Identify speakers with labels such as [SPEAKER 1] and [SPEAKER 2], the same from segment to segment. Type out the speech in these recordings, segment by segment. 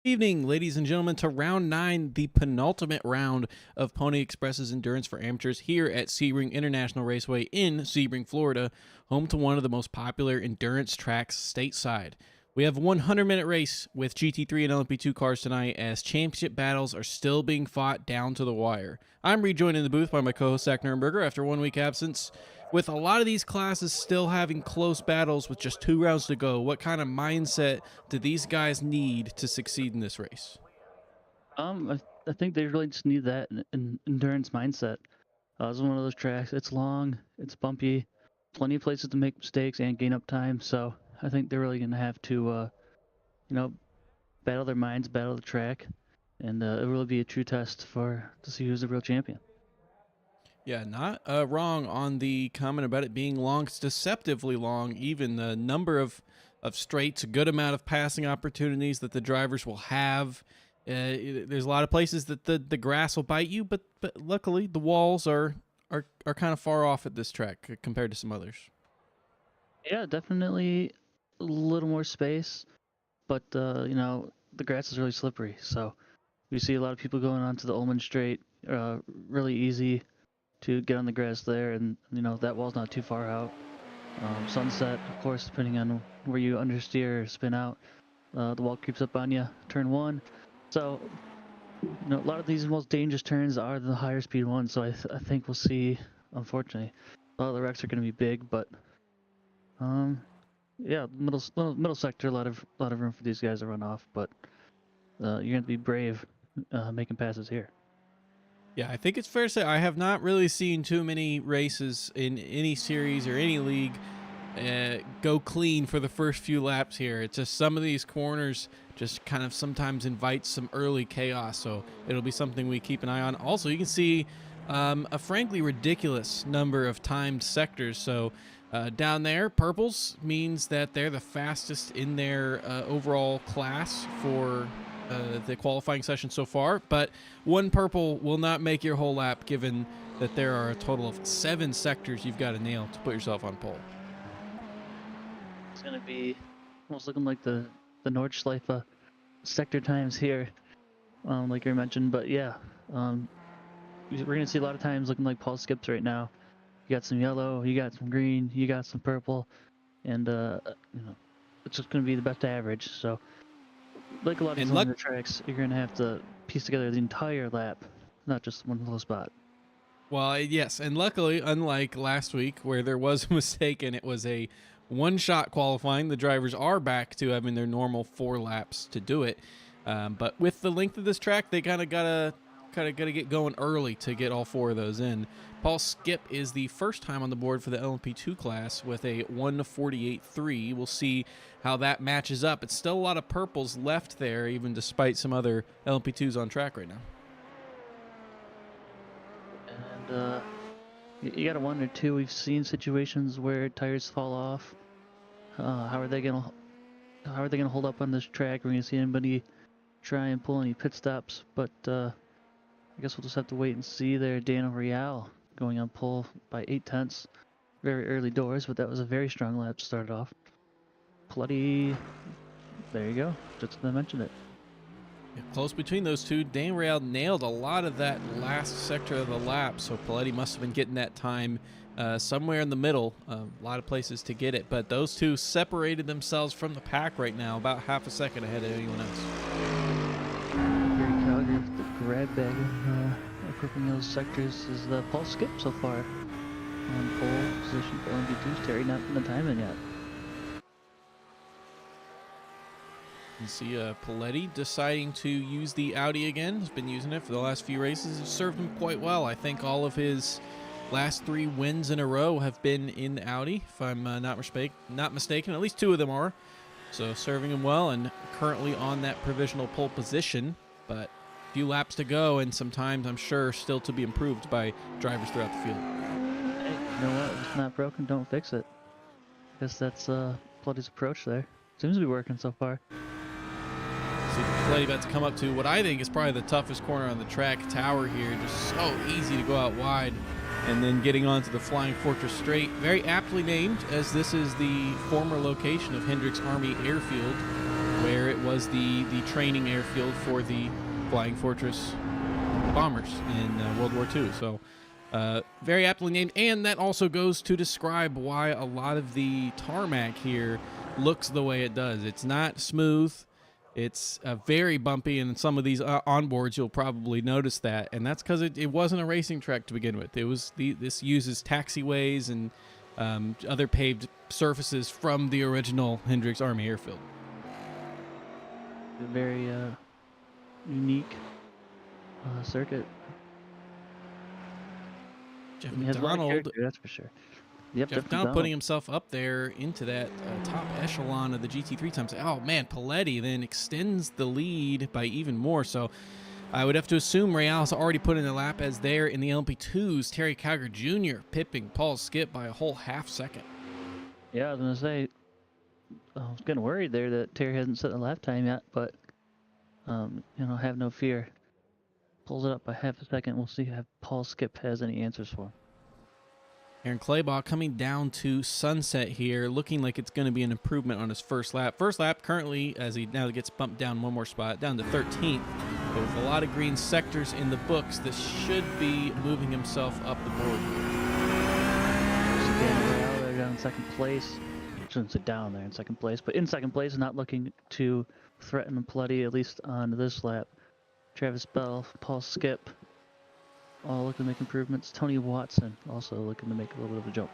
[SPEAKER 1] Evening, ladies and gentlemen, to round 9, the penultimate round of Pony Express's Endurance for Amateurs here at Sebring International Raceway in Sebring, Florida, home to one of the most popular endurance tracks stateside. We have a 100-minute race with GT3 and LMP2 cars tonight as championship battles are still being fought down to the wire. I'm rejoined in the booth by my co-host Zach Nurnberger after 1 week absence. With a lot of these classes still having close battles with just 2 rounds to go, what kind of mindset do these guys need to succeed in this race?
[SPEAKER 2] I think they really just need that endurance mindset. It's one of those tracks. It's long, it's bumpy, plenty of places to make mistakes and gain up time. So I think they're really gonna have to, you know, battle their minds, battle the track, and it'll really be a true test to see who's the real champion.
[SPEAKER 1] Yeah, not wrong on the comment about it being long. It's deceptively long. Even the number of straights, a good amount of passing opportunities that the drivers will have. There's a lot of places that the grass will bite you, but luckily the walls are kind of far off at this track compared to some others.
[SPEAKER 2] Yeah, definitely a little more space, but the grass is really slippery. So we see a lot of people going onto the Ullman Straight, really easy to get on the grass there, and that wall's not too far out. Sunset, of course, depending on where you understeer or spin out, the wall creeps up on you. Turn one, so a lot of these most dangerous turns are the higher speed ones. So I think we'll see. Unfortunately, a lot of the wrecks are going to be big, but um, yeah, middle sector, a lot of room for these guys to run off, but you're going to be brave making passes here.
[SPEAKER 1] Yeah, I think it's fair to say I have not really seen too many races in any series or any league go clean for the first few laps here. It's just some of these corners just kind of sometimes invite some early chaos, so it'll be something we keep an eye on. Also, you can see a frankly ridiculous number of timed sectors. So down there, purples means that they're the fastest in their overall class for the qualifying session so far, but one purple will not make your whole lap, given that there are a total of 7 sectors you've got to nail to put yourself on pole.
[SPEAKER 2] It's going to be almost looking like the Nordschleife sector times here, like you mentioned. But yeah, we're going to see a lot of times looking like Paul skips right now. You got some yellow, you got some green, you got some purple, and it's just going to be the best average. So like a lot of these longer tracks, you're going to have to piece together the entire lap, not just one little spot.
[SPEAKER 1] Well, yes, and luckily, unlike last week where there was a mistake and it was a one-shot qualifying, the drivers are back to having their normal 4 laps to do it. But with the length of this track, they kind of gotta get going early to get all 4 of those in. Paul Skip is the first time on the board for the LMP2 class with a 1:48.3. We'll see how that matches up. It's still a lot of purples left there, even despite some other LMP2s on track right now.
[SPEAKER 2] And you gotta wonder too. We've seen situations where tires fall off. How are they gonna hold up on this track? We're gonna see anybody try and pull any pit stops, but I guess we'll just have to wait and see there. Daniel Real going on pole by 8/10, very early doors, but that was a very strong lap to start off. Pletty, there you go, just to mention it.
[SPEAKER 1] Yeah, close between those two. Dan Real nailed a lot of that last sector of the lap, so Paletti must have been getting that time somewhere in the middle. A lot of places to get it, but those two separated themselves from the pack right now, about half a second ahead of anyone else.
[SPEAKER 2] Gary Calgary with the grab bag of equipping those sectors is the Paul Skip so far on pole position for LMP2's Terry, not in the time in yet.
[SPEAKER 1] You see Paletti deciding to use the Audi again. He's been using it for the last few races. It's served him quite well. I think all of his last 3 wins in a row have been in the Audi, if I'm not mistaken. At least 2 of them are. So serving him well, and currently on that provisional pole position. But a few laps to go, and some times, I'm sure, still to be improved by drivers throughout the field.
[SPEAKER 2] Hey, you know what? If it's not broken, don't fix it. I guess that's Paletti's approach there. Seems to be working so far.
[SPEAKER 1] So Paletti about to come up to what I think is probably the toughest corner on the track, Tower here. Just so easy to go out wide. And then getting onto the Flying Fortress Straight, very aptly named, as this is the former location of Hendricks Army Airfield. where it was the training airfield for the Flying Fortress bombers in World War II. So very aptly named, and that also goes to describe why a lot of the tarmac here looks the way it does. It's not smooth. It's very bumpy, and in some of these onboards you'll probably notice that, and that's because it wasn't a racing track to begin with. It was this uses taxiways and other paved surfaces from the original Hendricks Army Airfield.
[SPEAKER 2] A very unique circuit.
[SPEAKER 1] Jeff
[SPEAKER 2] He has a lot of
[SPEAKER 1] McDonald,
[SPEAKER 2] character, that's for sure. Yep,
[SPEAKER 1] Jeff McDonald putting himself up there into that top echelon of the GT3 times. Oh man, Paletti then extends the lead by even more. So I would have to assume Real's already put in a lap as there in the LMP2s. Terry Cowger Jr. pipping Paul Skip by a whole half second.
[SPEAKER 2] Yeah, I was gonna say, I was getting worried there that Terry hasn't set a lap time yet, but have no fear. Pulls it up by half a second. We'll see if Paul Skip has any answers for him.
[SPEAKER 1] Aaron Claybaugh coming down to Sunset here, looking like it's going to be an improvement on his first lap. First lap currently, as he now gets bumped down one more spot, down to 13th. But with a lot of green sectors in the books, this should be moving himself up the board here.
[SPEAKER 2] Again, they're down in second place. I shouldn't say down there in second place, but in second place, not looking to threaten Paletti, at least on this lap. Travis Bell, Paul Skip, all looking to make improvements. Tony Watson also looking to make a little bit of a jump.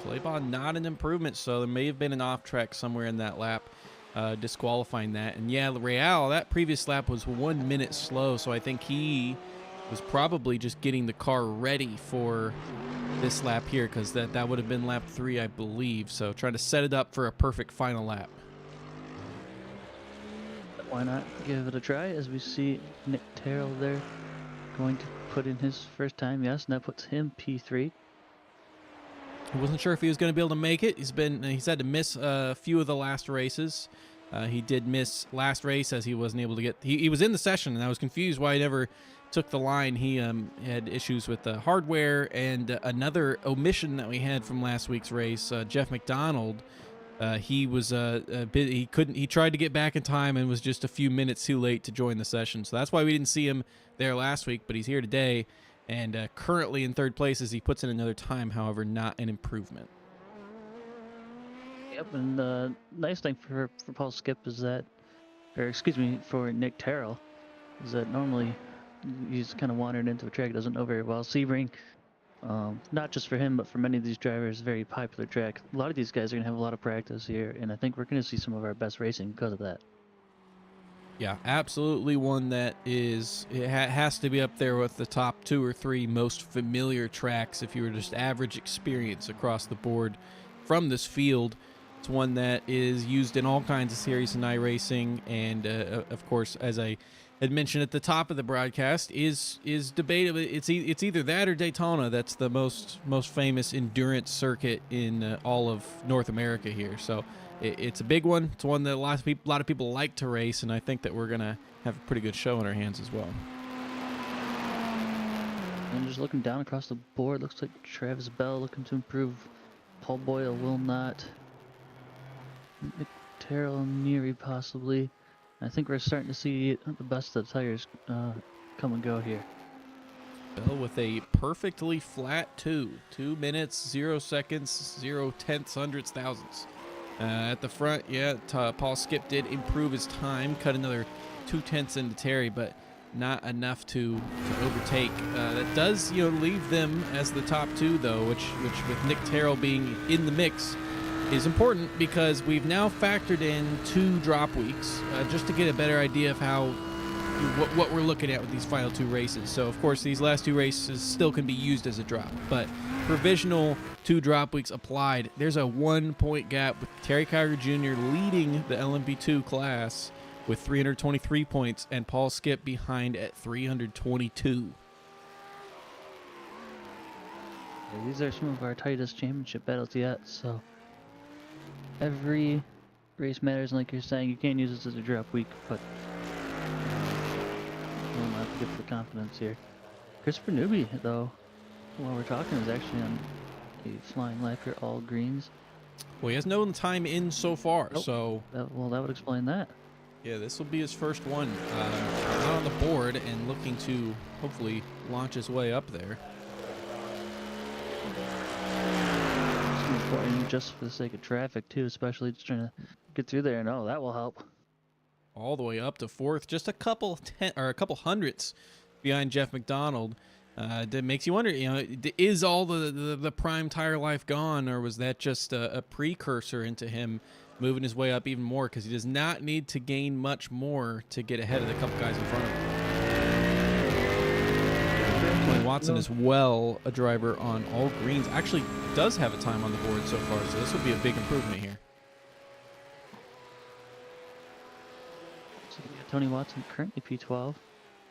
[SPEAKER 1] Claybaugh not an improvement, so there may have been an off track somewhere in that lap, disqualifying that. And yeah, Real, that previous lap was 1 minute slow, so I think he was probably just getting the car ready for this lap here, because that would have been lap 3, I believe. So trying to set it up for a perfect final lap.
[SPEAKER 2] Why not give it a try, as we see Nick Terrell there going to put in his first time, yes, and that puts him P3.
[SPEAKER 1] I wasn't sure if he was going to be able to make it. He's had to miss a few of the last races. He did miss last race as he wasn't able to get. He was in the session, and I was confused why he never took the line. He had issues with the hardware, and another omission that we had from last week's race. Jeff McDonald, he was a bit. He couldn't. He tried to get back in time and was just a few minutes too late to join the session. So that's why we didn't see him there last week. But he's here today, and currently in third place as he puts in another time. However, not an improvement.
[SPEAKER 2] Yep, and the nice thing for Paul Skip is that, or excuse me, for Nick Terrell, is that normally he's kind of wandered into a track he doesn't know very well. Sebring, not just for him, but for many of these drivers, very popular track. A lot of these guys are going to have a lot of practice here, and I think we're going to see some of our best racing because of that.
[SPEAKER 1] Yeah, absolutely one that has to be up there with the top 2 or 3 most familiar tracks if you were just average experience across the board from this field. It's one that is used in all kinds of series in iRacing, and of course, as I had mentioned at the top of the broadcast, is debatable. It's either that or Daytona. That's the most famous endurance circuit in all of North America here. So it's a big one. It's one that a lot of people like to race, and I think that we're gonna have a pretty good show in our hands as well.
[SPEAKER 2] And just looking down across the board, looks like Travis Bell looking to improve. Paul Boyle will not. Nick Terrell and Neary possibly. I think we're starting to see the best of the tires come and go here.
[SPEAKER 1] Bell with a perfectly flat 2 minutes, 0 seconds, 0 tenths, hundredths, thousandths. At the front, yeah, Paul Skip did improve his time, cut another 2 tenths into Terry, but not enough to overtake. That does, leave them as the top 2, though, which with Nick Terrell being in the mix is important, because we've now factored in 2 drop weeks just to get a better idea of how what we're looking at with these final 2 races. So of course these last 2 races still can be used as a drop, but provisional 2 drop weeks applied. There's a 1-point gap with Terry Cowger Jr. leading the LMP2 class with 323 points, and Paul Skip behind at 322.
[SPEAKER 2] These are some of our tightest championship battles yet, so every race matters, and like you're saying, you can't use this as a drop week, but we'll not have to get the confidence here. Christopher Newby, though, while we're talking, is actually on a flying lap here, all greens.
[SPEAKER 1] Well, he has no time in so far,
[SPEAKER 2] Nope.
[SPEAKER 1] so
[SPEAKER 2] Well, that would explain that.
[SPEAKER 1] yeah, this will be his first one. Not on the board and looking to hopefully launch his way up there.
[SPEAKER 2] It's important just for the sake of traffic too, especially just trying to get through there. No, that will help.
[SPEAKER 1] All the way up to fourth, just a couple hundredths behind Jeff McDonald. That makes you wonder, is all the prime tire life gone, or was that just a precursor into him moving his way up even more? Because he does not need to gain much more to get ahead of the couple guys in front of him. Tony Watson as well, a driver on all greens, actually does have a time on the board so far, so this will be a big improvement here.
[SPEAKER 2] So yeah, Tony Watson currently P12,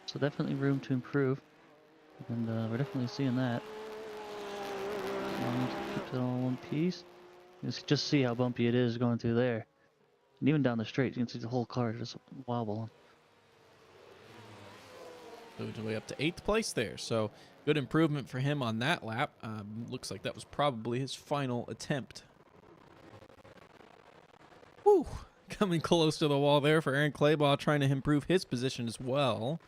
[SPEAKER 2] so definitely room to improve, and we're definitely seeing that. As long as he keeps it all in one piece. You can just see how bumpy it is going through there, and even down the straight, you can see the whole car just wobbling.
[SPEAKER 1] Moved his way up to 8th place there, so good improvement for him on that lap. Looks like that was probably his final attempt. Woo! Coming close to the wall there for Aaron Claybaugh, trying to improve his position as well.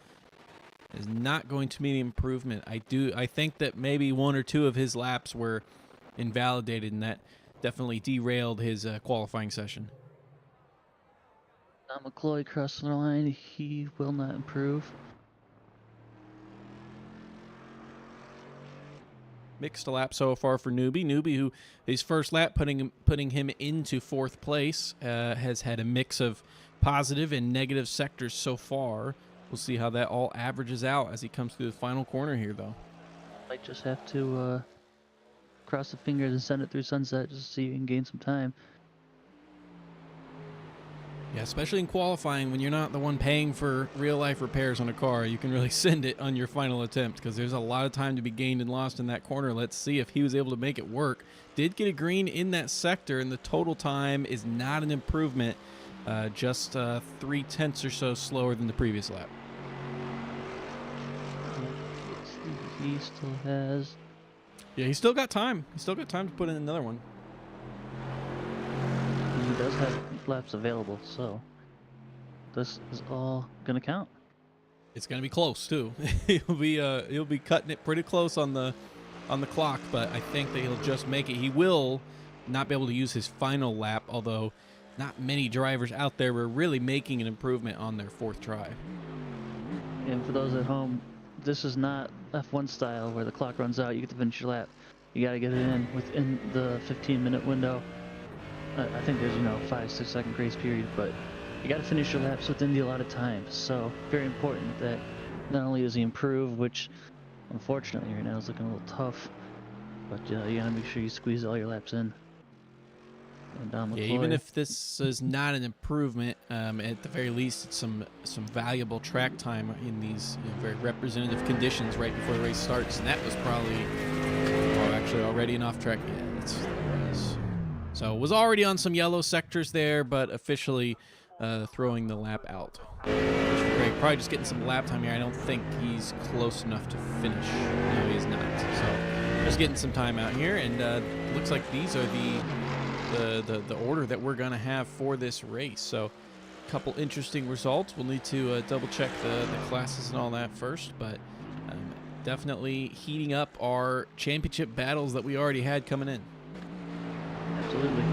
[SPEAKER 1] Is not going to be an improvement. I think that maybe one or two of his laps were invalidated, and that definitely derailed his qualifying session.
[SPEAKER 2] Now McCloy crossed the line. He will not improve.
[SPEAKER 1] Mixed lap so far for Newbie. Newbie, who his first lap putting him into 4th place, has had a mix of positive and negative sectors so far. We'll see how that all averages out as he comes through the final corner here, though.
[SPEAKER 2] Might just have to cross the fingers and send it through sunset just to see if you can gain some time.
[SPEAKER 1] Yeah, especially in qualifying when you're not the one paying for real-life repairs on a car, you can really send it on your final attempt because there's a lot of time to be gained and lost in that corner. Let's see if he was able to make it work. Did get a green in that sector, and the total time is not an improvement, just 0.3 or so slower than the previous lap.
[SPEAKER 2] Let's see what he still has.
[SPEAKER 1] Yeah, he's still got time. He's still got time to put in another one.
[SPEAKER 2] He does have laps available, so this is all gonna count.
[SPEAKER 1] It's gonna be close too. he'll be cutting it pretty close on the clock, but I think that he'll just make it. He will not be able to use his final lap, although not many drivers out there were really making an improvement on their 4th try.
[SPEAKER 2] And for those at home, this is not F1 style where the clock runs out, you get to finish your lap. You gotta get it in within the 15-minute window. I think there's, 5-6 second grace period, but you gotta finish your laps within the allotted time. So very important that not only does he improve, which unfortunately right now is looking a little tough, but you gotta make sure you squeeze all your laps in. And
[SPEAKER 1] Yeah, even if this is not an improvement, at the very least, it's some valuable track time in these very representative conditions right before the race starts, and that was probably actually already an off track. Yeah, so it was already on some yellow sectors there, but officially throwing the lap out. Greg probably just getting some lap time here. I don't think he's close enough to finish. No, he's not. So just getting some time out here, and looks like these are the order that we're gonna have for this race. So a couple interesting results. We'll need to double check the classes and all that first, but definitely heating up our championship battles that we already had coming in.
[SPEAKER 2] absolutely.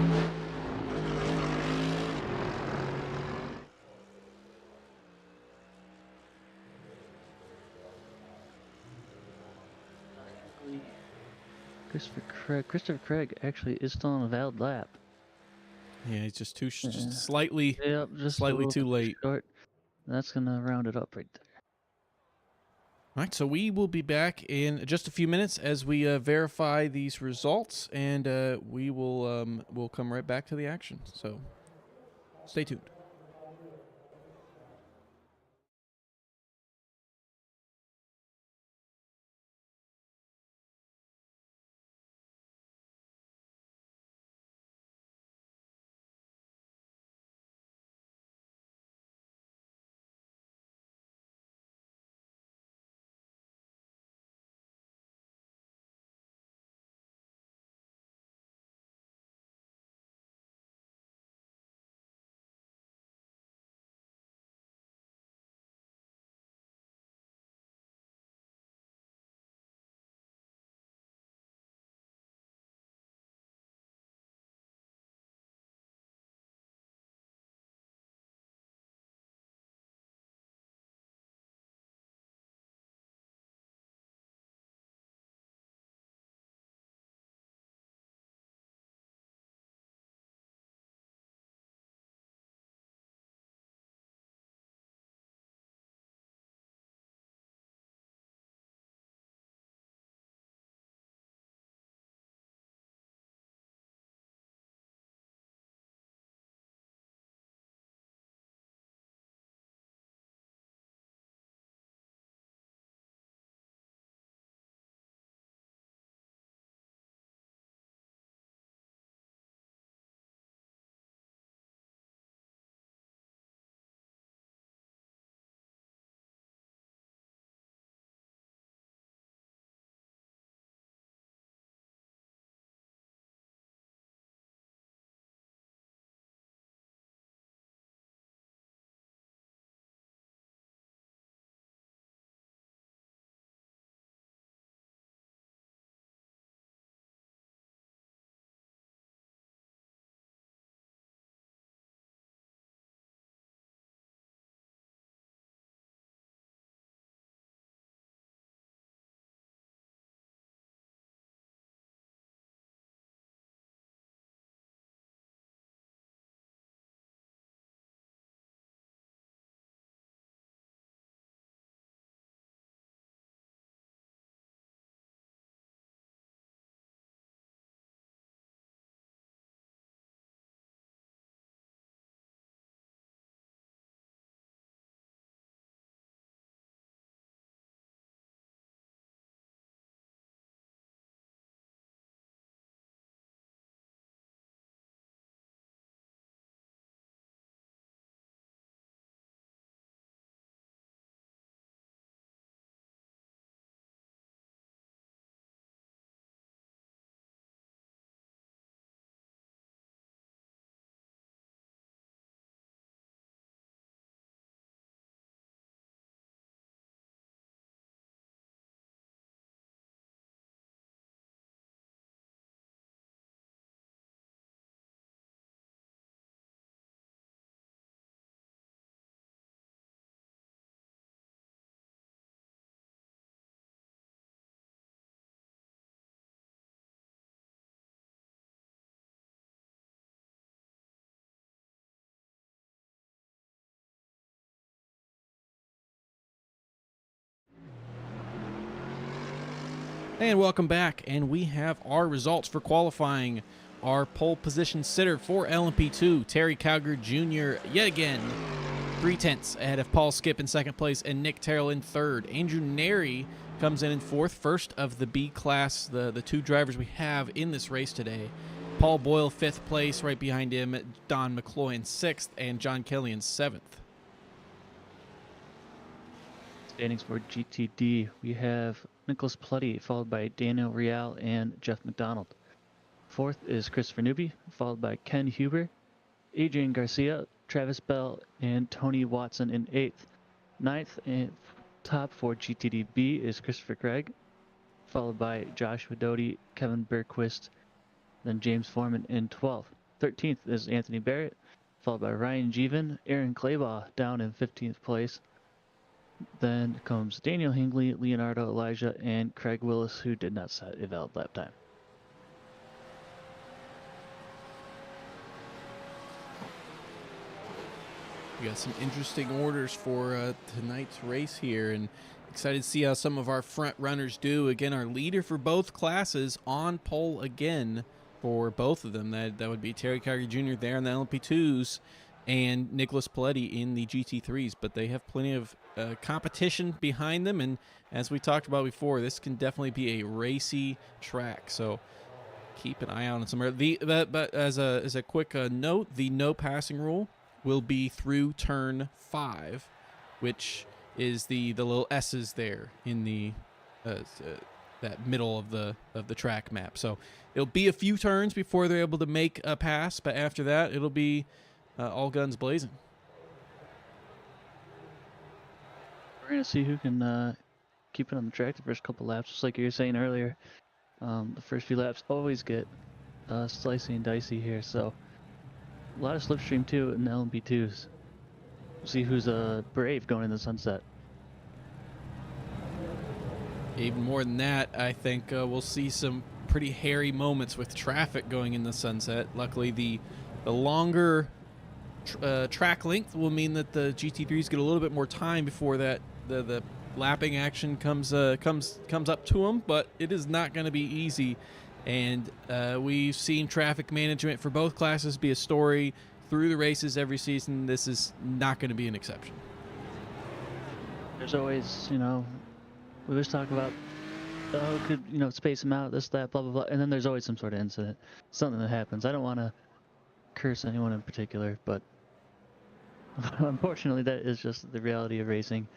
[SPEAKER 2] Christopher Craig actually is still on a valid lap.
[SPEAKER 1] Yeah, he's just
[SPEAKER 2] Yeah.
[SPEAKER 1] just slightly
[SPEAKER 2] Yep, just
[SPEAKER 1] slightly too late.
[SPEAKER 2] short. That's gonna round it up right there.
[SPEAKER 1] All right, so we will be back in just a few minutes as we verify these results, and we will we'll come right back to the action. So stay tuned. And welcome back, and we have our results for qualifying. Our pole position sitter for LMP2, Terry Cowger Jr., yet again, 3/10 ahead of Paul Skip in second place and Nick Terrell in third. Andrew Neri comes in fourth, first of the B class, the two drivers we have in this race today. Paul Boyle, fifth place, right behind him, Don McCloy in sixth, and John Kelly in seventh.
[SPEAKER 2] Standings for GTD, we have Nicholas Plutty, followed by Daniel Real and Jeff McDonald. Fourth is Christopher Newby, followed by Ken Huber, Adrian Garcia, Travis Bell, and Tony Watson in eighth. Ninth and top for GTDB is Christopher Craig, followed by Joshua Doty, Kevin Bergquist, then James Foreman in 12th. 13th is Anthony Barrett, followed by Ryan Jeevan, Aaron Claybaugh down in 15th place. Then comes Daniel Hingley, Leonardo Elijah, and Craig Willis, who did not set a valid lap time.
[SPEAKER 1] We got some interesting orders for tonight's race here, and excited to see how some of our front runners do. Again, our leader for both classes on pole again for both of them. That would be Terry Cowger Jr. there in the LMP2s and Nicholas Paletti in the GT3s, but they have plenty of competition behind them, and as we talked about before, this can definitely be a racy track, so keep an eye out on some. But as a quick note, the no passing rule will be through turn 5, which is the little S's there in the that middle of the track map. So it'll be a few turns before they're able to make a pass, but after that, it'll be all guns blazing.
[SPEAKER 2] We're going to see who can keep it on the track the first couple laps, just like you were saying earlier. The first few laps always get slicey and dicey here, so a lot of slipstream too in the LMP2s. We'll see who's brave going in the sunset.
[SPEAKER 1] Even more than that, I think we'll see some pretty hairy moments with traffic going in the sunset. Luckily, the longer track length will mean that the GT3s get a little bit more time before that the lapping action comes up to them, but it is not going to be easy. And we've seen traffic management for both classes be a story through the races every season. This is not going to be an exception.
[SPEAKER 2] There's always, we always talk about, could, space them out, this, that, blah, blah, blah. And then there's always some sort of incident, something that happens. I don't want to curse anyone in particular, but unfortunately that is just the reality of racing.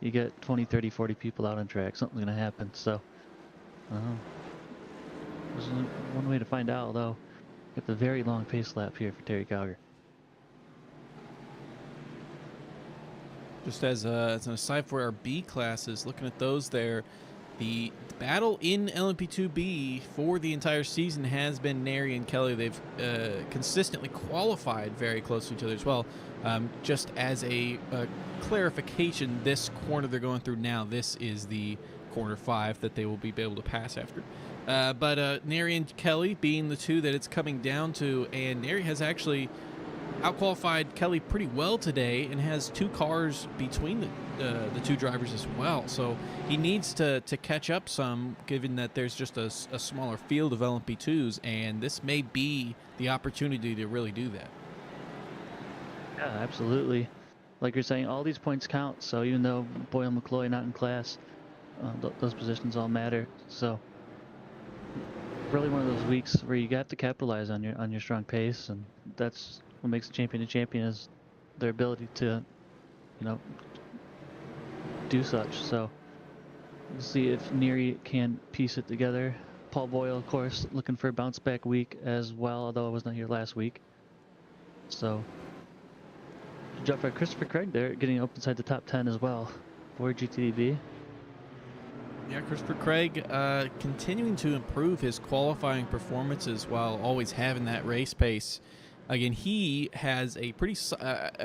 [SPEAKER 2] You get 20, 30, 40 people out on track, something's going to happen. So, there's one way to find out, though. Get the very long pace lap here for Terry Cowger.
[SPEAKER 1] Just as an aside for our B classes, looking at those there, the battle in LMP2B for the entire season has been Neri and Kelly. They've consistently qualified very close to each other as well. Just as a clarification, this corner they're going through now, this is the corner 5 that they will be able to pass after. But Neri and Kelly being the two that it's coming down to, and Neri has actually outqualified Kelly pretty well today and has 2 cars between the two drivers as well. So he needs to catch up some, given that there's just a smaller field of LMP2s, and this may be the opportunity to really do that.
[SPEAKER 2] Yeah, absolutely. Like you're saying, all these points count. So even though Boyle and McCloy not in class, those positions all matter. So really one of those weeks where you got to capitalize on your strong pace, and that's what makes a champion is their ability to, do such. So we'll see if Neri can piece it together. Paul Boyle, of course, looking for a bounce back week as well, although I was not here last week. So Christopher Craig there getting up inside the top 10 as well for GTDB.
[SPEAKER 1] Yeah, Christopher Craig continuing to improve his qualifying performances while always having that race pace. Again, he has a pretty,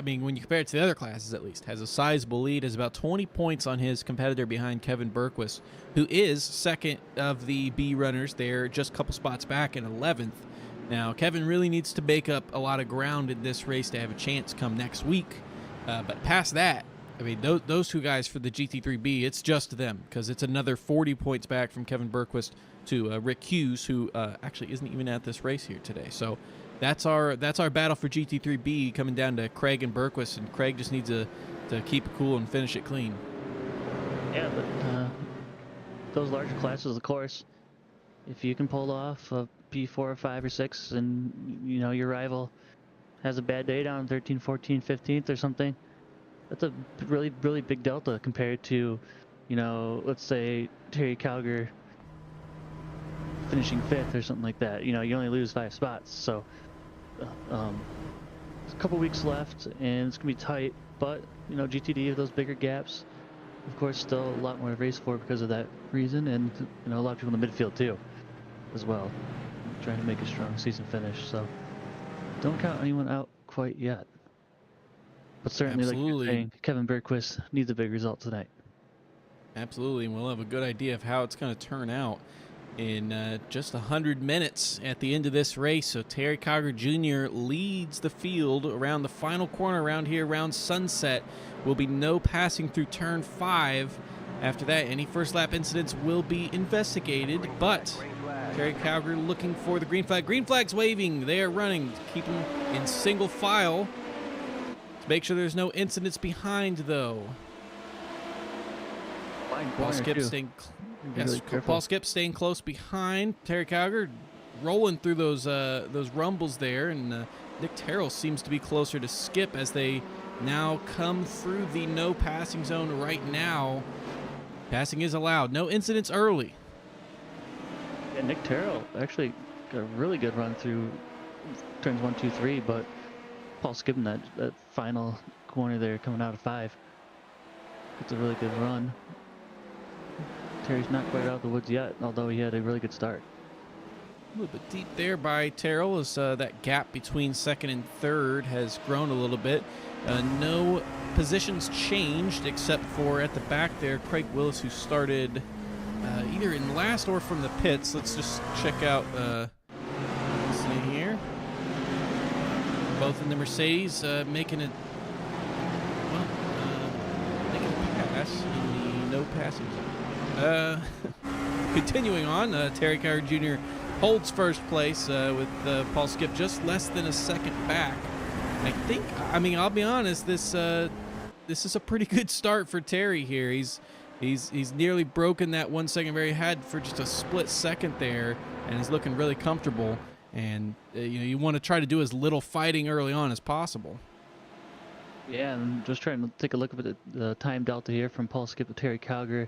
[SPEAKER 1] when you compare it to the other classes at least, has a sizable lead, has about 20 points on his competitor behind Kevin Bergquist, who is second of the B runners there, just a couple spots back in 11th. Now, Kevin really needs to make up a lot of ground in this race to have a chance come next week. But past that, I mean, those two guys for the GT3B, it's just them because it's another 40 points back from Kevin Berquist to Rick Hughes, who actually isn't even at this race here today. So that's our battle for GT3B coming down to Craig and Berquist, and Craig just needs to keep it cool and finish it clean.
[SPEAKER 2] Yeah, but those larger classes, of course, if you can pull off a P4 or 5 or 6 and, you know, your rival has a bad day down 13, 14, 15th or something, that's a really, really big delta compared to, you know, let's say Terry Calger finishing 5th or something like that. You know, you only lose 5 spots. So there's a couple weeks left and it's going to be tight, but, you know, GTD have those bigger gaps. Of course, still a lot more to race for because of that reason, and, you know, a lot of people in the midfield too, as well, trying to make a strong season finish. So don't count anyone out quite yet. But certainly,
[SPEAKER 1] Absolutely.
[SPEAKER 2] like you're saying, Kevin Berquist needs a big result tonight.
[SPEAKER 1] Absolutely, and we'll have a good idea of how it's going to turn out in just 100 minutes at the end of this race. So Terry Cogger Jr. leads the field around the final corner around here, around Sunset. Will be no passing through turn 5. After that, any first lap incidents will be investigated, but Terry Cogger looking for the green flag. Green flag's waving. They are running. Keep them in single file. Make sure there's no incidents behind, though. Paul Skip staying, Paul Skip staying close behind. Terry Cogger rolling through those rumbles there, and Nick Terrell seems to be closer to Skip as they now come through the no passing zone right now. Passing is allowed. No incidents early.
[SPEAKER 2] Yeah, Nick Terrell actually got a really good run through turns 1, 2, 3, but Paul skipping that final corner there coming out of 5. It's a really good run. Terry's not quite out of the woods yet, although he had a really good start.
[SPEAKER 1] A little bit deep there by Terrell as that gap between second and third has grown a little bit. No positions changed except for at the back there, Craig Willis, who started either in last or from the pits. Let's just check out, let's see here. Both in the Mercedes making a pass in the no passing zone. Continuing on, Terry Cogger Jr. holds first place with Paul Skip just less than a second back. I mean, I'll be honest, this is a pretty good start for Terry here. He's nearly broken that 1 second where he had for just a split second there, and he's looking really comfortable. And you know, you want to try to do as little fighting early on as possible.
[SPEAKER 2] Yeah, I'm just trying to take a look at the time delta here from Paul Skip to Terry Cogger,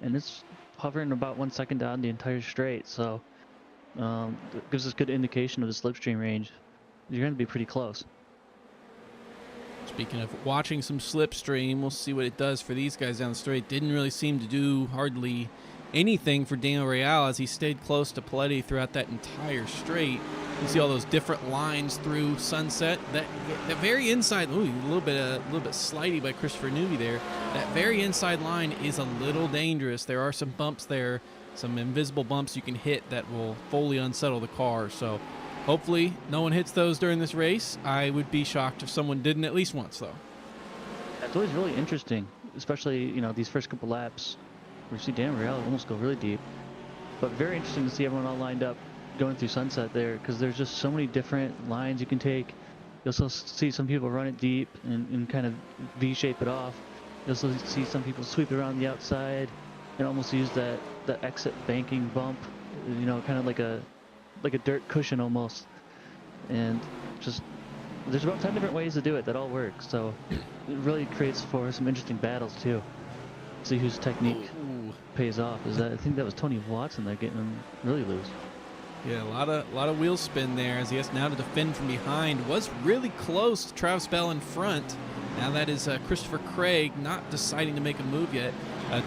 [SPEAKER 2] and it's hovering about 1 second down the entire straight. So it gives us good indication of the slipstream range. You're going to be pretty close.
[SPEAKER 1] Speaking of watching some slipstream, we'll see what it does for these guys down the straight. Didn't really seem to do hardly anything for Daniel Real as he stayed close to Paletti throughout that entire straight. You see all those different lines through Sunset. That very inside, ooh, a little bit slidey by Christopher Newby there. That very inside line is a little dangerous. There are some bumps there, some invisible bumps you can hit that will fully unsettle the car. So hopefully no one hits those during this race. I would be shocked if someone didn't at least once, though.
[SPEAKER 2] It's always really interesting, especially, you know, these first couple laps. We see Dan Real almost go really deep, but very interesting to see everyone all lined up going through Sunset there, because there's just so many different lines you can take. You'll also see some people run it deep and kind of V-shape it off. You'll also see some people sweep it around the outside and almost use that exit banking bump, you know, kind of like a dirt cushion almost. And just there's about 10 different ways to do it that all work. So it really creates for some interesting battles too. See whose technique pays off. I think that was Tony Watson there getting him really loose.
[SPEAKER 1] Yeah, a lot of wheel spin there as he has now to defend from behind. Was really close to Travis Bell in front. Now that is Christopher Craig not deciding to make a move yet.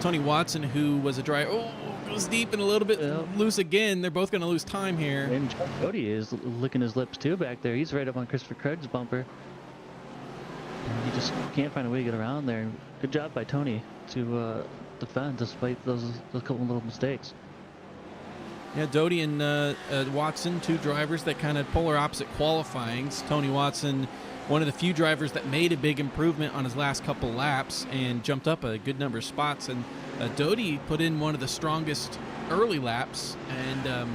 [SPEAKER 1] Tony Watson, who was a driver, goes deep and a little bit loose again. They're both going to lose time here.
[SPEAKER 2] And John Cody is licking his lips too back there. He's right up on Christopher Craig's bumper. And he just can't find a way to get around there. Good job by Tony to defend despite those couple little mistakes.
[SPEAKER 1] Yeah, Doty and Watson, two drivers that kind of polar opposite qualifyings. Tony Watson, one of the few drivers that made a big improvement on his last couple laps and jumped up a good number of spots. And Doty put in one of the strongest early laps, and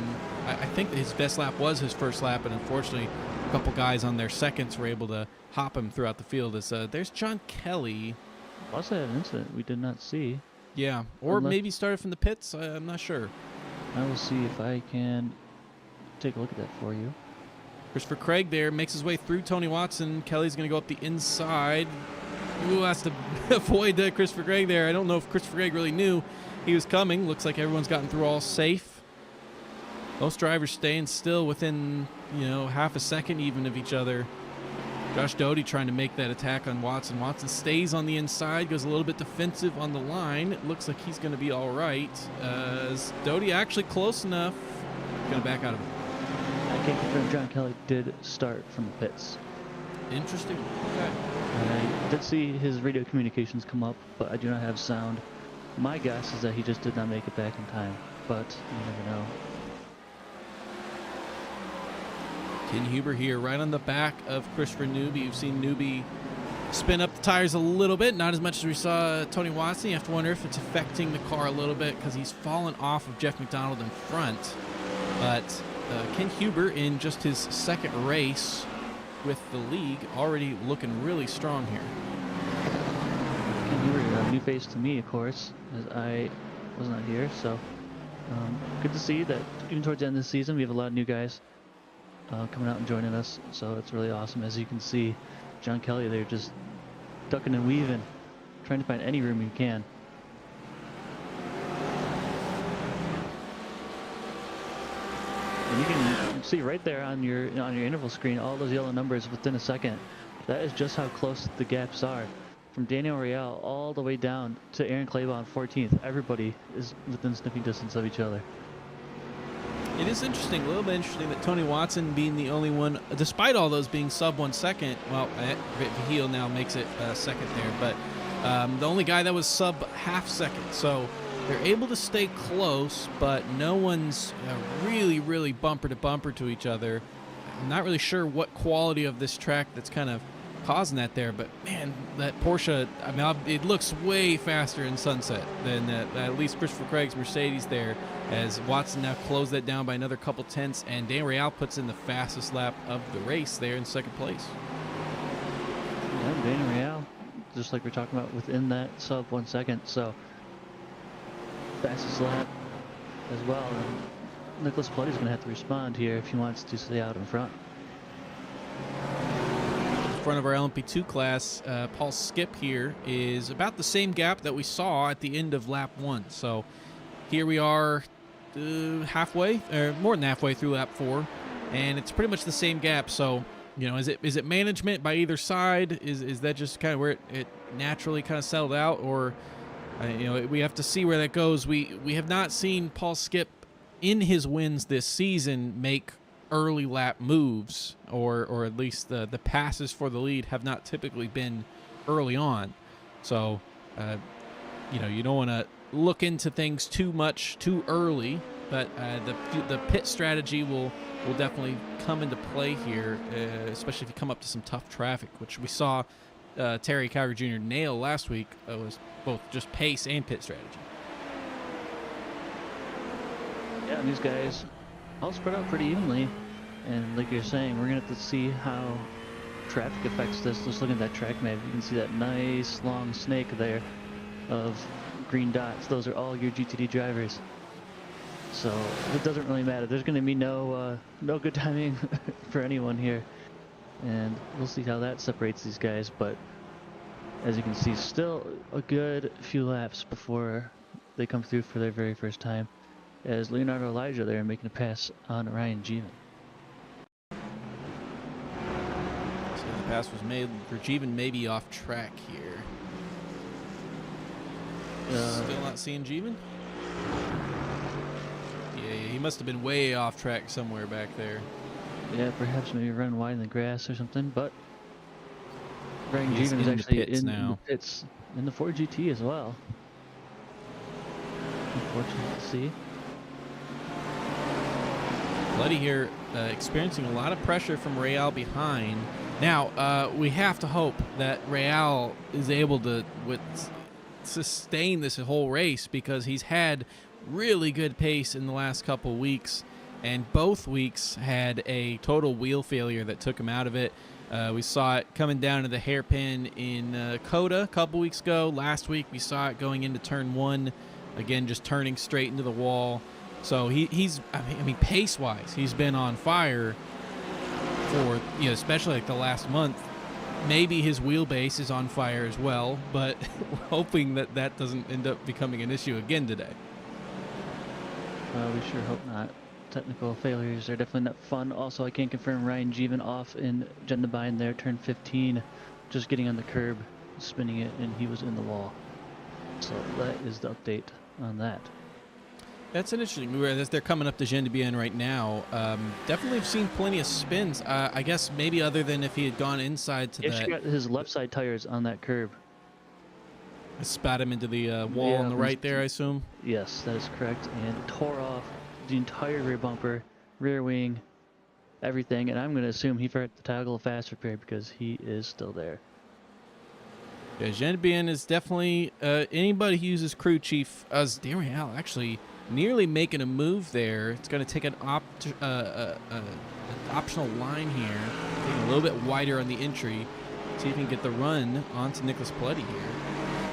[SPEAKER 1] I think his best lap was his first lap, and unfortunately a couple guys on their seconds were able to hop him throughout the field. As there's John Kelly.
[SPEAKER 2] Was that an incident we did not see?
[SPEAKER 1] Yeah, or maybe started from the pits. I'm not sure.
[SPEAKER 2] I will see if I can take a look at that for you.
[SPEAKER 1] Christopher Craig there makes his way through Tony Watson. Kelly's going to go up the inside. Ooh, has to avoid Christopher Craig there. I don't know if Christopher Craig really knew he was coming. Looks like everyone's gotten through all safe. Most drivers staying still within, half a second even of each other. Josh Doty trying to make that attack on Watson. Watson stays on the inside, goes a little bit defensive on the line. It looks like he's going to be all right. Is Doty actually close enough? Going to back out of it.
[SPEAKER 2] I can't confirm John Kelly did start from the pits.
[SPEAKER 1] Interesting. Okay.
[SPEAKER 2] I did see his radio communications come up, but I do not have sound. My guess is that he just did not make it back in time, but you never know.
[SPEAKER 1] Ken Huber here, right on the back of Christopher Newby. You've seen Newby spin up the tires a little bit, not as much as we saw Tony Watson. You have to wonder if it's affecting the car a little bit because he's fallen off of Jeff McDonald in front. But Ken Huber, in just his second race with the league, already looking really strong here.
[SPEAKER 2] Ken Huber, a new face to me, of course, as I was not here. So good to see that even towards the end of the season, we have a lot of new guys coming out and joining us, so it's really awesome. As you can see, John Kelly there just ducking and weaving, trying to find any room he can. And you can see right there on your interval screen all those yellow numbers within a second. That is just how close the gaps are. From Daniel Rial all the way down to Aaron Claybon 14th, everybody is within sniffing distance of each other.
[SPEAKER 1] It is interesting, a little bit interesting that Tony Watson being the only one, despite all those being sub 1 second, well, Vahil now makes it second there, but the only guy that was sub half second. So they're able to stay close, but no one's really bumper to bumper to each other. I'm not really sure what quality of this track that's kind of causing that there, but man, that Porsche, I mean, it looks way faster in Sunset than at least Christopher Craig's Mercedes there, as Watson now closed that down by another couple tenths, and Dan Real puts in the fastest lap of the race there in second place.
[SPEAKER 2] Yeah, Dan Real, just like we're talking about, within that sub 1 second, so fastest lap as well. And Nicholas Plutty's going to have to respond here if he wants to stay out in front.
[SPEAKER 1] Front of our LMP2 class, Paul Skip here is about the same gap that we saw at the end of lap 1. So here we are halfway, or more than halfway through lap 4, and it's pretty much the same gap. So, is it management by either side? Is that just kind of where it naturally kind of settled out, or we have to see where that goes. We have not seen Paul Skip in his wins this season make early lap moves, or at least the passes for the lead have not typically been early on. So you don't want to look into things too much too early, but the pit strategy will definitely come into play here, especially if you come up to some tough traffic, which we saw Terry Calgary Jr. nail last week. It was both just pace and pit strategy.
[SPEAKER 2] Yeah, and these guys all spread out pretty evenly, and like you're saying, we're gonna have to see how traffic affects this. Just looking at that track map, you can see that nice long snake there of green dots. Those are all your GTD drivers, so it doesn't really matter. There's gonna be no good timing for anyone here, and we'll see how that separates these guys. But as you can see, still a good few laps before they come through for their very first time, as Leonardo Elijah there making a pass on Ryan Jeevan.
[SPEAKER 1] So the pass was made for Jeevan, maybe off track here. Still not seeing Jeevan? Yeah, he must have been way off track somewhere back there.
[SPEAKER 2] Yeah, perhaps maybe running wide in the grass or something, but Ryan
[SPEAKER 1] He's
[SPEAKER 2] Jeevan is
[SPEAKER 1] in the
[SPEAKER 2] actually
[SPEAKER 1] pits
[SPEAKER 2] in
[SPEAKER 1] now.
[SPEAKER 2] the pits in the Ford GT as well. Unfortunate to see.
[SPEAKER 1] Bloody here experiencing a lot of pressure from Real behind. Now, we have to hope that Real is able to sustain this whole race, because he's had really good pace in the last couple weeks, and both weeks had a total wheel failure that took him out of it. We saw it coming down to the hairpin in Coda a couple weeks ago. Last week we saw it going into turn 1, again just turning straight into the wall. So he's I mean pace-wise, he's been on fire for, you know, especially like the last month. Maybe his wheelbase is on fire as well, but we're hoping that that doesn't end up becoming an issue again today.
[SPEAKER 2] We sure hope not. Technical failures are definitely not fun. Also, I can't confirm Ryan Jeevan off in Gendabine there, turn 15, just getting on the curb, spinning it, and he was in the wall. So that is the update on that.
[SPEAKER 1] That's an interesting. As they're coming up to Gendabien right now, definitely have seen plenty of spins. I guess maybe other than if he had gone inside to
[SPEAKER 2] He
[SPEAKER 1] that.
[SPEAKER 2] actually got his left side tires on that curb.
[SPEAKER 1] Spat him into the wall on the right there, I assume.
[SPEAKER 2] Yes, that is correct, and tore off the entire rear bumper, rear wing, everything, and I'm going to assume he forgot to toggle a fast repair because he is still there.
[SPEAKER 1] Yeah, Gendabien is definitely anybody who uses crew chief. As Dariel actually nearly making a move there. It's going to take an optional line here, taking a little bit wider on the entry, see if he can get the run onto Nicholas Bloody here.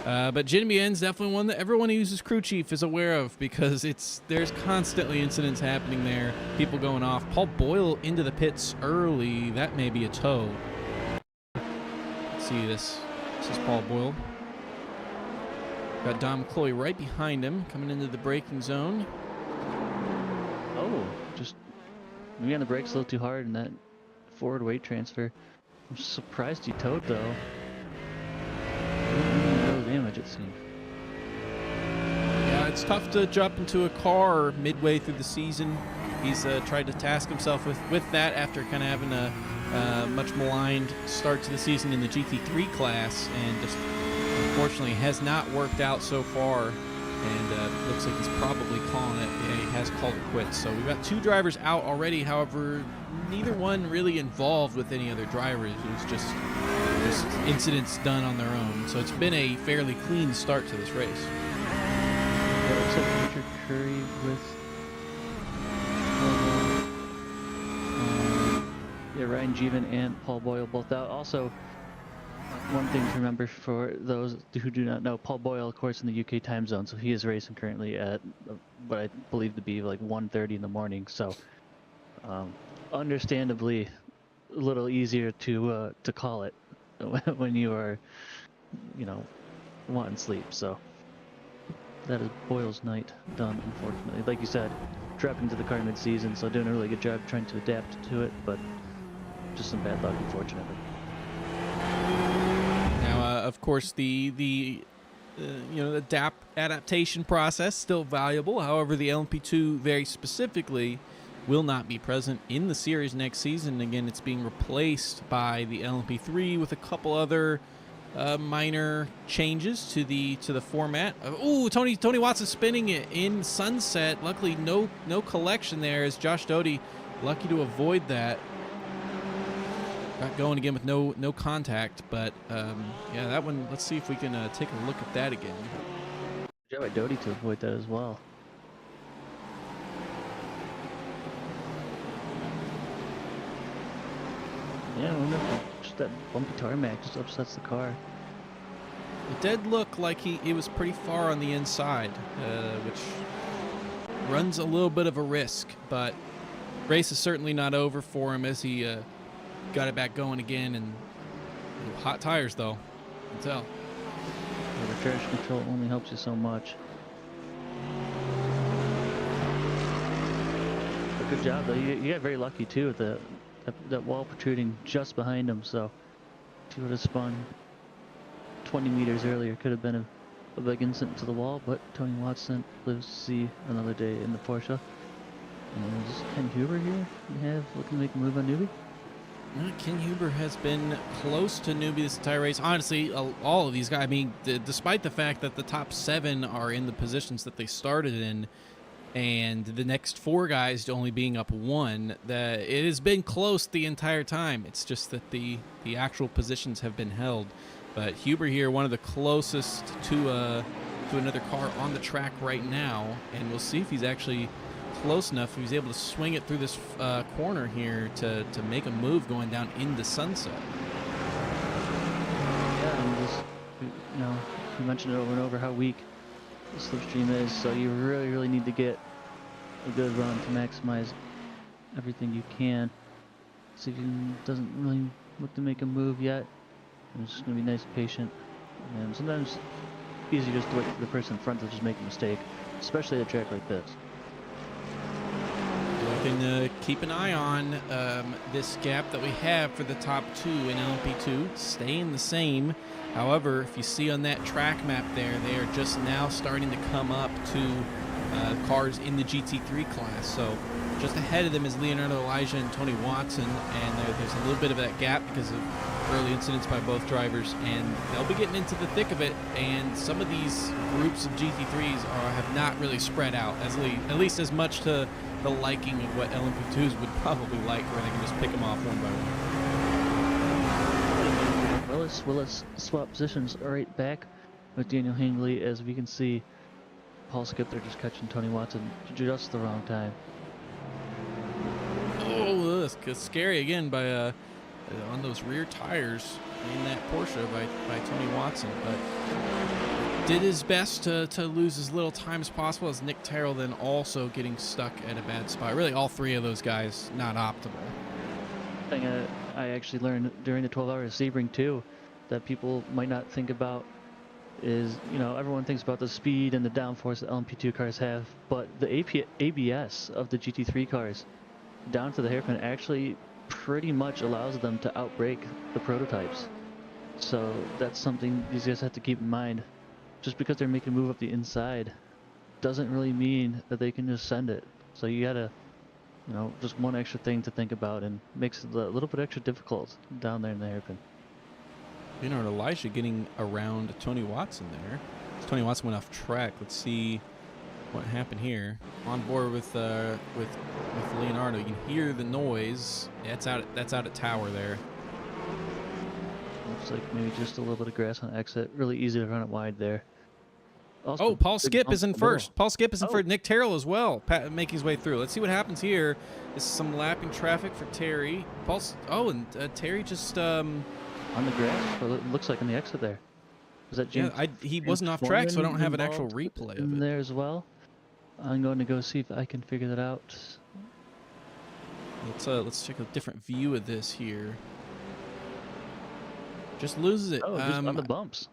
[SPEAKER 1] But Gendabien is definitely one that everyone who uses crew chief is aware of, because there's constantly incidents happening there, people going off. Paul Boyle into the pits early. That may be a tow. Let's see this. This is Paul Boyle. Got Dom McCloy right behind him, coming into the braking zone.
[SPEAKER 2] Oh, just maybe on the brakes a little too hard in that forward weight transfer. I'm surprised he towed though. No damage, it seemed.
[SPEAKER 1] Yeah, it's tough to jump into a car midway through the season. He's tried to task himself with that after kind of having a much maligned start to the season in the GT3 class, and just unfortunately has not worked out so far, and looks like he's probably calling it. Yeah, he has called it quits. So we've got 2 drivers out already. However, neither one really involved with any other drivers. It was just incidents done on their own. So it's been a fairly clean start to this race.
[SPEAKER 2] Yeah, looks like Richard Curry with Ryan Jeevan and Paul Boyle both out. Also, one thing to remember for those who do not know, Paul Boyle, of course, in the UK time zone, so he is racing currently at what I believe to be like 1:30 in the morning. So, understandably, a little easier to call it when you are, wanting sleep. So that is Boyle's night done, unfortunately. Like you said, dropping to the car mid-season, so doing a really good job trying to adapt to it, but just some bad luck, unfortunately.
[SPEAKER 1] Now, of course, the adaptation process still valuable. However, the LMP2 very specifically will not be present in the series next season. Again, it's being replaced by the LMP3 with a couple other minor changes to the format. Ooh, Tony Watson spinning it in Sunset. Luckily, no collection there, as Josh Doty lucky to avoid that. Got going again with no contact, but yeah, that one. Let's see if we can take a look at that again.
[SPEAKER 2] Good job by Doty to avoid that as well. Yeah, I wonder if just that bumpy tarmac just upsets the car.
[SPEAKER 1] It did look like he was pretty far on the inside, which runs a little bit of a risk, but race is certainly not over for him as he got it back going again. And hot tires, though, you can tell.
[SPEAKER 2] Yeah, the traction control only helps you so much. But good job, though. You got very lucky, too, with that wall protruding just behind him, so if he would have spun 20 meters earlier, could have been a big incident to the wall, but Tony Watson lives to see another day in the Porsche. And is Ken Huber here? Looking to make a move on Newbie?
[SPEAKER 1] Ken Huber has been close to Newbie this entire race. Honestly, all of these guys, I mean, despite the fact that the top 7 are in the positions that they started in, and the next 4 guys only being up 1. That it has been close the entire time. It's just that the actual positions have been held. But Huber here, one of the closest to another car on the track right now, and we'll see if he's actually close enough. If he's able to swing it through this corner here to make a move going down into Sunset.
[SPEAKER 2] Yeah, and just, you know, we mentioned it over and over how weak the slipstream is, so you really need to get a good run to maximize everything you can. See if he doesn't really look to make a move yet. It's just gonna be nice, patient, and sometimes it's easy just to wait for the person in front to just make a mistake, especially at a track like this.
[SPEAKER 1] We can keep an eye on this gap that we have for the top 2 in LMP2, staying the same. However, if you see on that track map there, they are just now starting to come up to cars in the GT3 class. So just ahead of them is Leonardo Elijah and Tony Watson, and there's a little bit of that gap because of early incidents by both drivers, and they'll be getting into the thick of it. And some of these groups of GT3s have not really spread out, at least as much to the liking of what LMP2s would probably like, where they can just pick them off one by one.
[SPEAKER 2] Willis swap positions right back with Daniel Hingley, as we can see Paul Skip there just catching Tony Watson just the wrong time.
[SPEAKER 1] Oh, that's scary again by on those rear tires in that Porsche by Tony Watson, but did his best to lose as little time as possible, as Nick Terrell then also getting stuck at a bad spot. Really, all 3 of those guys not optimal.
[SPEAKER 2] Thing I actually learned during the 12 hours of Sebring too, that people might not think about is, you know, everyone thinks about the speed and the downforce that LMP2 cars have, but the ABS of the GT3 cars down to the hairpin actually pretty much allows them to outbrake the prototypes. So that's something these guys have to keep in mind. Just because they're making a move up the inside doesn't really mean that they can just send it. So you gotta, you know, just one extra thing to think about, and makes it a little bit extra difficult down there in the hairpin.
[SPEAKER 1] Leonardo Elijah getting around Tony Watson there. Tony Watson went off track. Let's see what happened here. On board with Leonardo. You can hear the noise. That's out at Tower there.
[SPEAKER 2] Looks like maybe just a little bit of grass on exit. Really easy to run it wide there. Also,
[SPEAKER 1] Oh, Paul
[SPEAKER 2] big
[SPEAKER 1] Skip
[SPEAKER 2] bump
[SPEAKER 1] is in
[SPEAKER 2] the middle.
[SPEAKER 1] first. Paul Skip is in
[SPEAKER 2] Oh.
[SPEAKER 1] first. Nick Terrell as well, making his way through. Let's see what happens here. This is some lapping traffic for Terry. Terry just
[SPEAKER 2] On the grass, or it looks like on the exit there. Was that James?
[SPEAKER 1] he
[SPEAKER 2] James
[SPEAKER 1] wasn't off track, so I don't have an
[SPEAKER 2] Foreman
[SPEAKER 1] actual
[SPEAKER 2] involved
[SPEAKER 1] replay
[SPEAKER 2] in
[SPEAKER 1] of it.
[SPEAKER 2] there as well. I'm going to go see if I can figure that out.
[SPEAKER 1] Let's check a different view of this here. Just loses it.
[SPEAKER 2] Oh, just on the bumps.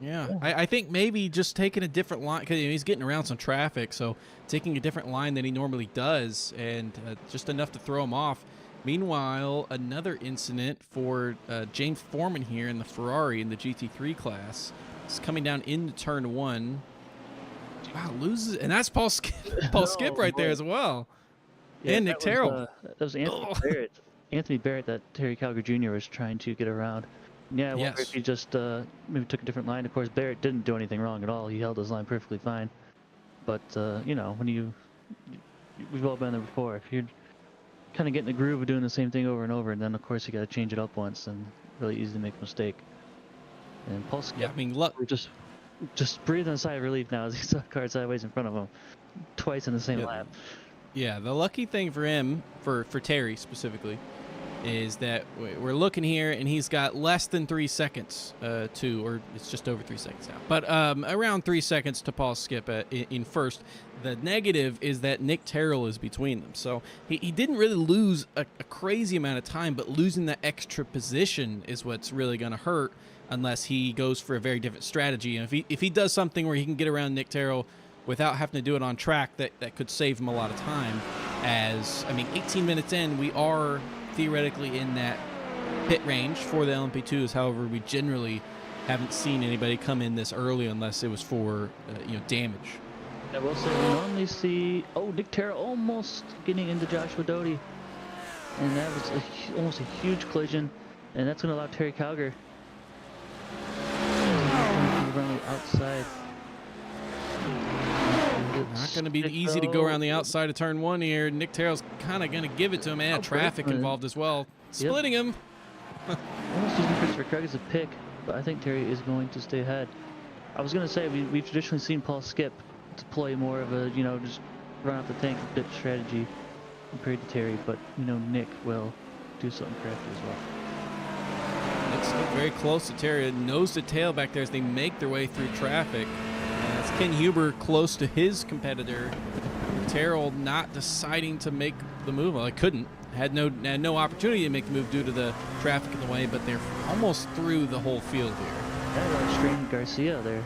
[SPEAKER 1] Yeah,
[SPEAKER 2] Yeah.
[SPEAKER 1] I think maybe just taking a different line, because he's getting around some traffic, so taking a different line than he normally does, and just enough to throw him off. Meanwhile, another incident for James Foreman here in the Ferrari in the GT3 class. It's coming down into turn 1. Wow, loses, and that's Paul Skip, Skip right there as well.
[SPEAKER 2] Yeah,
[SPEAKER 1] and Nick Terrell.
[SPEAKER 2] That was Anthony Barrett. Anthony Barrett that Terry Calgar Jr. was trying to get around. Yeah, I wonder if he just maybe took a different line. Of course, Barrett didn't do anything wrong at all. He held his line perfectly fine. But you know, when we've all been there before. If you're kind of getting the groove of doing the same thing over and over, and then of course you got to change it up once, and really easy to make a mistake. And Paul Skip,
[SPEAKER 1] Yeah, I mean, look.
[SPEAKER 2] just breathing a sigh of relief now as he saw a car sideways in front of him, twice in the same lap.
[SPEAKER 1] Yeah, the lucky thing for him, for Terry specifically, is that we're looking here, and he's got less than 3 seconds or it's just over 3 seconds now, but around 3 seconds to Paul Skip in first. The negative is that Nick Terrell is between them, so he didn't really lose a crazy amount of time, but losing that extra position is what's really going to hurt unless he goes for a very different strategy. And if he does something where he can get around Nick Terrell without having to do it on track, that could save him a lot of time. As, I mean, 18 minutes in, we are theoretically in that pit range for the LMP2s. However, we generally haven't seen anybody come in this early unless it was for damage.
[SPEAKER 2] I will say we normally see Nick Terrell almost getting into Joshua Doty, and that was almost a huge collision, and that's going to allow Terry Calgar around the outside.
[SPEAKER 1] Not going going to be
[SPEAKER 2] Nick
[SPEAKER 1] easy to go around the
[SPEAKER 2] Terrell.
[SPEAKER 1] outside of turn 1 here. Nick Terrell's kind of going to give it to him. And traffic
[SPEAKER 2] brakeman.
[SPEAKER 1] involved as well. Splitting him.
[SPEAKER 2] Almost using Christopher Craig as a pick, but I think Terry is going to stay ahead. I was going to say, we've traditionally seen Paul skip to play more of a, just run out the tank a bit strategy compared to Terry, but, Nick will do something crafty as well.
[SPEAKER 1] It's very close to Terry. Nose to tail back there as they make their way through traffic. It's Ken Huber close to his competitor. Terrell not deciding to make the move. Well, I couldn't. Had no opportunity to make the move due to the traffic in the way, but they're almost through the whole field here.
[SPEAKER 2] Yeah, strained Garcia there,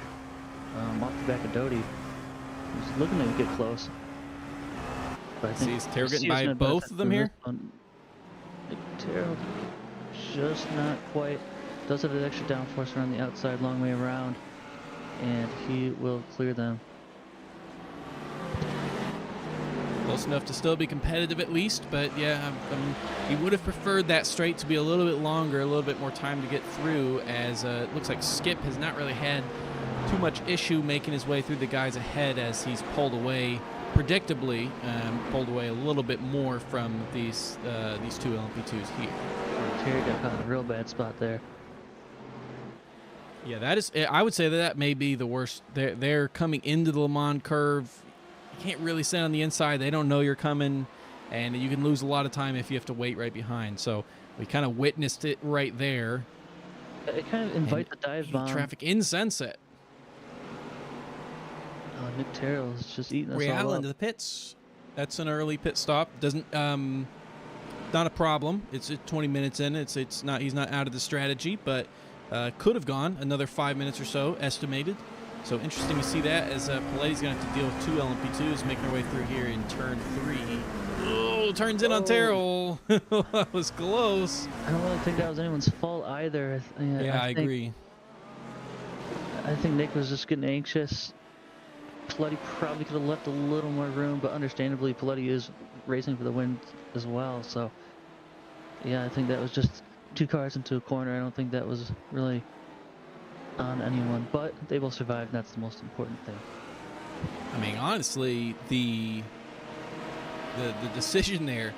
[SPEAKER 2] off the back of Doty. He's looking to get close. But I think
[SPEAKER 1] See, Terrell getting by both of them here?
[SPEAKER 2] Terrell just not quite. Does have an extra downforce around the outside, long way around, and he will clear them.
[SPEAKER 1] Close enough to still be competitive at least, but yeah, he would have preferred that straight to be a little bit longer, a little bit more time to get through, as it looks like Skip has not really had too much issue making his way through the guys ahead as he's pulled away, predictably, pulled away a little bit more from these two LMP2s here.
[SPEAKER 2] Terry got caught in a real bad spot there.
[SPEAKER 1] Yeah, that is. I would say that may be the worst. They're coming into the Le Mans curve. You can't really sit on the inside. They don't know you're coming, and you can lose a lot of time if you have to wait right behind. So we kind of witnessed it right there.
[SPEAKER 2] It kind of invites the dive bomb.
[SPEAKER 1] Traffic in Sunset.
[SPEAKER 2] Nick Terrell is just eating us
[SPEAKER 1] Real
[SPEAKER 2] all up.
[SPEAKER 1] into the pits. That's an early pit stop. Doesn't not a problem. It's 20 minutes in. It's not. He's not out of the strategy, but could have gone another 5 minutes or so estimated. So interesting to see that, as Paletti's going to have to deal with two LMP2s making their way through here in turn 3. Oh, turns in on Terrell. That was close.
[SPEAKER 2] I don't really think that was anyone's fault either.
[SPEAKER 1] I agree.
[SPEAKER 2] I think Nick was just getting anxious. Paletti probably could have left a little more room, but understandably, Paletti is racing for the win as well. So, yeah, I think that was just two cars into a corner. I don't think that was really on anyone, but they will survive, and that's the most important thing.
[SPEAKER 1] I mean, honestly, the decision there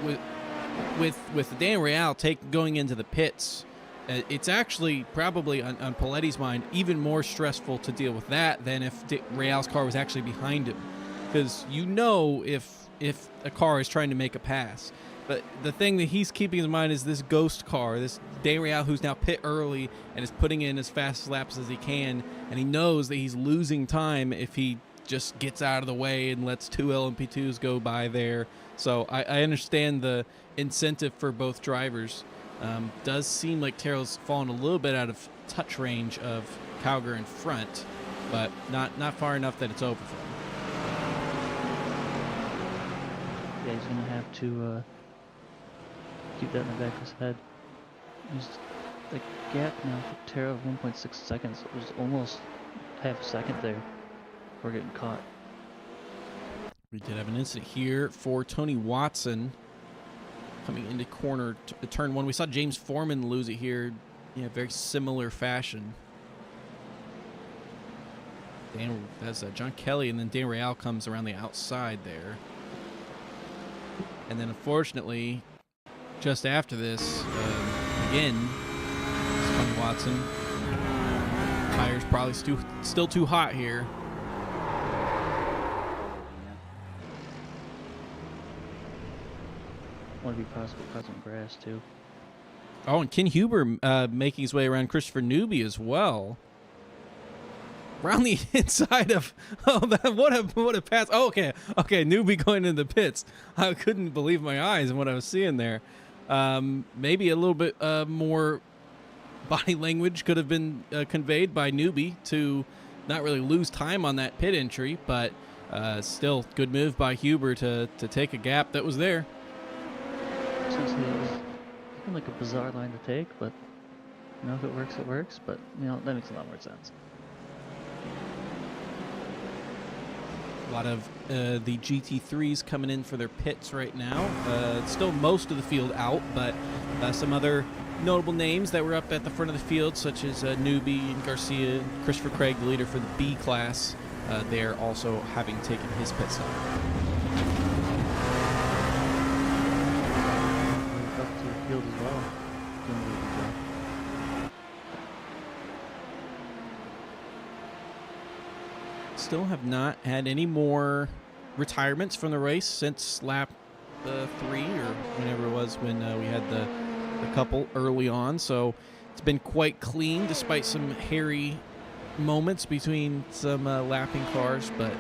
[SPEAKER 1] with Dan Real going into the pits, it's actually probably on Paletti's mind even more stressful to deal with that than if Real's car was actually behind him, because if a car is trying to make a pass. But the thing that he's keeping in mind is this ghost car, this Dan Real, who's now pit early and is putting in as fast laps as he can, and he knows that he's losing time if he just gets out of the way and lets two LMP2s go by there. So I understand the incentive for both drivers. Does seem like Terrell's fallen a little bit out of touch range of Cowger in front, but not far enough that it's over for him.
[SPEAKER 2] Yeah, he's going to have to keep that in the back of his head. The gap now for Terrell of 1.6 seconds. It was almost half a second there before getting caught.
[SPEAKER 1] We did have an incident here for Tony Watson coming into turn 1. We saw James Foreman lose it here in very similar fashion. That's John Kelly, and then Dan Real comes around the outside there. And then unfortunately, just after this, again, Tony Watson. Tires probably still too hot here.
[SPEAKER 2] Want to be possible cause of grass too.
[SPEAKER 1] Oh, and Ken Huber making his way around Christopher Newby as well. Around the inside of what a pass. Oh, okay, Newby going into the pits. I couldn't believe my eyes and what I was seeing there. Maybe a little bit more body language could have been conveyed by Newby to not really lose time on that pit entry, but still good move by Huber to take a gap that was there.
[SPEAKER 2] Essentially, it was looking like a bizarre line to take, but if it works, it works. But that makes a lot more sense.
[SPEAKER 1] A lot of the GT3s coming in for their pits right now. Still most of the field out, but some other notable names that were up at the front of the field, such as Newby and Garcia, Christopher Craig, the leader for the B class, there also having taken his pit stop.
[SPEAKER 2] Up to the field as well. Doing a really good job.
[SPEAKER 1] Still have not had any more retirements from the race since lap 3 or whenever it was when we had the couple early on. So it's been quite clean despite some hairy moments between some lapping cars, but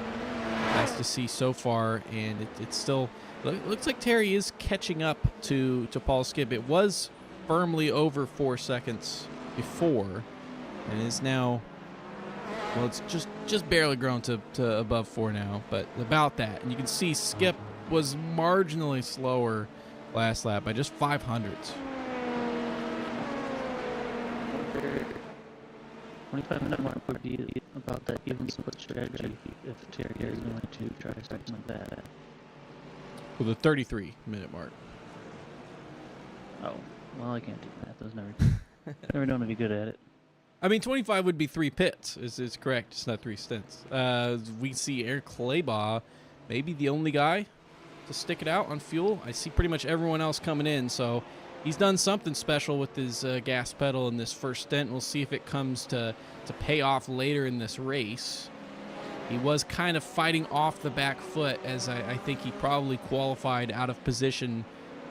[SPEAKER 1] nice to see so far. And it's still looks like Terry is catching up to Paul Skip. It was firmly over 4 seconds before and is now, well, it's just barely grown to above 4 now, but about that. And you can see Skip was marginally slower last lap by just 500ths.
[SPEAKER 2] 25-minute mark would be about that even split strategy if Terry is going to try something like that.
[SPEAKER 1] With a 33-minute mark.
[SPEAKER 2] Oh, well, I can't do math. I was never known to be good at it.
[SPEAKER 1] I mean, 25 would be 3 pits. Is correct. It's not 3 stints. We see Eric Claybaugh, maybe the only guy to stick it out on fuel. I see pretty much everyone else coming in, so he's done something special with his gas pedal in this first stint. We'll see if it comes to pay off later in this race. He was kind of fighting off the back foot, as I think he probably qualified out of position,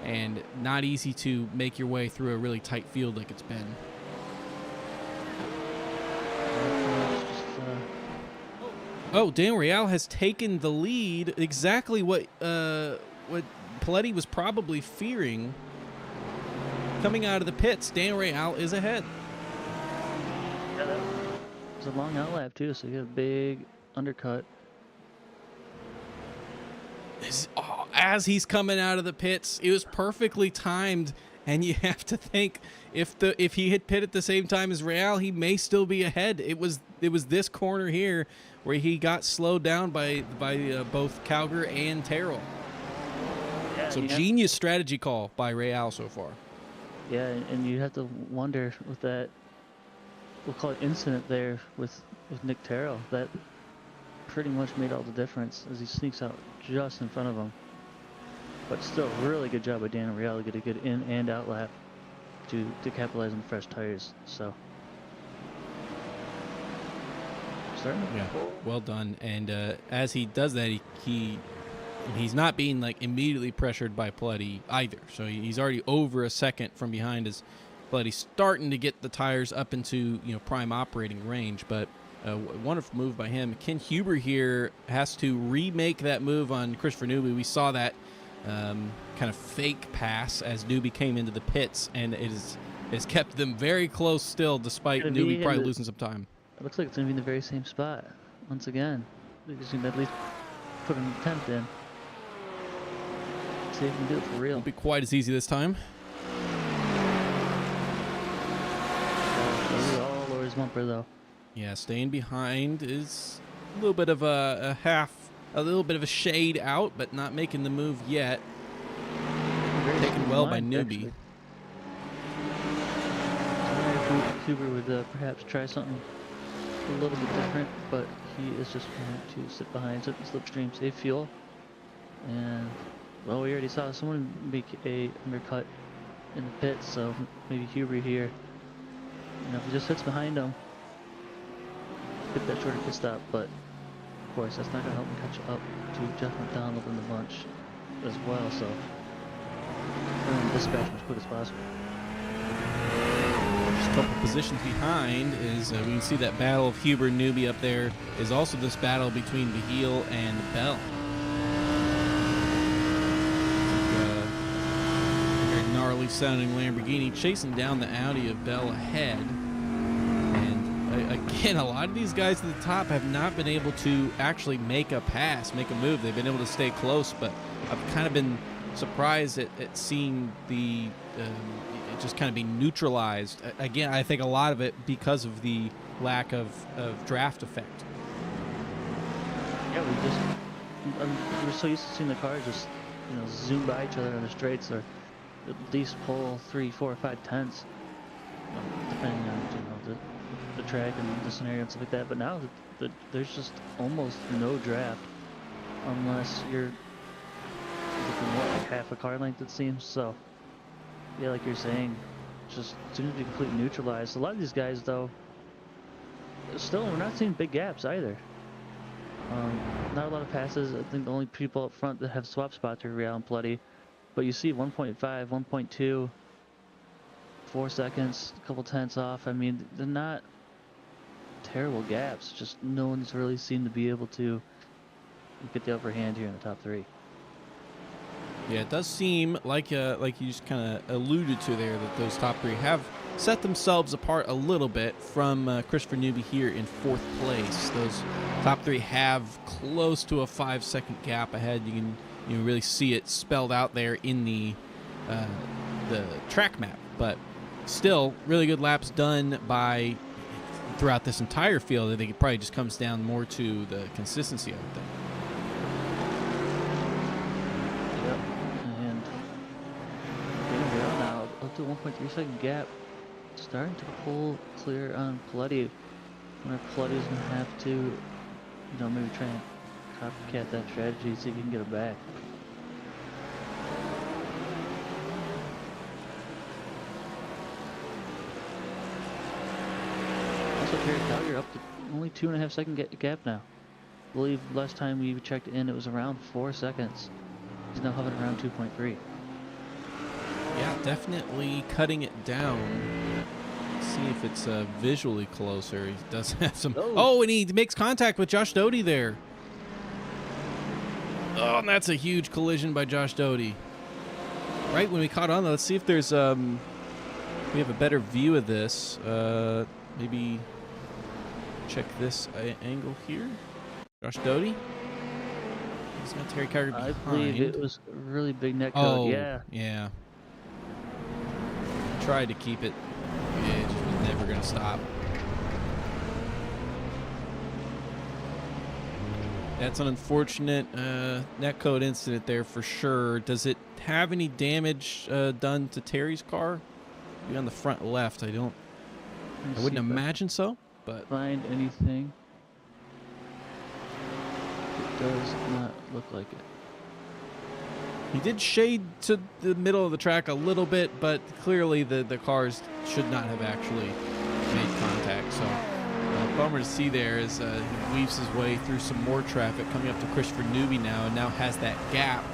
[SPEAKER 1] and not easy to make your way through a really tight field like it's been. Oh, Dan Real has taken the lead. Exactly what Paletti was probably fearing. Coming out of the pits, Dan Real is ahead.
[SPEAKER 2] Yeah, that was a long outlap too, so you get a big undercut.
[SPEAKER 1] As he's coming out of the pits, it was perfectly timed, and you have to think if he had pit at the same time as Real, he may still be ahead. It was this corner here where he got slowed down by both Calgar and Terrell.
[SPEAKER 2] Yeah,
[SPEAKER 1] So genius strategy call by Real so far.
[SPEAKER 2] Yeah, and you have to wonder with that, we'll call it incident there with Nick Terrell, that pretty much made all the difference as he sneaks out just in front of him. But still, really good job by Dan Real to get a good in and out lap to capitalize on the fresh tires. So,
[SPEAKER 1] yeah, well done. And as he does that, he's not being like immediately pressured by Paletti either. So he's already over a second from behind as Paletti's starting to get the tires up into prime operating range. But wonderful move by him. Ken Huber here has to remake that move on Christopher Newby. We saw that kind of fake pass as Newby came into the pits, and it has kept them very close still, despite Newby probably losing some time.
[SPEAKER 2] It looks like it's going to be in the very same spot once again. He's going to at least put an attempt in. See if he can do it for real.
[SPEAKER 1] Won't be quite as easy this time.
[SPEAKER 2] All over his bumper though.
[SPEAKER 1] Yeah, staying behind is a little bit of a little bit of a shade out, but not making the move yet. Taken well by Newby.
[SPEAKER 2] Huber would perhaps try something a little bit different, but he is just going to sit behind slipstream, save fuel. And well, we already saw someone make a undercut in the pits, so maybe Huber here. If he just sits behind him, get that shorter pit stop, but of course that's not going to help him catch up to Jeff McDonald in the bunch as well, so we're going to dispatch him as quick as possible.
[SPEAKER 1] Just a couple positions behind is we can see that battle of Huber and Newby up there is also this battle between Baheel and Bell. Very gnarly sounding Lamborghini chasing down the Audi of Bell ahead. And again, a lot of these guys at the top have not been able to actually make a pass, make a move. They've been able to stay close, but I've kind of been surprised at seeing the it just kind of be neutralized. Again, I think a lot of it because of the lack of draft effect.
[SPEAKER 2] Yeah, we're so used to seeing the cars just zoom by each other on the straights, or at least pull 3, 4, 5 tenths, depending on the track and the scenario and stuff like that. But now there's just almost no draft unless you're looking what, like half a car length it seems. So yeah, like you're saying, just seems to be completely neutralized. A lot of these guys though, still we're not seeing big gaps either. Not a lot of passes. I think the only people up front that have swap spots are Real and Pletty. But you see 1.5, 1.2, 4 seconds, a couple tenths off. I mean, they're not terrible gaps. Just no one's really seemed to be able to get the upper hand here in the top 3.
[SPEAKER 1] Yeah, it does seem like you just kind of alluded to there that those top 3 have set themselves apart a little bit from Christopher Newby here in 4th place. Those top 3 have close to a 5-second gap ahead. You can really see it spelled out there in the track map. But still, really good laps done by throughout this entire field. I think it probably just comes down more to the consistency of it.
[SPEAKER 2] Yep, and here we are now up to 1.3-second gap. Starting to pull clear on Pletty. Where Pletty's gonna have to, maybe try and copycat that strategy, see if he can get it back. Also, Terry Calgary up to only 2.5-second gap now. I believe last time we checked in, it was around 4 seconds. He's now hovering around 2.3.
[SPEAKER 1] Yeah, definitely cutting it down. Let's see if it's visually closer. He does have some... Oh, and he makes contact with Josh Doty there. Oh, and that's a huge collision by Josh Doty. Right when we caught on, let's see if there's... we have a better view of this. Maybe check this angle here. Josh Doty. He's got Terry Carter behind.
[SPEAKER 2] I believe it was a really big net code.
[SPEAKER 1] Oh,
[SPEAKER 2] yeah.
[SPEAKER 1] Tried to keep it. It just was never going to stop. That's an unfortunate netcode incident there for sure. Does it have any damage done to Terry's car? Maybe on the front left. I wouldn't imagine so, but
[SPEAKER 2] find anything. It does not look like it.
[SPEAKER 1] he did shade to the middle of the track a little bit, but clearly the cars should not have actually made contact. So bummer to see there as he weaves his way through some more traffic coming up to Christopher Newby now, and now has that gap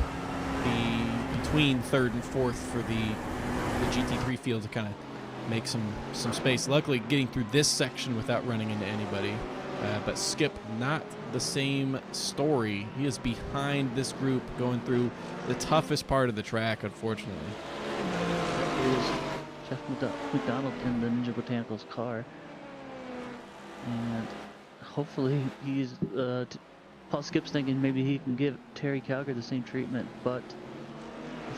[SPEAKER 1] between 3rd and 4th for the GT3 field to kind of make some space. Luckily getting through this section without running into anybody. But Skip, not the same story. He is behind this group going through the toughest part of the track, unfortunately.
[SPEAKER 2] It is Jeff McDonald in the Ninja Botanicals car. And hopefully he's... Paul Skip's thinking maybe he can give Terry Calgary the same treatment, but I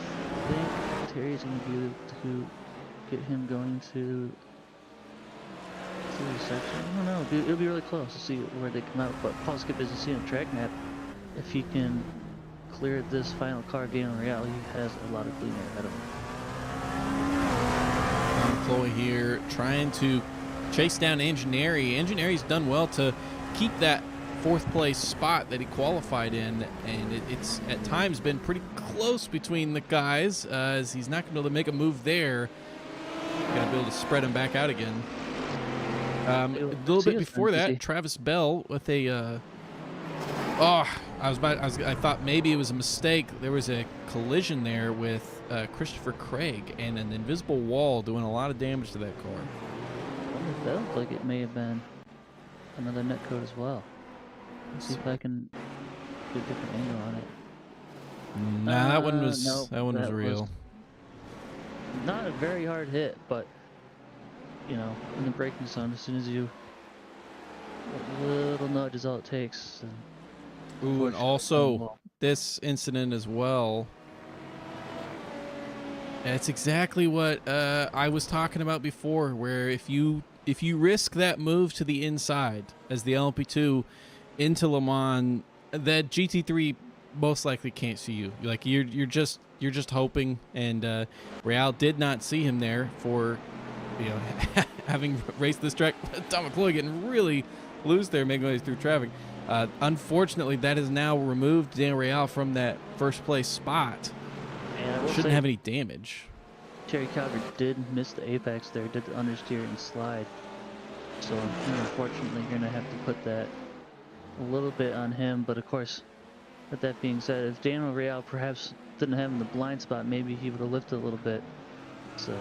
[SPEAKER 2] think Terry's going to be able to get him going to the section. I don't know. It'll be really close to see where they come out. But Paul Skip isn't seeing a track map. If he can clear this final car Galen Real, he has a lot of clean air ahead of him.
[SPEAKER 1] Chloe here trying to chase down Engineering. Engineering's done well to keep that 4th place spot that he qualified in, and it's at times been pretty close between the guys as he's not going to be able to make a move there. Got to be able to spread him back out again. A little bit before that, Travis Bell with a I thought maybe it was a mistake. There was a collision there with Christopher Craig and an invisible wall doing a lot of damage to that car.
[SPEAKER 2] That looked like it may have been another netcode as well. Let's see if I can get a different angle on it.
[SPEAKER 1] Nah, that one was real.
[SPEAKER 2] Not a very hard hit, but in the braking zone, as soon as a little nudge is all it takes.
[SPEAKER 1] Ooh, and also this incident as well. That's exactly what I was talking about before, where if you risk that move to the inside as the LMP2 into Le Mans, that GT3 most likely can't see you. Like you're just hoping, and Real did not see him there for you know, having raced this track, Tom McCloy getting really loose there, making ways through traffic. Unfortunately, that has now removed Dan Real from that first place spot.
[SPEAKER 2] And I will
[SPEAKER 1] Shouldn't
[SPEAKER 2] say,
[SPEAKER 1] have any damage.
[SPEAKER 2] Terry Calgary did miss the apex there, did the understeer and slide. So unfortunately, you're gonna have to put that a little bit on him. But of course, with that being said, if Daniel Real perhaps didn't have him in the blind spot, maybe he would have lifted a little bit. So,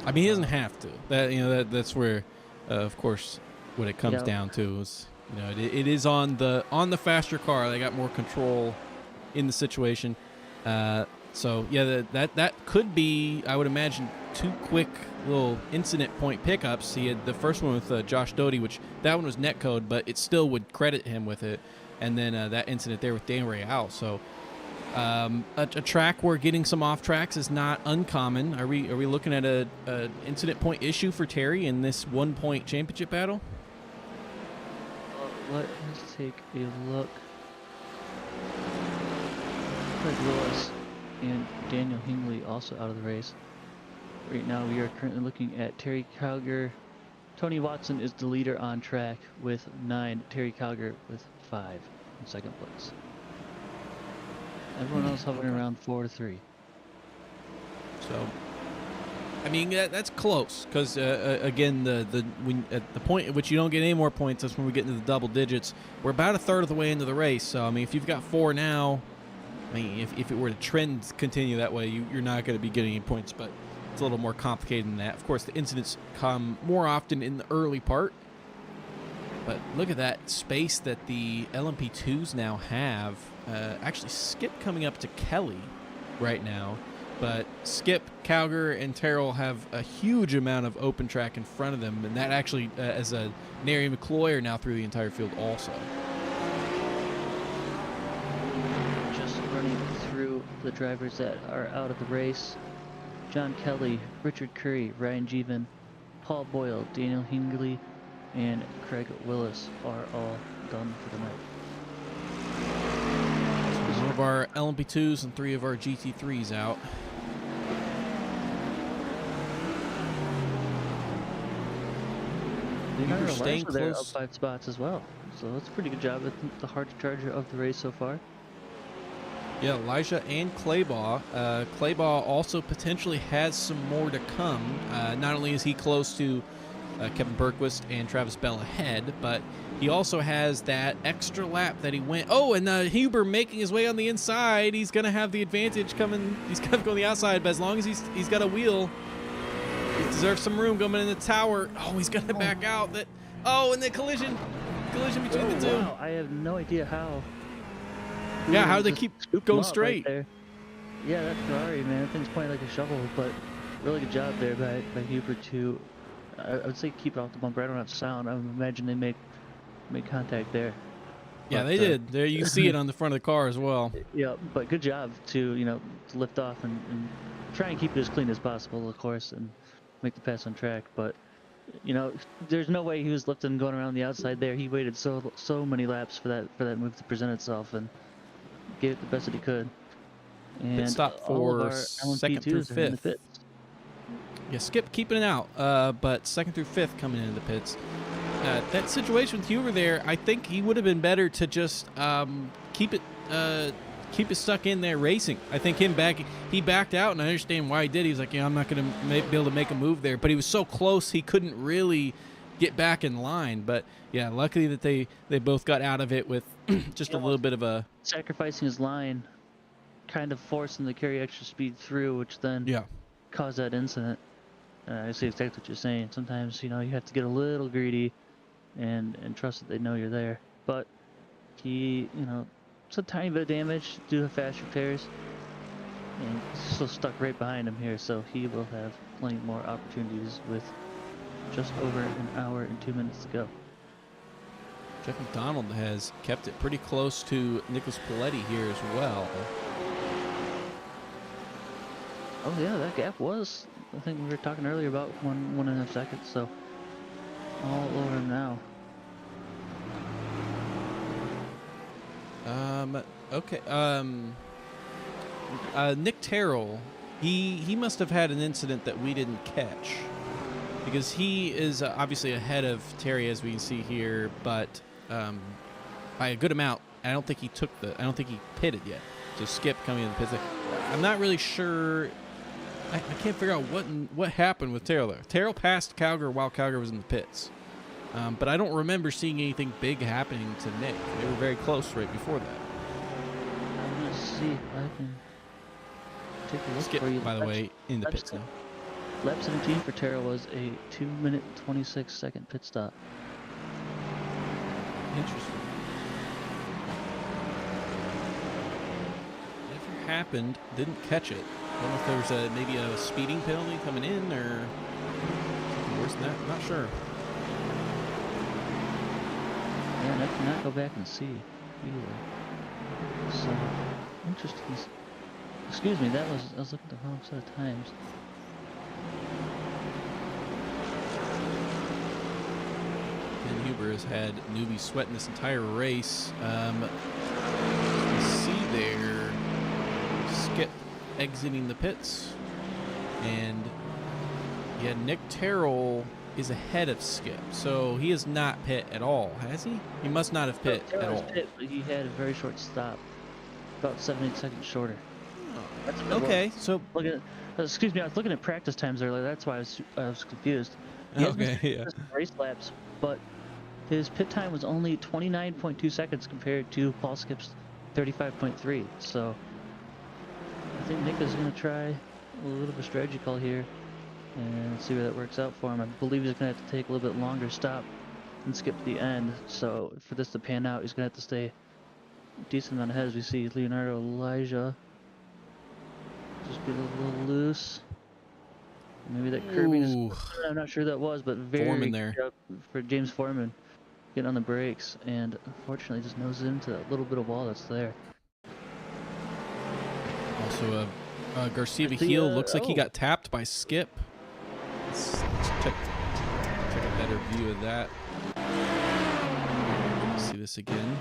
[SPEAKER 1] I mean, he doesn't have to. That's where, of course, what it comes
[SPEAKER 2] Yeah.
[SPEAKER 1] down to is, it is on the faster car. They got more control in the situation. So yeah, that could be, I would imagine, 2 quick little incident point pickups. He had the first one with Josh Doty, which that one was netcode, but it still would credit him with it. And then that incident there with Dan Real. So a track where getting some off tracks is not uncommon. Are we looking at a incident point issue for Terry in this 1-point championship battle?
[SPEAKER 2] let's take a look. Craig Willis and Daniel Hingley also out of the race. Right now we are currently looking at Terry Calger. Tony Watson is the leader on track with 9. Terry Calger with 5 in second place. Everyone else hovering around 4 to 3.
[SPEAKER 1] So, I mean, that's close because again, when at the point at which you don't get any more points, that's when we get into the double digits. We're about a third of the way into the race. So, I mean, if you've got 4 now, I mean, if it were to trend continue that way, you're not going to be getting any points. But it's a little more complicated than that. Of course, the incidents come more often in the early part. But look at that space that the LMP2s now have. Actually, Skip coming up to Kelly right now. But Skip, Calger, and Terrell have a huge amount of open track in front of them. And that actually, as a Nary McCloy, are now through the entire field also.
[SPEAKER 2] Just running through the drivers that are out of the race. John Kelly, Richard Curry, Ryan Jeevan, Paul Boyle, Daniel Hingley, and Craig Willis are all done for the night.
[SPEAKER 1] One of our LMP2s and 3 of our GT3s out.
[SPEAKER 2] Leonardo
[SPEAKER 1] staying
[SPEAKER 2] Elijah there up
[SPEAKER 1] close.
[SPEAKER 2] 5 spots as well. So that's a pretty good job. I think the hardest charger of the race so far.
[SPEAKER 1] Yeah, Elijah and Claybaugh. Claybaugh also potentially has some more to come. Not only is he close to Kevin Berquist and Travis Bell ahead, but he also has that extra lap that he went. Oh, and Huber making his way on the inside. He's going to have the advantage coming. He's going to go on the outside, but as long as he's got a wheel, he deserves some room going in the tower. Oh, he's going to back out. And the collision between the two.
[SPEAKER 2] Wow, I have no idea how.
[SPEAKER 1] Yeah, how do they
[SPEAKER 2] Just
[SPEAKER 1] keep
[SPEAKER 2] scooped him
[SPEAKER 1] going
[SPEAKER 2] up right
[SPEAKER 1] straight?
[SPEAKER 2] there. Yeah, that Ferrari, man, that thing's pointing like a shovel, but really good job there by Huber to, I would say, keep it off the bumper. I don't have sound. I would imagine they made contact there.
[SPEAKER 1] Yeah,
[SPEAKER 2] But,
[SPEAKER 1] they did. There, you can see it on the front of the car as well.
[SPEAKER 2] Yeah, but good job to to lift off and try and keep it as clean as possible, of course, and make the pass on track. But there's no way he was lifting going around the outside there. He waited so many laps for that move to present itself and gave it the best that he could. And
[SPEAKER 1] Pit stop
[SPEAKER 2] all of
[SPEAKER 1] for
[SPEAKER 2] our
[SPEAKER 1] second through
[SPEAKER 2] LMP2s are in the
[SPEAKER 1] fifth.
[SPEAKER 2] pits.
[SPEAKER 1] Yeah, Skip keeping it out, but second through fifth coming into the pits. That situation with Huber there, I think he would have been better to just keep it stuck in there racing. I think he backed out, and I understand why he did. He was like, I'm not going to be able to make a move there. But he was so close, he couldn't really get back in line. But, yeah, luckily that they both got out of it with just a little bit of a...
[SPEAKER 2] Sacrificing his line, kind of forcing him to carry extra speed through, which then caused that incident. I see exactly what you're saying. Sometimes, you have to get a little greedy and trust that they know you're there. But he, it's a tiny bit of damage due to fast repairs. And he's still stuck right behind him here, so he will have plenty more opportunities with just over an hour and 2 minutes to go.
[SPEAKER 1] Jeff McDonald has kept it pretty close to Nicholas Piletti here as well.
[SPEAKER 2] Oh yeah, that gap was, I think we were talking earlier about 1.5 seconds, so all over him now.
[SPEAKER 1] Okay. Nick Terrell, he must have had an incident that we didn't catch. because he is obviously ahead of Terry, as we can see here, but by a good amount. I don't think he pitted yet. So Skip coming in the pits. I'm not really sure. I can't figure out what happened with Terrell there. Terrell passed Calgar while Calgar was in the pits. But I don't remember seeing anything big happening to Nick. They were very close right before that.
[SPEAKER 2] I'm going to see if I can take a look
[SPEAKER 1] Skip,
[SPEAKER 2] for you.
[SPEAKER 1] by the way, in the pits now.
[SPEAKER 2] Lap 17 for Terrell was a 2-minute 26-second pit stop.
[SPEAKER 1] Interesting. Never happened. Didn't catch it. I don't know if there was maybe a speeding penalty coming in or something worse than that. Not sure.
[SPEAKER 2] Yeah, and I cannot go back and see either. So interesting. Excuse me, I was looking at the wrong set of times.
[SPEAKER 1] Ben Huber has had newbies sweating this entire race. You see there, Skip exiting the pits, and yeah, Nick Terrell is ahead of Skip, so he is not pit at all, has he? He must not have pit at all.
[SPEAKER 2] Pit, but he had a very short stop, about 7-8 seconds shorter.
[SPEAKER 1] Oh, okay, so
[SPEAKER 2] look at. Excuse me, I was looking at practice times earlier. That's why I was confused. He has
[SPEAKER 1] okay,
[SPEAKER 2] missed
[SPEAKER 1] yeah.
[SPEAKER 2] race laps, but his pit time was only 29.2 seconds compared to Paul Skip's 35.3. So I think Nick is going to try a little bit of a strategy call here and see where that works out for him. I believe he's going to have to take a little bit longer stop and skip to the end. So for this to pan out, he's going to have to stay a decent amount ahead. As we see Leonardo Elijah just get a little loose. Maybe that curbing is, I'm not sure that was, but very
[SPEAKER 1] Foreman there
[SPEAKER 2] for James Foreman getting on the brakes, and unfortunately just noses into that little bit of wall that's there.
[SPEAKER 1] Also, Garcia Vigil looks like he got tapped by Skip. Let's check a better view of that. Let's see this again.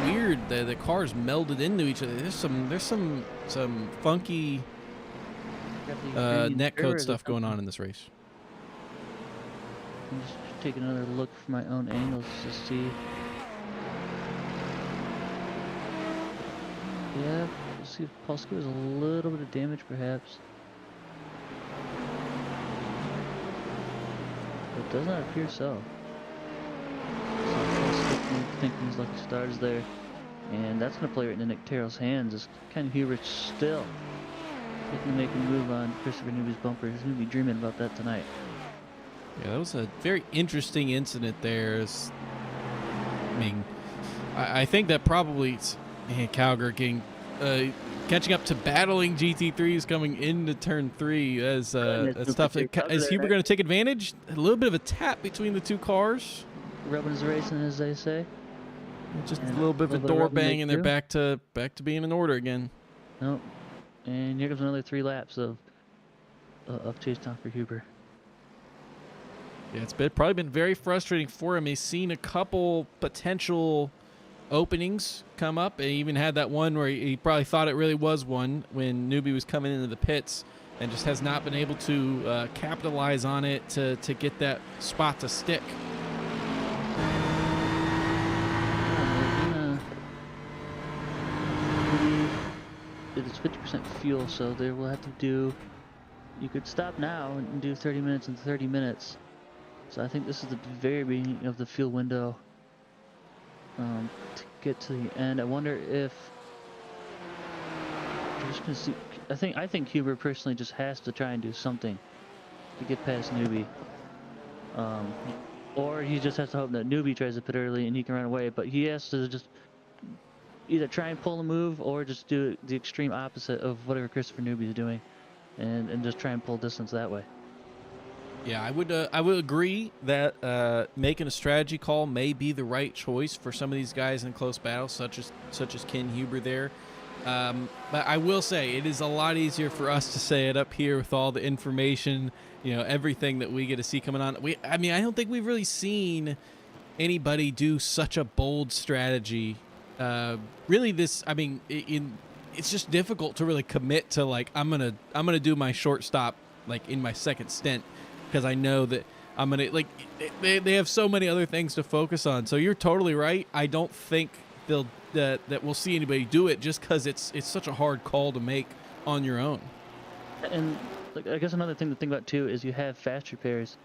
[SPEAKER 1] Weird that the cars melded into each other. There's some funky netcode stuff going on in this race.
[SPEAKER 2] I'm just taking another look from my own angles to see. Yeah, see if Paul Skip has a little bit of damage perhaps. But it does not appear so. Thinking his lucky stars there, and that's going to play right into Nick Terrell's hands. As Ken Hubert still looking to make a move on Christopher Newby's bumper. He's going to be dreaming about that tonight.
[SPEAKER 1] Yeah, that was a very interesting incident there. I mean, I think that probably Calgar getting catching up to battling GT3s coming into turn 3. That's tough. Is Hubert going to take advantage? A little bit of a tap between the two cars.
[SPEAKER 2] Rubbing his racing, as they say.
[SPEAKER 1] Just a little bit of a door bang, and they're back to being in order again.
[SPEAKER 2] Nope. And here comes another 3 laps of chase time for Huber.
[SPEAKER 1] Yeah, it's probably been very frustrating for him. He's seen a couple potential openings come up. He even had that one where he probably thought it really was one when Newby was coming into the pits, and just has not been able to capitalize on it to get that spot to stick.
[SPEAKER 2] It's 50% fuel, so they will have to do. You could stop now and do 30 minutes and 30 minutes. So I think this is the very beginning of the fuel window to get to the end. I wonder if we're just gonna see. I think Huber personally just has to try and do something to get past Newby, or he just has to hope that Newby tries to pit early and he can run away. But he has to just either try and pull a move or just do the extreme opposite of whatever Christopher Newby is doing, and just try and pull distance that way.
[SPEAKER 1] Yeah, I would agree that making a strategy call may be the right choice for some of these guys in close battles, such as Ken Huber there. But I will say it is a lot easier for us to say it up here with all the information, everything that we get to see coming on. I don't think we've really seen anybody do such a bold strategy. Really, it's just difficult to really commit to, like, I'm gonna do my short stop like in my second stint, because I know that I'm gonna like they have so many other things to focus on. So you're totally right. I don't think they'll that we'll see anybody do it just because it's such a hard call to make on your own.
[SPEAKER 2] And like, I guess another thing to think about too is you have fast repairs.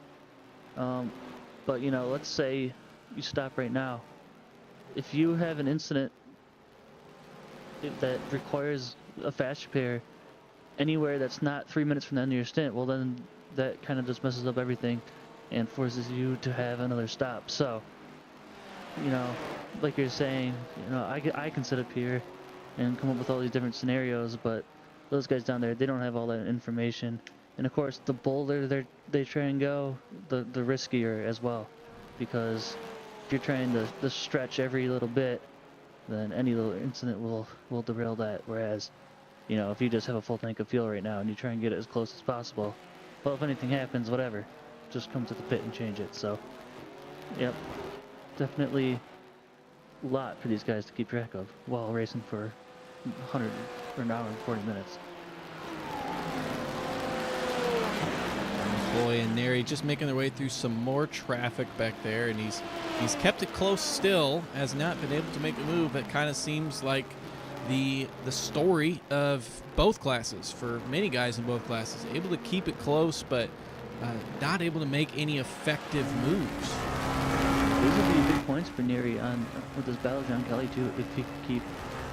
[SPEAKER 2] But you know, let's say you stop right now. If you have an incident that requires a fast repair anywhere that's not 3 minutes from the end of your stint, well then that kind of just messes up everything and forces you to have another stop. So, you know, like you're saying, you know, I can sit up here and come up with all these different scenarios, but those guys down there, they don't have all that information. And of course, the bolder they try and go, the riskier as well, because if you're trying to stretch every little bit, then any little incident will derail that. Whereas, you know, if you just have a full tank of fuel right now and you try and get it as close as possible, well, if anything happens, whatever, just come to the pit and change it. So, yep, definitely a lot for these guys to keep track of while racing for 100 or an hour and 40 minutes.
[SPEAKER 1] Boy and Neri just making their way through some more traffic back there, and he's kept it close still, has not been able to make a move. That kind of seems like the story of both classes for many guys in both classes. Able to keep it close, but not able to make any effective moves.
[SPEAKER 2] These would be big points for Neri on with this battle, John Kelly too, if he could keep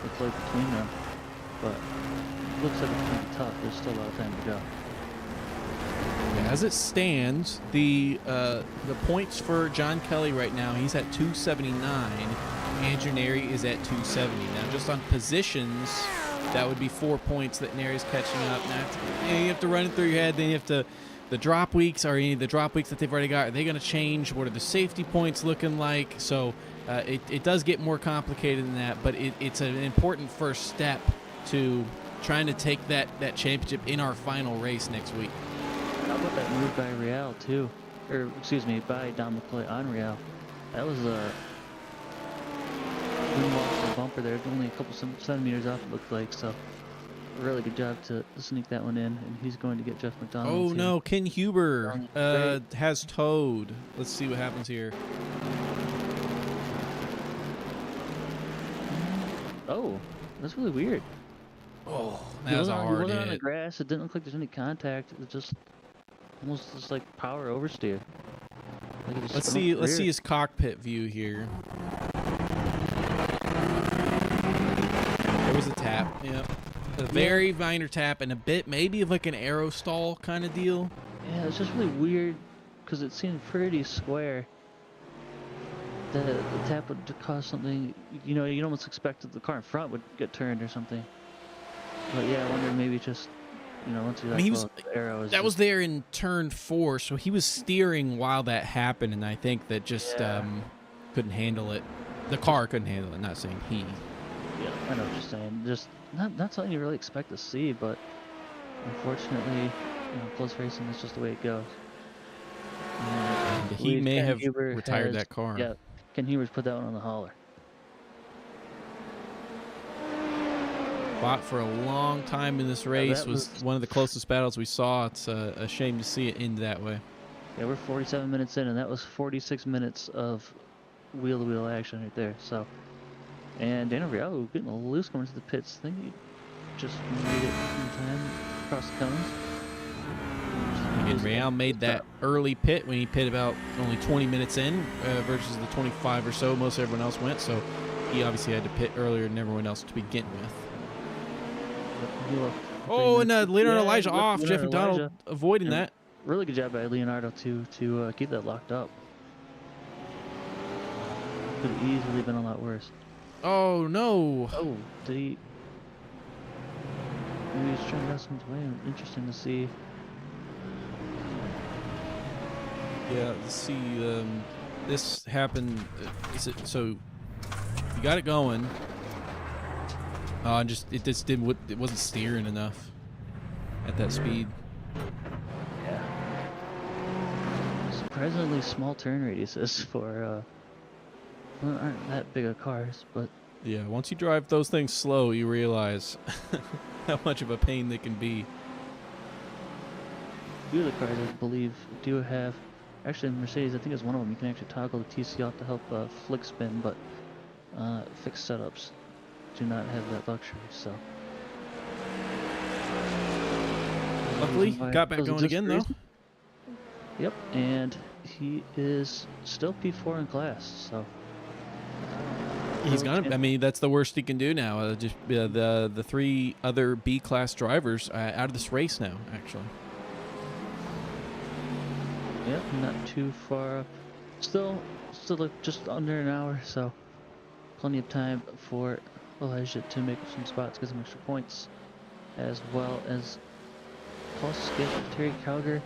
[SPEAKER 2] the flow between them. But it looks like it's going to be tough. There's still a lot of time to go.
[SPEAKER 1] As it stands, the points for John Kelly right now, he's at 279. Andrew Neri is at 270. Now, just on positions, that would be 4 points that Neri's catching up. Now, you have to run it through your head. Then you have to, the drop weeks, are any of the drop weeks that they've already got, are they going to change? What are the safety points looking like? So it does get more complicated than that, but it's an important first step to trying to take that championship in our final race next week.
[SPEAKER 2] How about that move by Real too? Or excuse me, by Don McCoy on Real. That was a moonwalk bumper there, only a couple centimeters off it looked like, so really good job to sneak that one in, and he's going to get Jeff McDonald.
[SPEAKER 1] Oh no, Ken Huber has towed. Let's see what happens here.
[SPEAKER 2] Oh, that's really weird.
[SPEAKER 1] Oh, that was a hard hit.
[SPEAKER 2] On the grass. It didn't look like there's any contact. It was just almost just like power oversteer. Like
[SPEAKER 1] let's see his cockpit view here. There was a tap. Yep. A very minor tap and a bit maybe of like an aero stall kind of deal.
[SPEAKER 2] Yeah, it's just really weird because it seemed pretty square. The tap would cause something, you know, you'd almost expect that the car in front would get turned or something. But yeah, I wonder maybe just, you know, once you
[SPEAKER 1] that was there in turn 4, so he was steering while that happened, and I think that just couldn't handle it. The car couldn't handle it. Not saying he.
[SPEAKER 2] Yeah, I know what you're saying. Just not something you really expect to see, but unfortunately, you know, close racing is just the way it goes.
[SPEAKER 1] And he may have retired that car.
[SPEAKER 2] Yeah, Ken Huber's put that one on the hauler.
[SPEAKER 1] Fought for a long time in this race. Was one of the closest battles we saw. It's a shame to see it end that way.
[SPEAKER 2] Yeah, we're 47 minutes in, and that was 46 minutes of wheel-to-wheel action right there. So, and Daniel Riallo getting a loose coming to the pits. I think he just made it in time across the cones.
[SPEAKER 1] And Real made that early pit when he pit about only 20 minutes in versus the 25 or so most everyone else went. So he obviously had to pit earlier than everyone else to begin with. Oh, and Leonardo Elijah off. Jeff McDonald avoiding that.
[SPEAKER 2] Really good job by Leonardo to keep that locked up. Could have easily been a lot worse.
[SPEAKER 1] Oh no!
[SPEAKER 2] Oh, did he? Maybe he's trying to wrestle his way. Interesting to see.
[SPEAKER 1] Yeah, let's see. This happened. So you got it going. It just didn't. It wasn't steering enough at that speed.
[SPEAKER 2] Yeah. Surprisingly small turn radiuses for aren't that big of cars, but
[SPEAKER 1] yeah. Once you drive those things slow, you realize how much of a pain they can be.
[SPEAKER 2] few of the cars, I believe, do have. Actually, Mercedes, I think is one of them. You can actually toggle the TC off to help flick spin, but fixed setups do not have that luxury. So there's a
[SPEAKER 1] Luckily,
[SPEAKER 2] reason why
[SPEAKER 1] got back
[SPEAKER 2] those
[SPEAKER 1] going
[SPEAKER 2] exist
[SPEAKER 1] again
[SPEAKER 2] for a
[SPEAKER 1] though.
[SPEAKER 2] reason. Yep, and he is still P4 in class. So
[SPEAKER 1] He's
[SPEAKER 2] still a
[SPEAKER 1] gonna. I
[SPEAKER 2] champ.
[SPEAKER 1] mean, that's the worst he can do now. Just the three other B class drivers out of this race now. Actually,
[SPEAKER 2] Yep, not too far up. Still like just under an hour, so plenty of time for Elijah to make some spots, get some extra points, as well as Paul Skip, Terry Calger,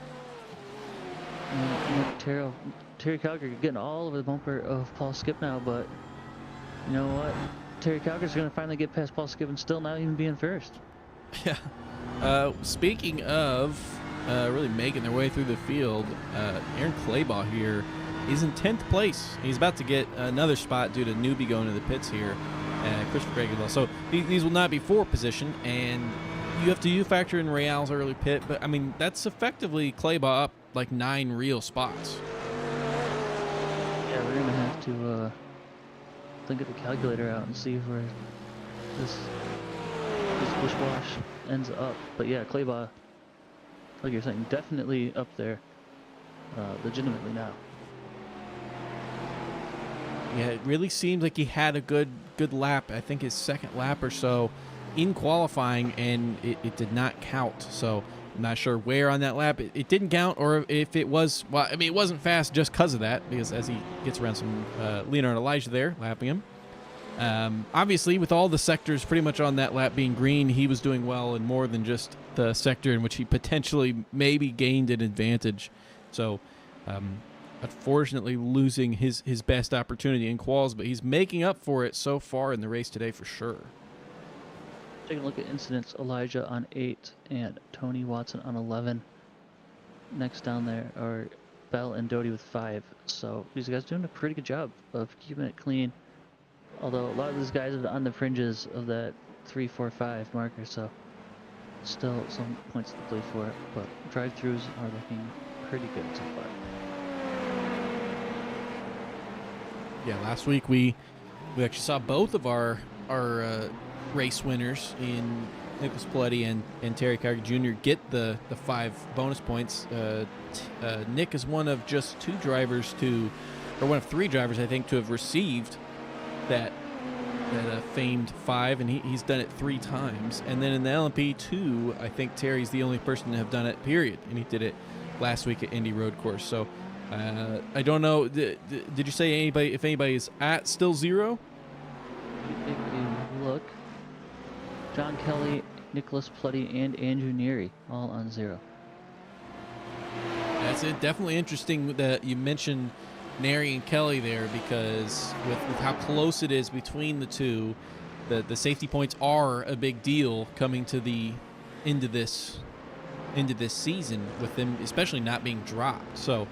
[SPEAKER 2] and Nick Terrell. Terry Calger getting all over the bumper of Paul Skip now, but you know what? Terry Calger's going to finally get past Paul Skip and still not even being first.
[SPEAKER 1] yeah. Speaking of really making their way through the field, Aaron Claybaugh here is in 10th place. He's about to get another spot due to newbie going to the pits here. Christopher Gregory. So these will not be for position, and you have to factor in Real's early pit. But I mean, that's effectively Claybaugh up like 9 real spots.
[SPEAKER 2] Yeah, we're going to have to then get the calculator out and see where this bush-wash ends up. But yeah, Claybaugh, like you're saying, definitely up there, legitimately now.
[SPEAKER 1] Yeah, it really seemed like he had a good lap. I think his second lap or so in qualifying, and it did not count. So I'm not sure where on that lap it didn't count, or if it was. Well, I mean, it wasn't fast just because of that, because as he gets around some Leonard Elijah there, lapping him. Obviously, with all the sectors pretty much on that lap being green, he was doing well in more than just the sector in which he potentially maybe gained an advantage. So, unfortunately, losing his best opportunity in quals, but he's making up for it so far in the race today for sure.
[SPEAKER 2] Taking a look at incidents, Elijah on 8 and Tony Watson on 11. Next down there are Bell and Doty with 5. So these guys doing a pretty good job of keeping it clean. Although a lot of these guys are on the fringes of that 3, 4, 5 marker, so still some points to play for it. But drive-throughs are looking pretty good so far.
[SPEAKER 1] Yeah, last week we actually saw both of our race winners in Nicholas Paletti and Terry Cargill Jr. get the 5 bonus points. Nick is one of just 2 drivers or one of 3 drivers, I think, to have received that famed 5, and he's done it 3 times. And then in the LMP2, I think Terry's the only person to have done it, period. And he did it last week at Indy Road Course. So I don't know. Did you say if anybody is at still 0?
[SPEAKER 2] If you look, John Kelly, Nicholas Pletty, and Andrew Neary all on 0.
[SPEAKER 1] That's it. Definitely interesting that you mentioned Nary and Kelly there, because with how close it is between the two, the safety points are a big deal coming to the into this season, with them especially not being dropped. So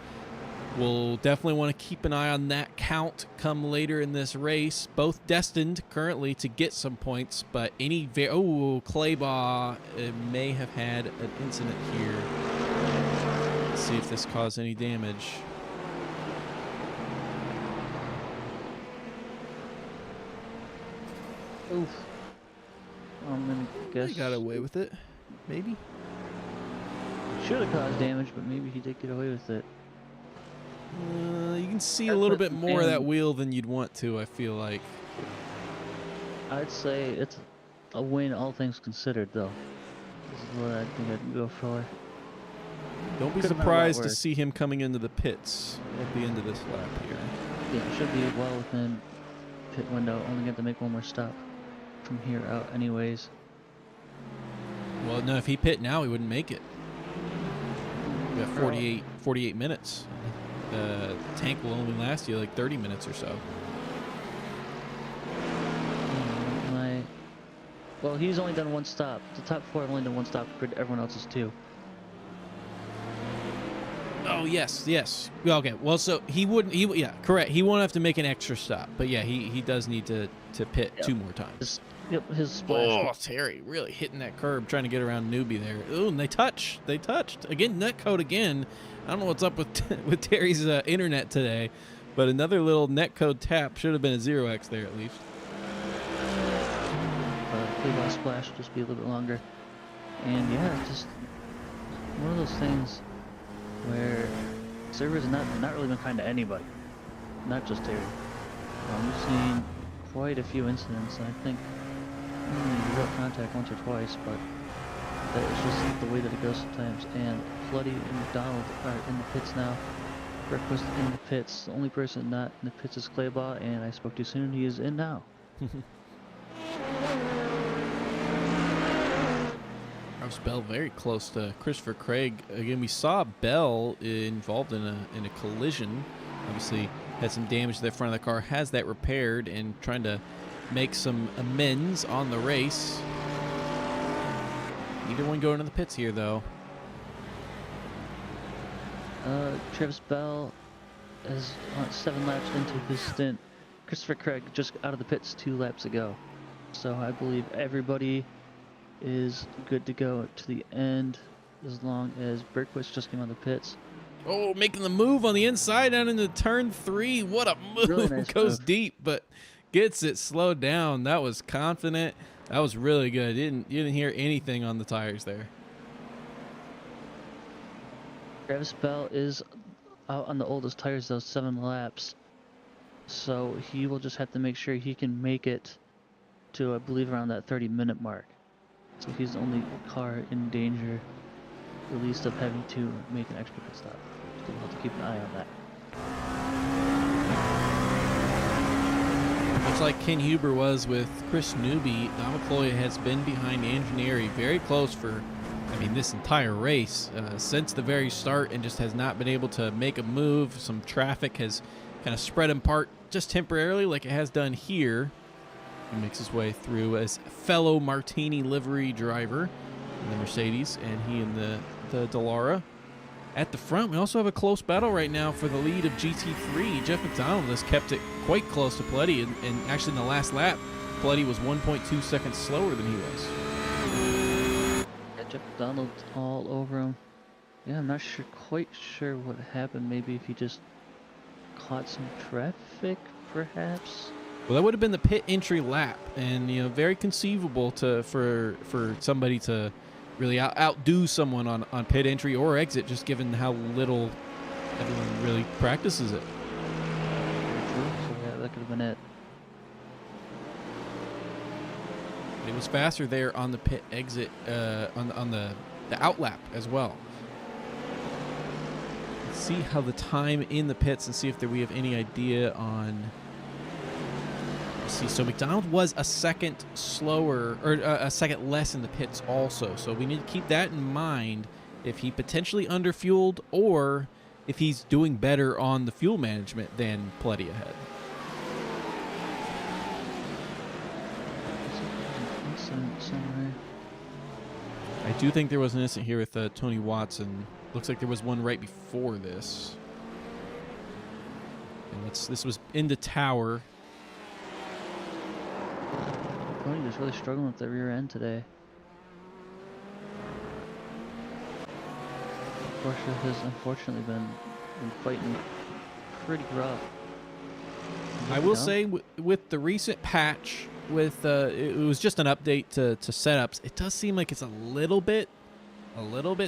[SPEAKER 1] we'll definitely want to keep an eye on that count come later in this race. Both destined currently to get some points, but Claybaugh may have had an incident here. Let's see if this caused any damage.
[SPEAKER 2] Oof. I'm gonna guess
[SPEAKER 1] He got away with it, maybe.
[SPEAKER 2] should have caused damage, but maybe he did get away with it.
[SPEAKER 1] You can see a
[SPEAKER 2] That's
[SPEAKER 1] little
[SPEAKER 2] what
[SPEAKER 1] bit more of that
[SPEAKER 2] damage-
[SPEAKER 1] wheel than you'd want to, I feel like.
[SPEAKER 2] I'd say it's a win, all things considered, though. This is what I think I'd go for.
[SPEAKER 1] Don't be
[SPEAKER 2] Could've been a lot
[SPEAKER 1] surprised to
[SPEAKER 2] worse.
[SPEAKER 1] see him coming into the pits at the end of this lap here.
[SPEAKER 2] Yeah, should be well within pit window. Only get to make one more stop from here out, anyways.
[SPEAKER 1] Well, no, if he pit now, he wouldn't make it. We got 48 minutes. The tank will only last you like 30 minutes or so.
[SPEAKER 2] Well, he's only done 1 stop. The top 4 have only done 1 stop compared to everyone else's 2.
[SPEAKER 1] Oh, yes. Okay, well, so yeah, correct. He won't have to make an extra stop, but yeah, he does need to pit
[SPEAKER 2] Yeah.
[SPEAKER 1] 2 more times.
[SPEAKER 2] Yep, his splash.
[SPEAKER 1] Oh, Terry really hitting that curb, trying to get around newbie there. Ooh, and they touched. They touched. Again, netcode again. I don't know what's up with with Terry's internet today, but another little netcode tap. Should have been a 0x there at least.
[SPEAKER 2] Cleveland splash will just be a little bit longer. And yeah, it's just one of those things where servers not really been kind to anybody, not just Terry. We've seen quite a few incidents, and I think real contact once or twice, but that is just the way that it goes sometimes. And Floody and McDonald are in the pits now. Breakfast in the pits. The only person not in the pits is Claybaugh, and I spoke too soon. He is in now.
[SPEAKER 1] Travis Bell very close to Christopher Craig. Again, we saw Bell involved in a collision. Obviously had some damage to the front of the car, has that repaired and trying to make some amends on the race. Neither one going to the pits here, though.
[SPEAKER 2] Travis Bell is on 7 laps into his stint. Christopher Craig just out of the pits 2 laps ago. So I believe everybody is good to go to the end as long as Bergquist just came out of the pits.
[SPEAKER 1] Oh, making the move on the inside down into turn 3. What a move.
[SPEAKER 2] Really nice
[SPEAKER 1] Goes
[SPEAKER 2] move.
[SPEAKER 1] deep, but gets it slowed down. That was confident. That was really good. You didn't hear anything on the tires there.
[SPEAKER 2] Travis Bell is out on the oldest tires, those 7 laps. So he will just have to make sure he can make it to, I believe, around that 30-minute mark. So he's the only car in danger, at least, of having to make an extra pit stop. So we'll have to keep an eye on that.
[SPEAKER 1] Much like Ken Huber was with Chris Newby, Don McCloy has been behind Andrew Neri very close for, this entire race since the very start, and just has not been able to make a move. Some traffic has kind of spread him apart just temporarily, like it has done here. He makes his way through as fellow Martini livery driver in the Mercedes, and he and the Dallara. At the front, we also have a close battle right now for the lead of GT3. Jeff McDonald has kept it quite close to Pleddy, and actually in the last lap, Pleddy was 1.2 seconds slower than he was.
[SPEAKER 2] Yeah, Jeff McDonald all over him. Yeah, I'm not quite sure what happened. Maybe if he just caught some traffic, perhaps.
[SPEAKER 1] Well, that would have been the pit entry lap, and very conceivable for somebody to really outdo someone on pit entry or exit, just given how little everyone really practices it.
[SPEAKER 2] So yeah, that could have been it.
[SPEAKER 1] It was faster there on the pit exit, on the outlap as well. Let's see how the time in the pits and see if we have any idea on. So McDonald was a second slower, or a second less in the pits also. So we need to keep that in mind if he potentially underfueled or if he's doing better on the fuel management than Pleddy ahead.
[SPEAKER 2] Somewhere.
[SPEAKER 1] I do think there was an incident here with Tony Watson. Looks like there was one right before this. And this was in the tower.
[SPEAKER 2] Tony just really struggling with the rear end today. Porsche has unfortunately been fighting pretty rough.
[SPEAKER 1] I will say with the recent patch, with it was just an update to setups. It does seem like it's a little bit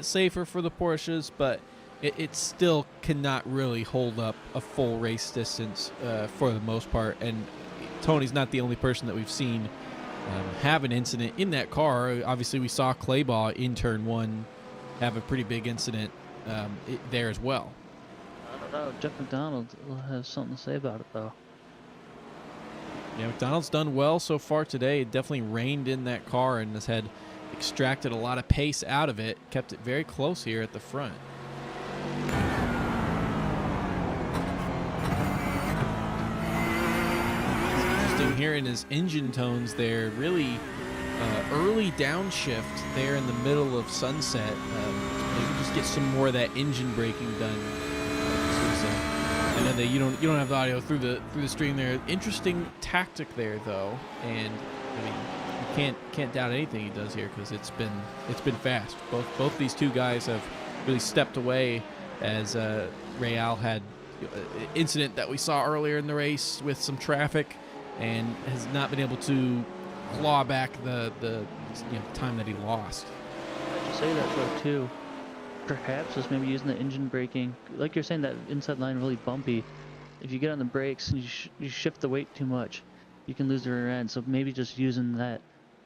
[SPEAKER 1] safer for the Porsches, but it still cannot really hold up a full race distance for the most part. And Tony's not the only person that we've seen have an incident in that car. Obviously, we saw Claybaugh in turn 1 have a pretty big incident there as well.
[SPEAKER 2] I don't know. Jeff McDonald will have something to say about it, though.
[SPEAKER 1] Yeah, McDonald's done well so far today. It definitely reined in that car and has extracted a lot of pace out of it. Kept it very close here at the front. Interesting hearing his engine tones there. Really early downshift there in the middle of Sunset. Maybe just get some more of that engine braking done. I know that you don't have the audio through the stream there. Interesting tactic there though, and can't doubt anything he does here because it's been fast. Both these two guys have really stepped away as Real had an incident that we saw earlier in the race with some traffic and has not been able to claw back the time that he lost.
[SPEAKER 2] To say that though too, perhaps just maybe using the engine braking, like you're saying, that inside line really bumpy. If you get on the brakes and you shift the weight too much, you can lose the rear end. So maybe just using that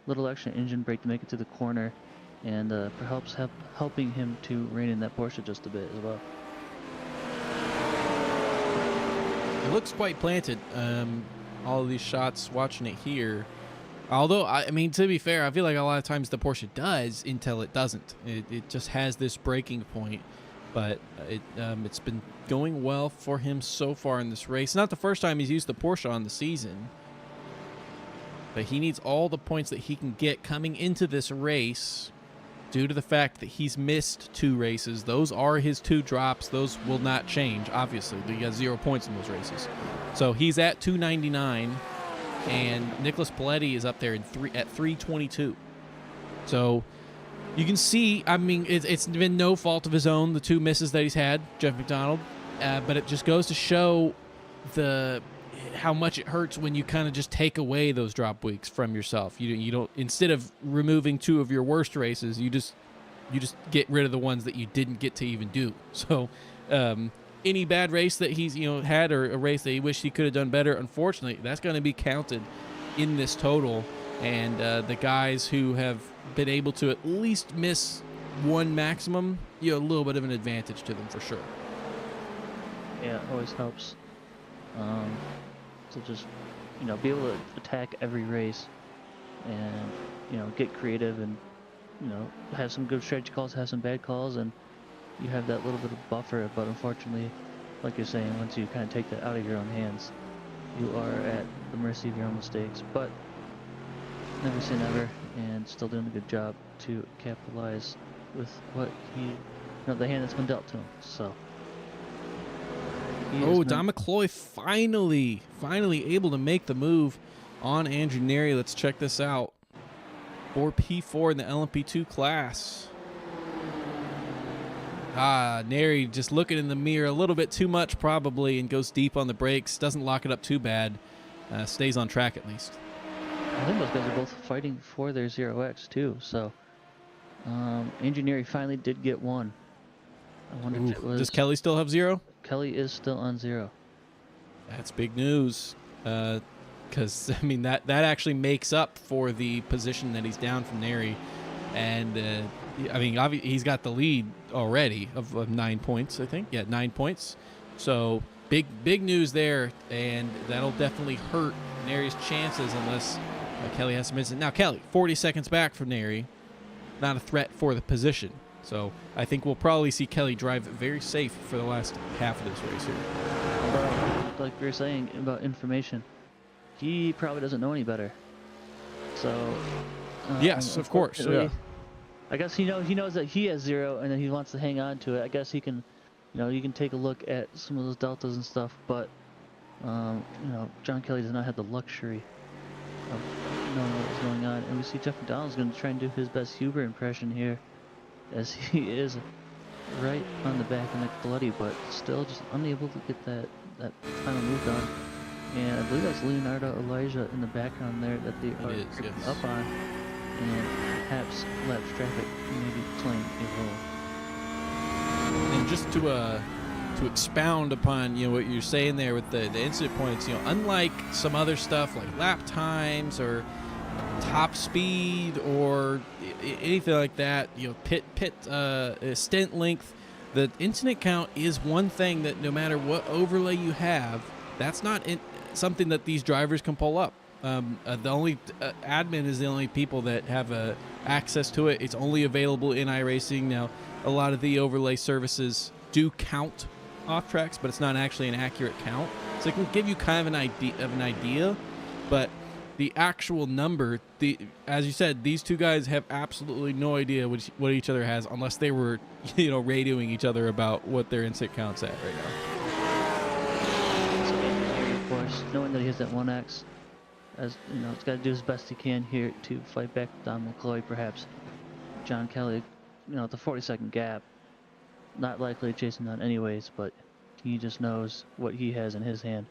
[SPEAKER 2] little extra engine brake to make it to the corner, and perhaps helping him to rein in that Porsche just a bit as well.
[SPEAKER 1] It looks quite planted. All of these shots, watching it here. Although, I mean, to be fair, I feel like a lot of times the Porsche does until it doesn't. It just has this breaking point, but it's been going well for him so far in this race. Not the first time he's used the Porsche on the season, but he needs all the points that he can get coming into this race due to the fact that he's missed 2 races. Those are his 2 drops. Those will not change, obviously. He got 0 points in those races. So he's at 299. And Nicholas Paletti is up there at 322. So you can see, I mean, it's been no fault of his own, the 2 misses that he's had, Jeff McDonald. But it just goes to show how much it hurts when you kind of just take away those drop weeks from yourself. You don't, instead of removing 2 of your worst races, you just get rid of the ones that you didn't get to even do. So any bad race that he's had, or a race that he wished he could have done better, unfortunately that's going to be counted in this total. And the guys who have been able to at least miss 1 maximum, a little bit of an advantage to them for sure.
[SPEAKER 2] Yeah, it always helps to just be able to attack every race and get creative and have some good strategy calls, have some bad calls, and you have that little bit of buffer. But unfortunately, like you're saying, once you kind of take that out of your own hands, you are at the mercy of your own mistakes. But never say never, and still doing a good job to capitalize with what the hand that's been dealt to him. So
[SPEAKER 1] Don McCloy finally able to make the move on Andrew Neri. Let's check this out. For P4 in the LMP2 class. Neri just looking in the mirror a little bit too much probably, and goes deep on the brakes. Doesn't lock it up too bad. Stays on track at least.
[SPEAKER 2] I think those guys are both fighting for their 0x too. So Andrew Neri finally did get 1. I wonder if it was...
[SPEAKER 1] Does Kelly still have 0?
[SPEAKER 2] Kelly is still on 0.
[SPEAKER 1] That's big news. Because I mean that actually makes up for the position that he's down from Neri. And I mean, obviously he's got the lead already of 9 points, I think. Yeah, 9 points. So big news there, and that'll definitely hurt Neri's chances unless Kelly has some incident. Now Kelly, 40 seconds back from Neri, not a threat for the position. So I think we'll probably see Kelly drive very safe for the last half of this race here.
[SPEAKER 2] But like we were saying about information, he probably doesn't know any better. So
[SPEAKER 1] yes, of course. Yeah.
[SPEAKER 2] I guess he knows that he has 0 and then he wants to hang on to it. I guess he can, you can take a look at some of those deltas and stuff, but John Kelly does not have the luxury of knowing what's going on. And we see Jeff McDonald's going to try and do his best Huber impression here, as he is right on the back of Nick Bloody, but still just unable to get that final move done. And I believe that's Leonardo Elijah in the background there that they are creeping up on, and perhaps lapse traffic maybe playing a role.
[SPEAKER 1] And just to expound upon what you're saying there with the incident points, unlike some other stuff like lap times or top speed or anything like that, pit stint length, the incident count is one thing that no matter what overlay you have, that's not something that these drivers can pull up. The only admin is the only people that have access to it. It's only available in iRacing. Now, a lot of the overlay services do count off tracks, but it's not actually an accurate count. So it can give you kind of an idea, but the actual number, as you said, these two guys have absolutely no idea what each other has unless they were, radioing each other about what their incident count's at right now.
[SPEAKER 2] Of course, knowing that he has that 1x, as you know, he's got to do his best he can here to fight back Don McCloy, perhaps. John Kelly, the 40-second gap, not likely to chase him down anyways, but he just knows what he has in his hand.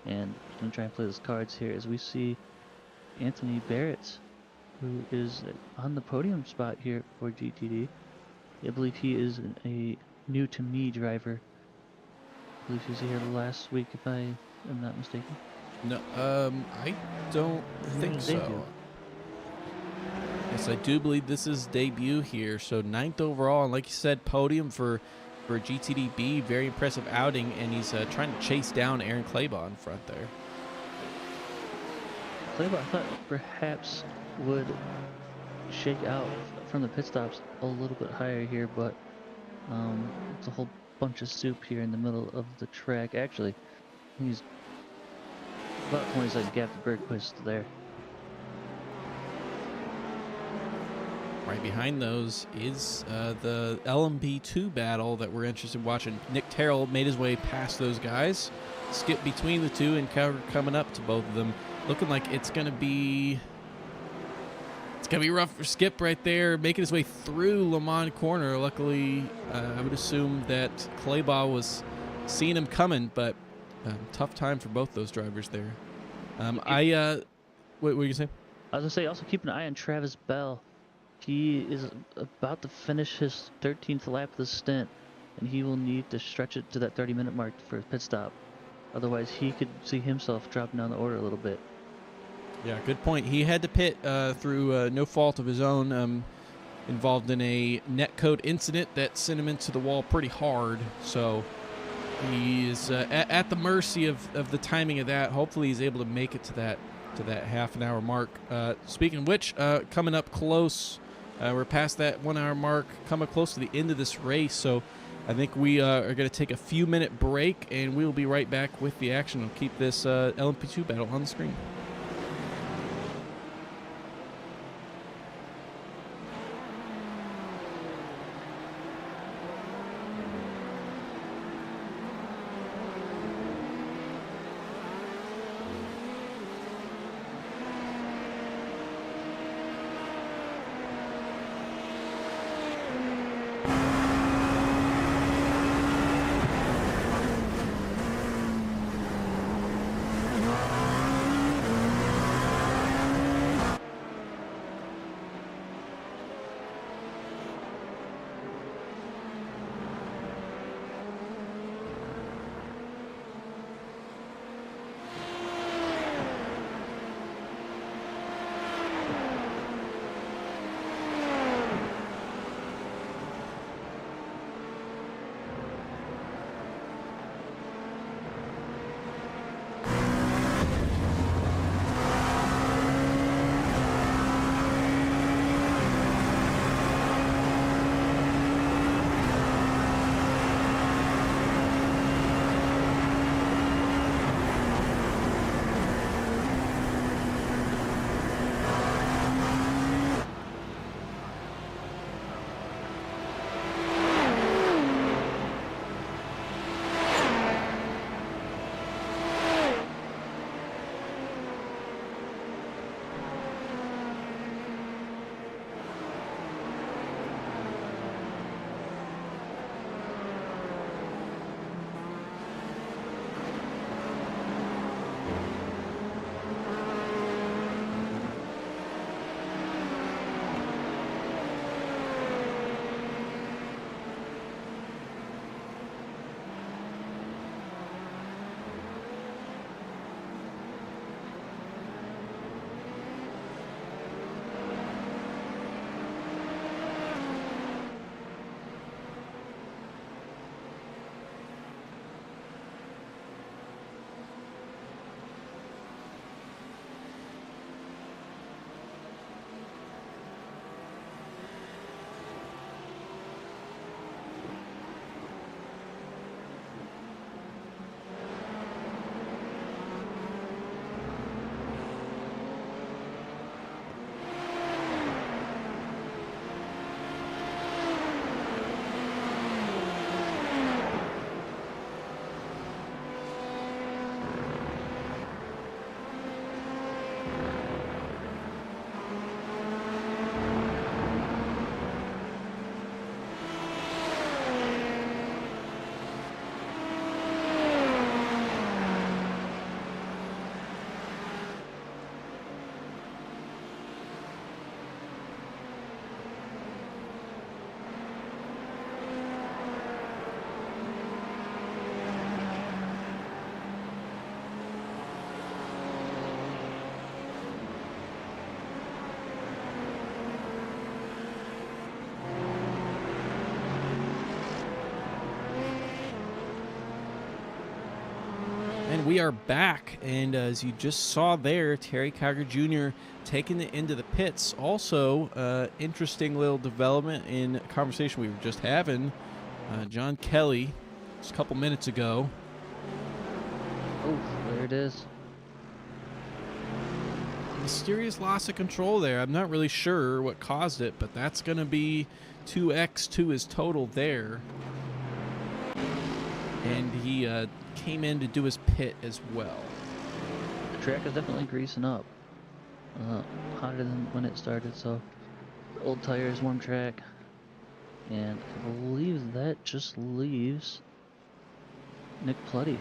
[SPEAKER 2] And he's going to try and play those cards here as we see Anthony Barrett, who is on the podium spot here for GTD. I believe he is a new-to-me driver. I believe he was here last week, if I am not mistaken.
[SPEAKER 1] No, I don't think so.
[SPEAKER 2] Debut.
[SPEAKER 1] Yes, I do believe this is debut here. So 9th overall, and like you said, podium for GTDB. Very impressive outing, and he's trying to chase down Aaron Claybon in front there.
[SPEAKER 2] Claybon, I thought perhaps would shake out from the pit stops a little bit higher here, but it's a whole bunch of soup here in the middle of the track. Actually, he's about 20-second gap to Bergquist there.
[SPEAKER 1] Right behind those is the LMP2 battle that we're interested in watching. Nick Terrell made his way past those guys, skipped between the two, and coming up to both of them. Looking like it's gonna be rough for Skip right there, making his way through Le Mans corner. Luckily, I would assume that Claybaugh was seeing him coming, but tough time for both those drivers there. What were you saying?
[SPEAKER 2] I was gonna say, also keep an eye on Travis Bell. He is about to finish his 13th lap of the stint, and he will need to stretch it to that 30-minute mark for his pit stop. Otherwise, he could see himself dropping down the order a little bit.
[SPEAKER 1] Yeah, good point. He had to pit through no fault of his own, involved in a netcode incident that sent him into the wall pretty hard. So he is at the mercy of the timing of that. Hopefully he's able to make it to that half an hour mark. Speaking of which, coming up close, we're past that 1 hour mark, coming close to the end of this race. So I think we are going to take a few minute break, and we'll be right back with the action. We'll keep this LMP2 battle on the screen. And we are back, and as you just saw there, Terry Kiger Jr. taking it into the pits. Also, interesting little development in a conversation we were just having. John Kelly, just a couple minutes ago.
[SPEAKER 2] Oh, there it is.
[SPEAKER 1] Mysterious loss of control there. I'm not really sure what caused it, but that's going to be 2x to his total there. And he came in to do his pit as well.
[SPEAKER 2] The track is definitely greasing up. Hotter than when it started, so old tires, warm track. And I believe that just leaves Nick Plutty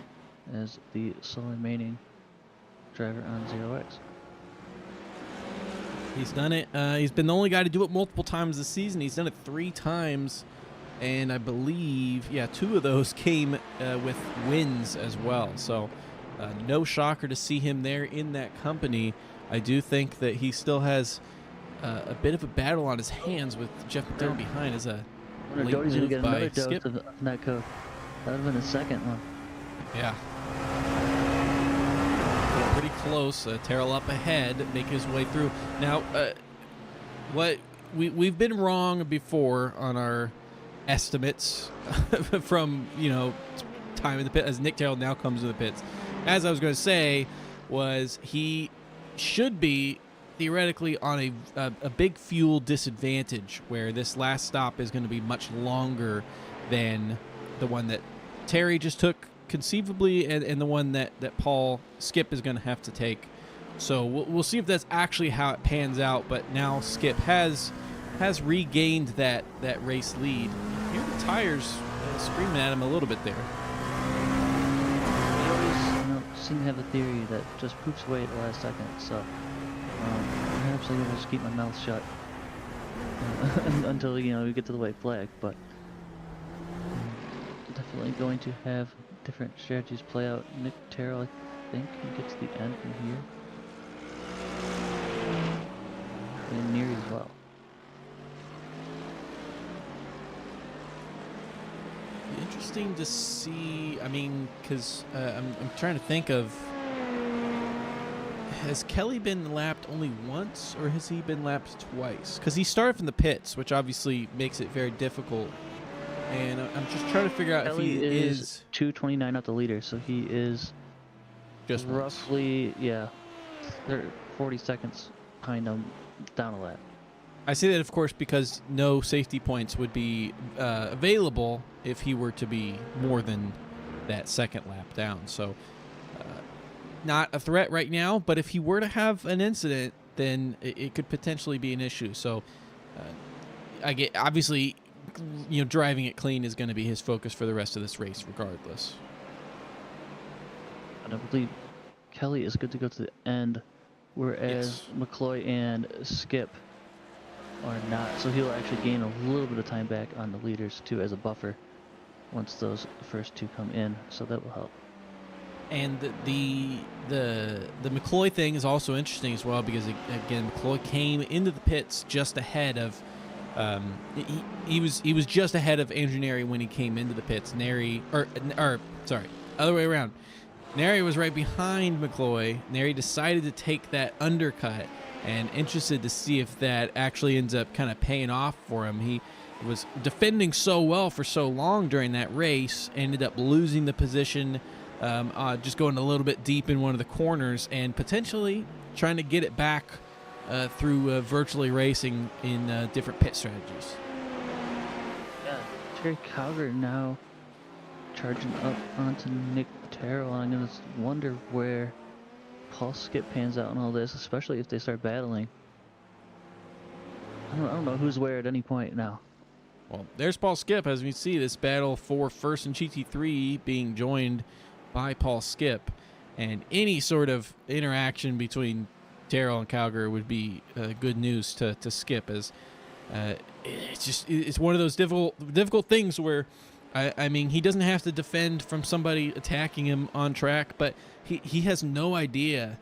[SPEAKER 2] as the sole remaining driver on 0X.
[SPEAKER 1] He's done it. He's been the only guy to do it multiple times this season. He's done it 3 times, and I believe, 2 of those came with wins as well. So no shocker to see him there in that company. I do think that he still has a bit of a battle on his hands with Jeff McDermott behind as a late
[SPEAKER 2] Doty's gonna
[SPEAKER 1] move
[SPEAKER 2] get
[SPEAKER 1] by
[SPEAKER 2] another dose
[SPEAKER 1] Skip.
[SPEAKER 2] of that code. That would have been the second one.
[SPEAKER 1] Yeah. Pretty close. Terrell up ahead, making his way through. Now, what we've been wrong before on our estimates from time in the pit as Nick Terrell now comes to the pits. As I was going to say, was he should be theoretically on a big fuel disadvantage where this last stop is going to be much longer than the one that Terry just took conceivably and the one that Paul Skip is going to have to take. So we'll see if that's actually how it pans out, but now Skip has regained that race lead. You hear the tires screaming at him a little bit there.
[SPEAKER 2] They always seem to have a theory that just poops away at the last second, so perhaps I will just keep my mouth shut until we get to the white flag, but definitely going to have different strategies play out. Nick Terrell, I think, can get to the end from here. And near as well.
[SPEAKER 1] Interesting to see. I mean, because I'm trying to think of, has Kelly been lapped only once, or has he been lapped twice? Because he started from the pits, which obviously makes it very difficult. And I'm just trying to figure out
[SPEAKER 2] Kelly
[SPEAKER 1] if he is
[SPEAKER 2] 2:29 out the leader, so he is
[SPEAKER 1] just once.
[SPEAKER 2] roughly 40 seconds behind him, down a lap.
[SPEAKER 1] I say that, of course, because no safety points would be available if he were to be more than that second lap down. So not a threat right now, but if he were to have an incident, then it could potentially be an issue. So obviously, driving it clean is going to be his focus for the rest of this race regardless.
[SPEAKER 2] And I believe Kelly is good to go to the end, whereas McCloy and Skip are not. So he'll actually gain a little bit of time back on the leaders too as a buffer once those first 2 come in. So that will help.
[SPEAKER 1] And the McCloy thing is also interesting as well because again McCloy came into the pits just ahead of he was just ahead of Andrew Neri when he came into the pits. Other way around. Neri was right behind McCloy. Neri decided to take that undercut, and interested to see if that actually ends up kind of paying off for him. He was defending so well for so long during that race, ended up losing the position, just going a little bit deep in one of the corners, and potentially trying to get it back through virtually racing in different pit strategies.
[SPEAKER 2] Yeah, Terry Calgary now charging up onto Nick Terrell. I'm going to wonder where Paul Skip pans out in all this, especially if they start battling. I don't know who's where at any point now.
[SPEAKER 1] Well, there's Paul Skip. As we see this battle for first in GT3 being joined by Paul Skip, and any sort of interaction between Terrell and Calgary would be good news to Skip, as it's one of those difficult things where I mean he doesn't have to defend from somebody attacking him on track, but he has no idea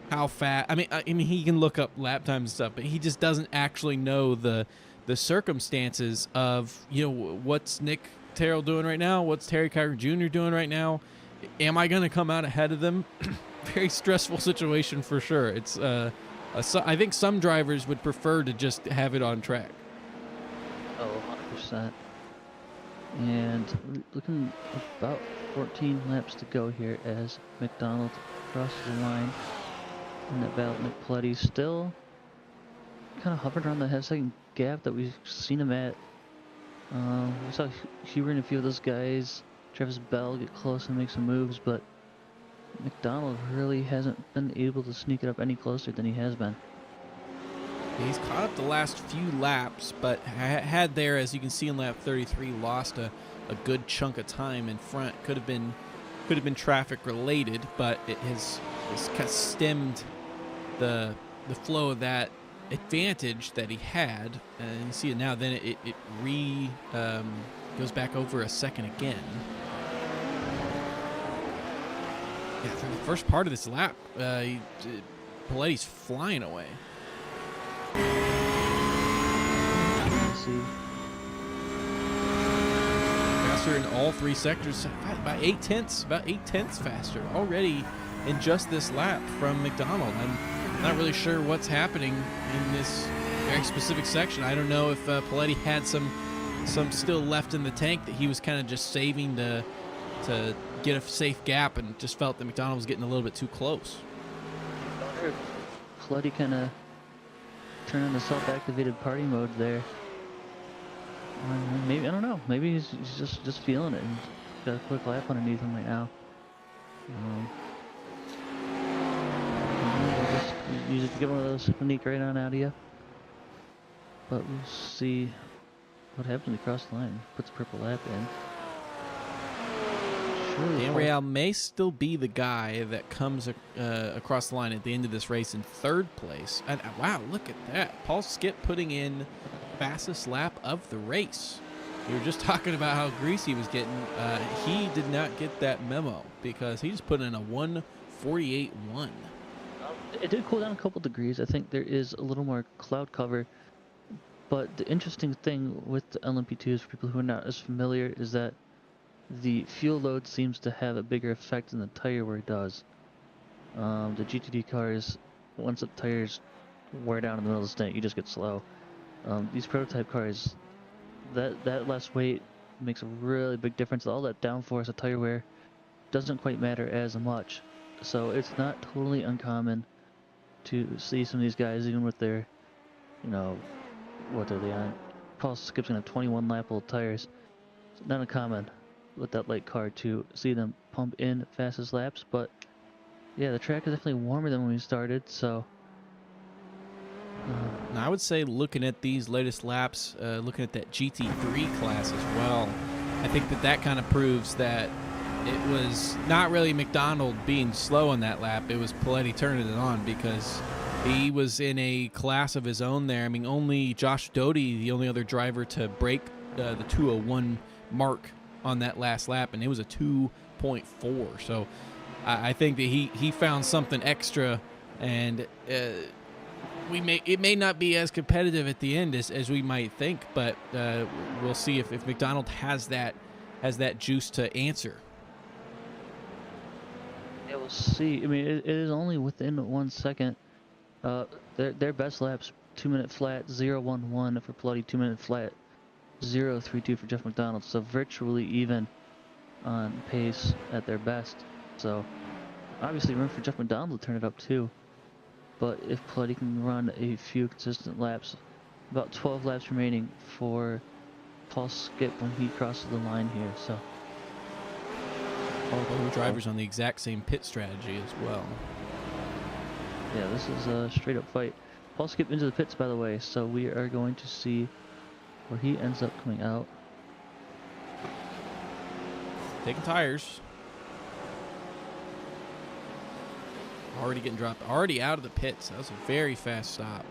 [SPEAKER 1] how fast. I mean he can look up lap times and stuff, but he just doesn't actually know the circumstances of what's Nick Terrell doing right now, what's Terry Kiger Jr. doing right now, Am I going to come out ahead of them? Very stressful situation for sure. It's I think some drivers would prefer to just have it on track.
[SPEAKER 2] Oh, 100%. And we're looking about 14 laps to go here as McDonald crosses the line in that battle. McPletty still kind of hovering around the half-second gap that we've seen him at. We saw Huber and a few of those guys, Travis Bell, get close and make some moves, but McDonald really hasn't been able to sneak it up any closer than he has been.
[SPEAKER 1] He's caught up the last few laps, but had there, as you can see in lap 33, lost a good chunk of time in front. Could have been traffic related, but it has kind of stemmed the flow of that advantage that he had. And you see it now. Then it goes back over a second again. Yeah, for the first part of this lap, Paletti's flying away.
[SPEAKER 2] See.
[SPEAKER 1] Faster in all three sectors, about 8 tenths faster already in just this lap from McDonald. I'm not really sure what's happening in this very specific section. I don't know if Paletti had some still left in the tank that he was kind of just saving to get a safe gap, and just felt that McDonald was getting a little bit too close.
[SPEAKER 2] I wonder if Paletti kind of turned on the self-activated party mode there. Maybe, I don't know. Maybe he's just feeling it and got a quick lap underneath him right now. Just use it to get one of those sneak right on out of you. But we'll see what happens across the line. Puts a purple lap in.
[SPEAKER 1] Dan Real may still be the guy that comes across the line at the end of this race in third place. And wow, look at that. Paul Skip putting in fastest lap of the race. We were just talking about how greasy he was getting. He did not get that memo because he just put in a 1:48.1.
[SPEAKER 2] It did cool down a couple degrees. I think there is a little more cloud cover. But the interesting thing with the LMP2s, for people who are not as familiar, is that the fuel load seems to have a bigger effect in the tire wear does. The GTD cars, once the tires wear down in the middle of the stint, you just get slow. These prototype cars, that less weight makes a really big difference. All that downforce of tire wear doesn't quite matter as much. So it's not totally uncommon to see some of these guys, even with their, what are they on? Paul Skip's gonna have 21 lap old tires. It's not uncommon with that light car to see them pump in fastest laps, but yeah, the track is definitely warmer than when we started, so
[SPEAKER 1] Now, I would say looking at these latest laps, looking at that GT3 class as well, I think that kind of proves that it was not really McDonald being slow on that lap. It was Paletti turning it on because he was in a class of his own there. I mean, only Josh Doty, the only other driver to break the 2:01 mark on that last lap, and it was a 2.4. So I think that he found something extra, and it may not be as competitive at the end as we might think, but we'll see if McDonald has that juice to answer.
[SPEAKER 2] yeah, we'll see. I mean, it is only within 1 second. Their best laps 2-minute flat 0.11 for Paletti, 2-minute flat 0.32 for Jeff McDonald. So virtually even on pace at their best. So obviously room for Jeff McDonald to turn it up too. But if Paletti can run a few consistent laps, about 12 laps remaining for Paul Skip when he crosses the line here. So
[SPEAKER 1] both drivers on the exact same pit strategy as well.
[SPEAKER 2] Yeah, this is a straight up fight. Paul Skip into the pits, by the way, so we are going to see where he ends up coming out.
[SPEAKER 1] Taking tires. Already getting dropped. Already out of the pits. That was a very fast stop.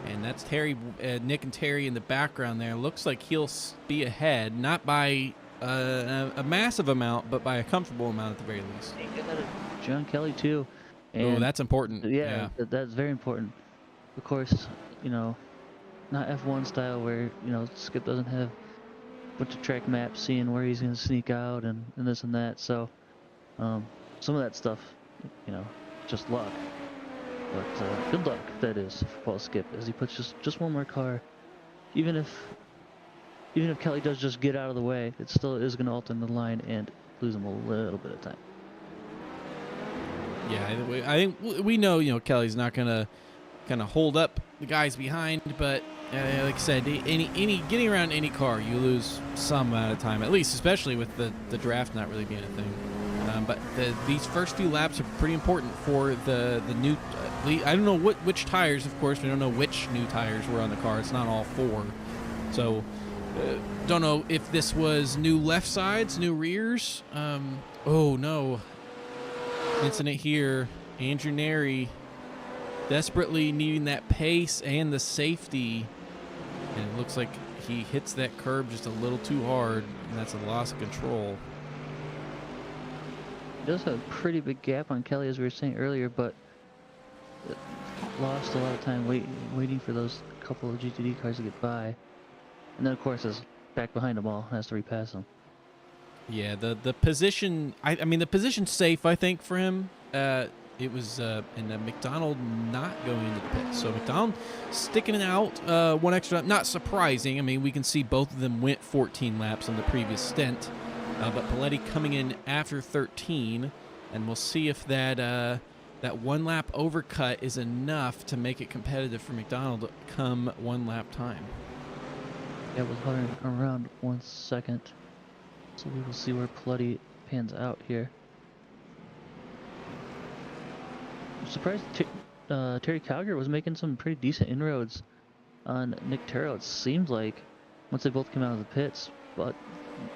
[SPEAKER 1] And that's Terry, Nick and Terry in the background there. Looks like he'll be ahead, not by a massive amount, but by a comfortable amount at the very least.
[SPEAKER 2] John Kelly too.
[SPEAKER 1] Oh, that's important.
[SPEAKER 2] Yeah, that's very important. Of course, not F1 style where Skip doesn't have bunch of track maps, seeing where he's going to sneak out and this and that. So some of that stuff, you know, just luck. But good luck, that is, for Paul Skip, as he puts just one more car. Even if Kelly does just get out of the way, it still is going to alter the line and lose him a little bit of time.
[SPEAKER 1] Yeah, I think we know, Kelly's not going to kind of hold up the guys behind, but like I said, any getting around any car, you lose some amount of time, at least, especially with the draft not really being a thing. But these first few laps are pretty important for the new. I don't know which tires, of course. We don't know which new tires were on the car. It's not all four, so don't know if this was new left sides, new rears. Oh no. Incident here. Andrew Neri desperately needing that pace and the safety, and it looks like he hits that curb just a little too hard, and that's a loss of control.
[SPEAKER 2] He does have a pretty big gap on Kelly, as we were saying earlier, but lost a lot of time waiting for those couple of GTD cars to get by, and then of course is back behind them all, has to repass them.
[SPEAKER 1] Yeah, the position. I mean, the position's safe, I think, for him. It was and McDonald not going into the pit. So McDonald sticking it out one extra lap. Not surprising. I mean, we can see both of them went 14 laps on the previous stint. But Paletti coming in after 13. And we'll see if that one lap overcut is enough to make it competitive for McDonald come one lap time.
[SPEAKER 2] Yeah, it was hovering around 1 second. So we will see where Paletti pans out here. I'm surprised Terry Calger was making some pretty decent inroads on Nick Terrell. It seems like once they both came out of the pits, but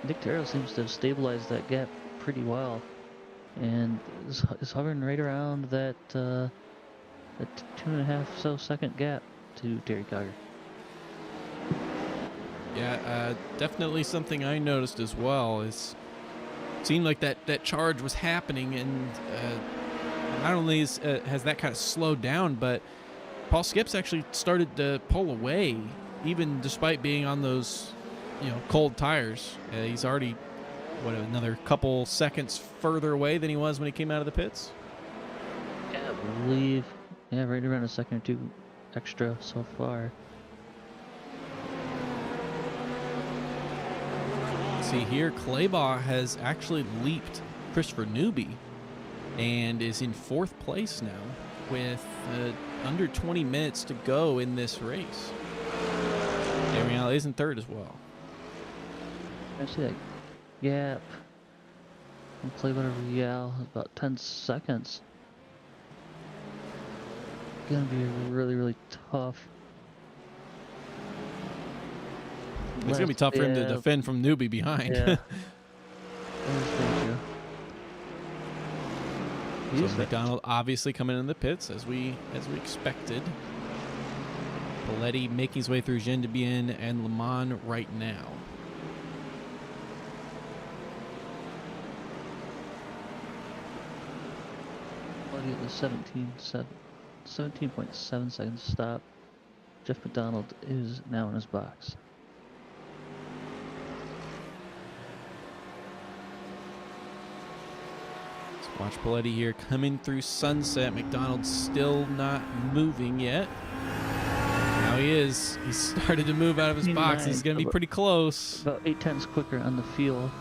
[SPEAKER 2] Nick Terrell seems to have stabilized that gap pretty well, and is hovering right around that 2.5 second gap to Terry Calger.
[SPEAKER 1] Yeah, definitely something I noticed as well. It seemed like that charge was happening, and not only has that kind of slowed down, but Paul Skip's actually started to pull away, even despite being on those, cold tires. He's already, another couple seconds further away than he was when he came out of the pits?
[SPEAKER 2] Yeah, I believe, right around a second or two extra so far.
[SPEAKER 1] See here, Claybaugh has actually leaped Christopher Newby and is in 4th place now with under 20 minutes to go in this race. Ariel is in 3rd as well.
[SPEAKER 2] I see that gap from Claybaugh to Rial is about 10 seconds. Gonna be really, really tough.
[SPEAKER 1] It's going to be tough for him to defend from Newby behind.
[SPEAKER 2] Yeah.
[SPEAKER 1] So McDonald obviously coming in the pits as we expected. Paletti making his way through Jean Debien and Le Mans right now.
[SPEAKER 2] Paletti at the 17.7 seconds stop. Jeff McDonald is now in his box.
[SPEAKER 1] Watch Paletti here coming through Sunset. McDonald's still not moving yet. Now he is. He's started to move out of his box. He's going to be pretty close.
[SPEAKER 2] About 8/10 quicker on the fuel.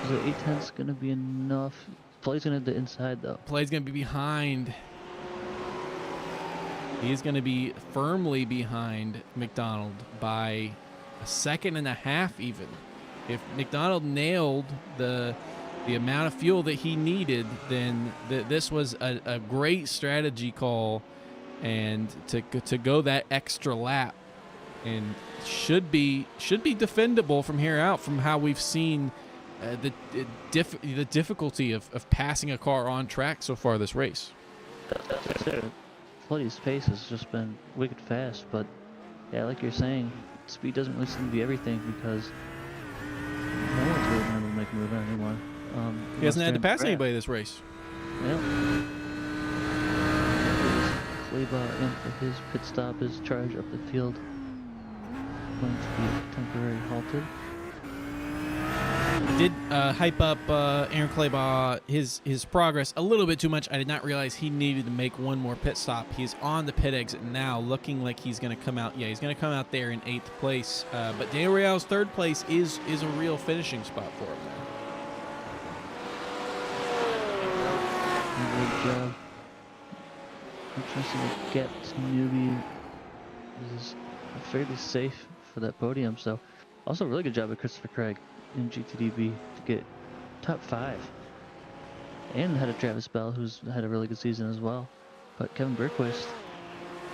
[SPEAKER 2] Is it 8/10 going to be enough? Paletti's going to the inside though.
[SPEAKER 1] Paletti's going to be behind. He's going to be firmly behind McDonald by 1.5 seconds even. If McDonald nailed the amount of fuel that he needed, then this was a great strategy call, and to go that extra lap, and should be defendable from here out. From how we've seen the difficulty of passing a car on track so far this race.
[SPEAKER 2] Paletti's pace has just been wicked fast, but yeah, like you're saying, speed doesn't really seem to be everything because no one's really been able to make a move anymore.
[SPEAKER 1] He hasn't had to pass anybody this race.
[SPEAKER 2] Yeah. Claybaugh in for his pit stop, his charge up the field. going to be temporarily halted.
[SPEAKER 1] Did hype up Aaron Claybaugh, his progress a little bit too much. I did not realize he needed to make one more pit stop. He's on the pit exit now, looking like he's going to come out. Yeah, he's going to come out there in 8th place. But Daniel Rial's 3rd place is a real finishing spot for him there.
[SPEAKER 2] Good job. Interesting to get newbie is fairly safe for that podium. So also really good job by Christopher Craig in GTDB to get top 5, and ahead of Travis Bell, who's had a really good season as well. But Kevin Bergquist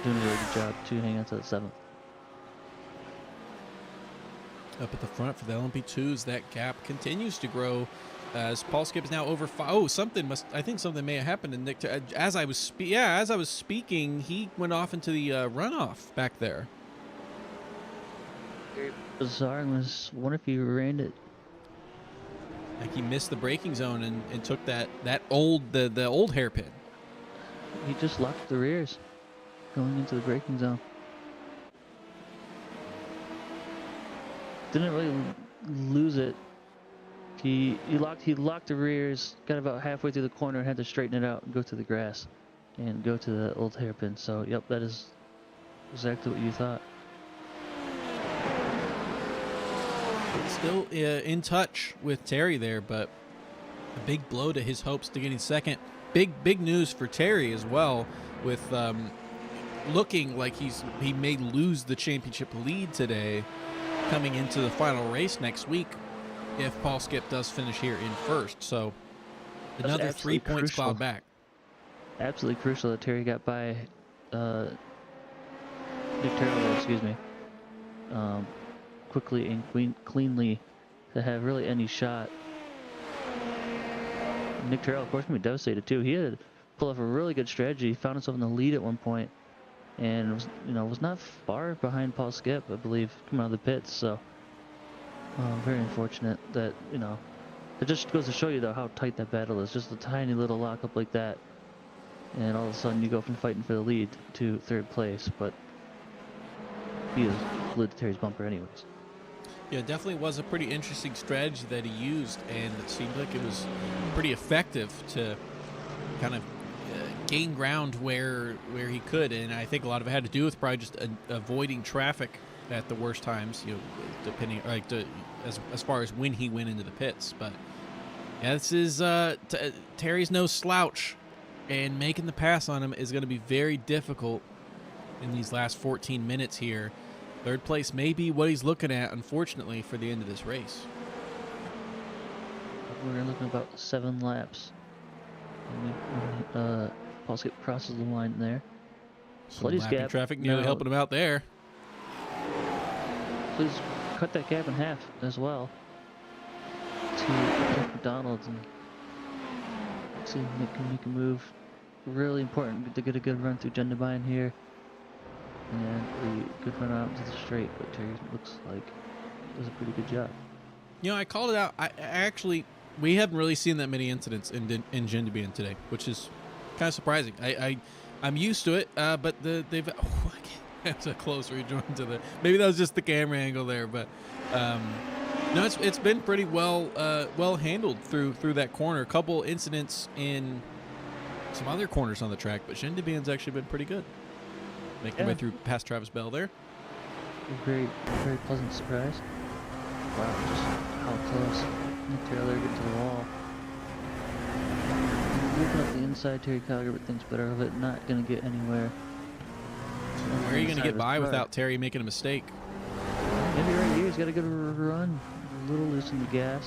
[SPEAKER 2] doing a really good job to hang on to the 7th.
[SPEAKER 1] Up at the front for the LMP2s, that gap continues to grow as Paul Skip is now over 5. Oh, I think something may have happened to Nick. As I was speaking, he went off into the runoff back there.
[SPEAKER 2] Very bizarre. I wonder if he ran it.
[SPEAKER 1] Like he missed the braking zone and took the old hairpin.
[SPEAKER 2] He just locked the rears going into the braking zone. Didn't really lose it. He locked the rears, got about halfway through the corner and had to straighten it out and go to the grass and go to the old hairpin. So yep, that is exactly what you thought.
[SPEAKER 1] Still in touch with Terry there, but a big blow to his hopes to getting 2nd. Big news for Terry as well, with looking like he may lose the championship lead today, coming into the final race next week if Paul Skip does finish here in 1st. So another 3 points clawed back.
[SPEAKER 2] Absolutely crucial that Terry got by Nick Terrell, excuse me, quickly and cleanly to have really any shot. Nick Terrell, of course, can be devastated too. He had to pull off a really good strategy. He found himself in the lead at one point, and was not far behind Paul Skip, I believe, coming out of the pits. So very unfortunate that it just goes to show you though how tight that battle is. Just a tiny little lockup like that, and all of a sudden you go from fighting for the lead to 3rd place. But he is glued to Terry's bumper anyways.
[SPEAKER 1] Yeah, it definitely was a pretty interesting strategy that he used, and it seemed like it was pretty effective to kind of gain ground where he could. And I think a lot of it had to do with probably just avoiding traffic at the worst times, depending as far as when he went into the pits. But yeah, this is Terry's no slouch, and making the pass on him is going to be very difficult in these last 14 minutes here. 3rd place may be what he's looking at, unfortunately, for the end of this race.
[SPEAKER 2] We're looking at about 7 laps. Paul Skip crosses the line there.
[SPEAKER 1] Some lapping traffic nearly helping him out there.
[SPEAKER 2] Please cut that gap in half as well to Jeff McDonald, and see if Nick can make a move. Really important to get a good run through Gendabine here. And a good run out to the straight, but Terry looks like does a pretty good job.
[SPEAKER 1] I called it out. We haven't really seen that many incidents in Gendabine today, which is kind of surprising. I'm used to it, but they've. Oh, I have to close rejoin to the. Maybe that was just the camera angle there, but no, it's been pretty well handled through that corner. A couple incidents in some other corners on the track, but Gendabine's actually been pretty good. Making their way through past Travis Bell there.
[SPEAKER 2] Very pleasant surprise. Wow, just how close Nick Taylor get to the wall. Looking up the inside, Terry Calgary thinks better of it, not going to get anywhere.
[SPEAKER 1] Where are you going to get by without Terry making a mistake?
[SPEAKER 2] Maybe right here, he's got a good run. A little loose in the gas.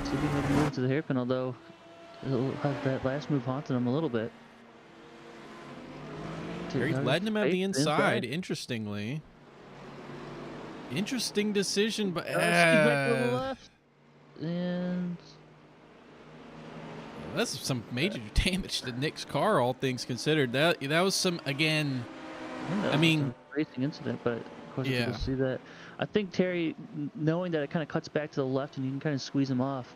[SPEAKER 2] See if he can move to the hairpin, although he'll have that last move haunting him a little bit.
[SPEAKER 1] Terry's letting him out the inside, interestingly. Interesting decision, but
[SPEAKER 2] to the left. And
[SPEAKER 1] that's some major damage to Nick's car, all things considered. That was some, again, I mean,
[SPEAKER 2] racing incident, but of course you can see that. I think Terry, knowing that it kind of cuts back to the left and you can kind of squeeze him off,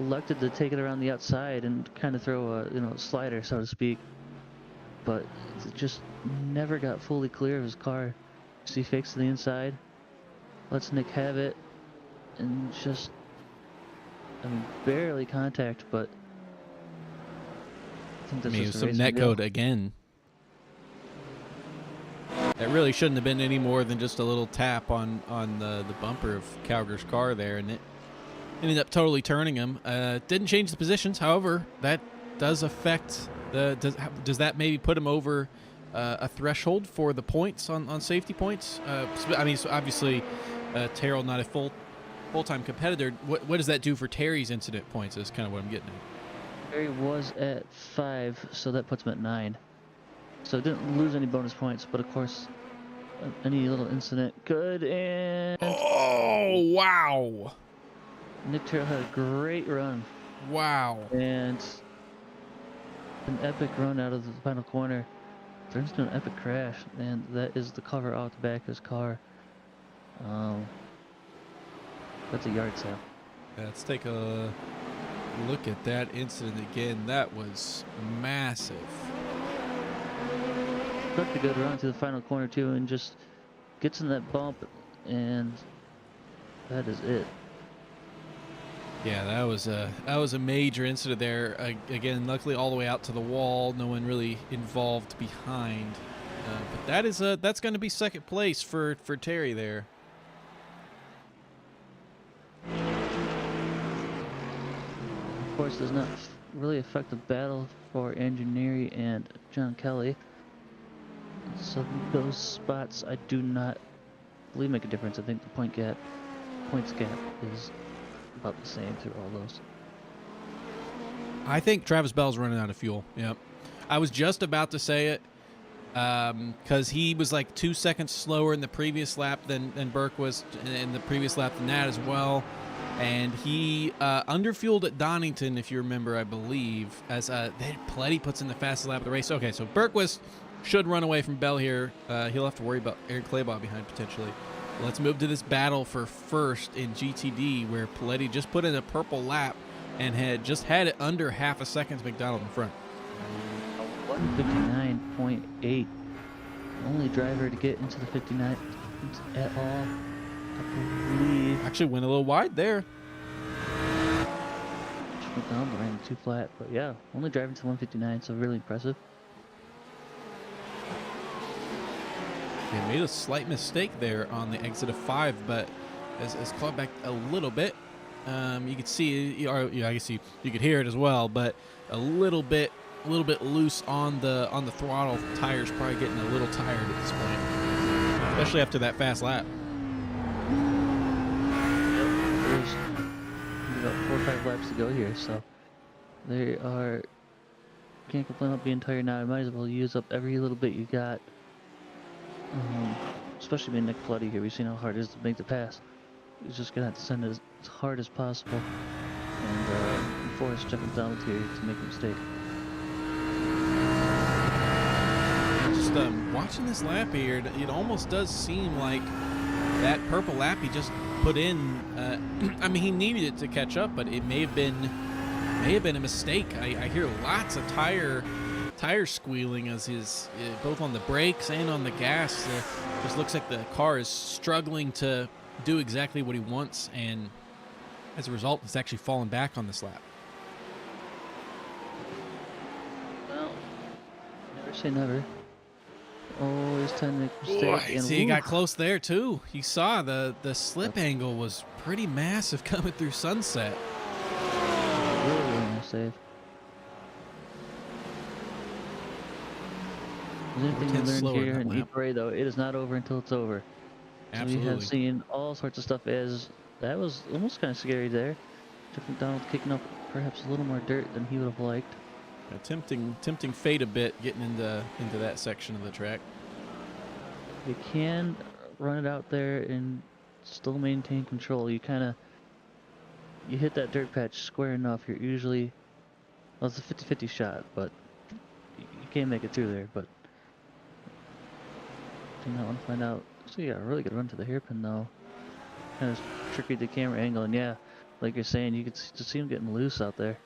[SPEAKER 2] elected to take it around the outside and kind of throw a slider, so to speak. But it just never got fully clear of his car. See fakes to the inside, lets Nick have it, and just, I mean, barely contact, but I think
[SPEAKER 1] I
[SPEAKER 2] that's
[SPEAKER 1] mean, it
[SPEAKER 2] just
[SPEAKER 1] was
[SPEAKER 2] a
[SPEAKER 1] some
[SPEAKER 2] racing
[SPEAKER 1] net
[SPEAKER 2] deal.
[SPEAKER 1] code again. That really shouldn't have been any more than just a little tap on the bumper of Calger's car there, and it ended up totally turning him. Didn't change the positions, however, that does affect the. Does that maybe put him over a threshold for the points on safety points? I mean, so obviously, Terrell not a full-time competitor. What does that do for Terry's incident points? Is kind of what I'm getting at.
[SPEAKER 2] Terry was at 5, so that puts him at 9. So didn't lose any bonus points, but of course, any little incident could. And
[SPEAKER 1] Oh wow!
[SPEAKER 2] Nick Terrell had a great run
[SPEAKER 1] Wow!
[SPEAKER 2] and an epic run out of the final corner. Turns into an epic crash, and that is the cover off the back of his car. That's a yard sale.
[SPEAKER 1] Let's take a look at that incident again. That was massive.
[SPEAKER 2] Such a good run to the final corner too, and just gets in that bump, and that is it.
[SPEAKER 1] Yeah, that was a major incident there. Again, luckily all the way out to the wall. No one really involved behind. But that's going to be second place for Terry there.
[SPEAKER 2] Of course, does not really affect the battle for Engineering and John Kelly. So those spots I do not believe make a difference. I think the points gap is about the same through all those.
[SPEAKER 1] I think Travis Bell's running out of fuel. Yep. I was just about to say it because he was like 2 seconds slower in the previous lap than Burke was in the previous lap than that as well. And he underfueled at Donington, if you remember, I believe, as Paletti puts in the fastest lap of the race. Okay, so Bergquist should run away from Bell here. He'll have to worry about Aaron Claybaugh behind potentially. Let's move to this battle for first in GTD, where Paletti just put in a purple lap and had just had it under half a second to McDonald in front.
[SPEAKER 2] 159.8. Only driver to get into the 59 at all, I believe.
[SPEAKER 1] Actually went a little wide there.
[SPEAKER 2] McDonald ran too flat, but yeah, only driving to 159, so really impressive.
[SPEAKER 1] They made a slight mistake there on the exit of 5, but as clawed back a little bit. You could see, or I guess you could hear it as well, but a little bit loose on the throttle. Tires probably getting a little tired at this point, especially after that fast lap.
[SPEAKER 2] There's about 4 or 5 laps to go here, so they are can't complain about being tired now. You might as well use up every little bit you got. Especially being Nick Paletti here. We've seen how hard it is to make the pass. He's just gonna have to send it as hard as possible and force Jeff McDonald here to make a mistake.
[SPEAKER 1] Just watching this lap here, it almost does seem like that purple lap he just put in. I mean, he needed it to catch up, but it may have been a mistake. I hear lots of tire squealing as his both on the brakes and on the gas. Just looks like the car is struggling to do exactly what he wants, and as a result, it's actually fallen back on this lap.
[SPEAKER 2] Well, never say never. Always time to make a mistake. And
[SPEAKER 1] See, he got close there too. You saw the slip angle was pretty massive coming through Sunset.
[SPEAKER 2] Really nice save. There's anything we learned here in E-Parade, though, it is not over until it's over.
[SPEAKER 1] Absolutely.
[SPEAKER 2] So we have seen all sorts of stuff as that was almost kind of scary there. Jeff McDonald kicking up perhaps a little more dirt than he would have liked.
[SPEAKER 1] Tempting fate a bit getting into that section of the track.
[SPEAKER 2] You can run it out there and still maintain control. You hit that dirt patch square enough, you're usually, well, it's a 50-50 shot, but you can't make it through there. But do not want to find out. So yeah, a really good run to the hairpin though. Kind of tricky the camera angle, and yeah, like you're saying, you could just see him getting loose out there.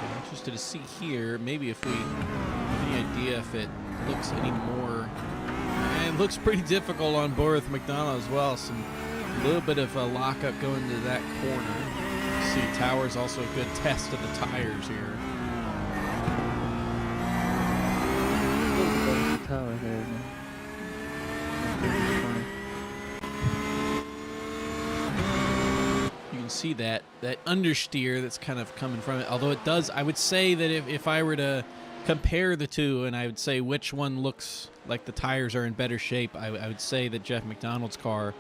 [SPEAKER 1] I'm interested to see here, maybe if we any idea if it looks any more. And it looks pretty difficult on board with McDonald as well. Some a little bit of a lockup going to that corner. See, Tower's also a good test of the tires here.
[SPEAKER 2] Tower there.
[SPEAKER 1] You can see that understeer that's kind of coming from it. Although it does, I would say that if I were to compare the two, and I would say which one looks like the tires are in better shape, I would say that Jeff McDonald's car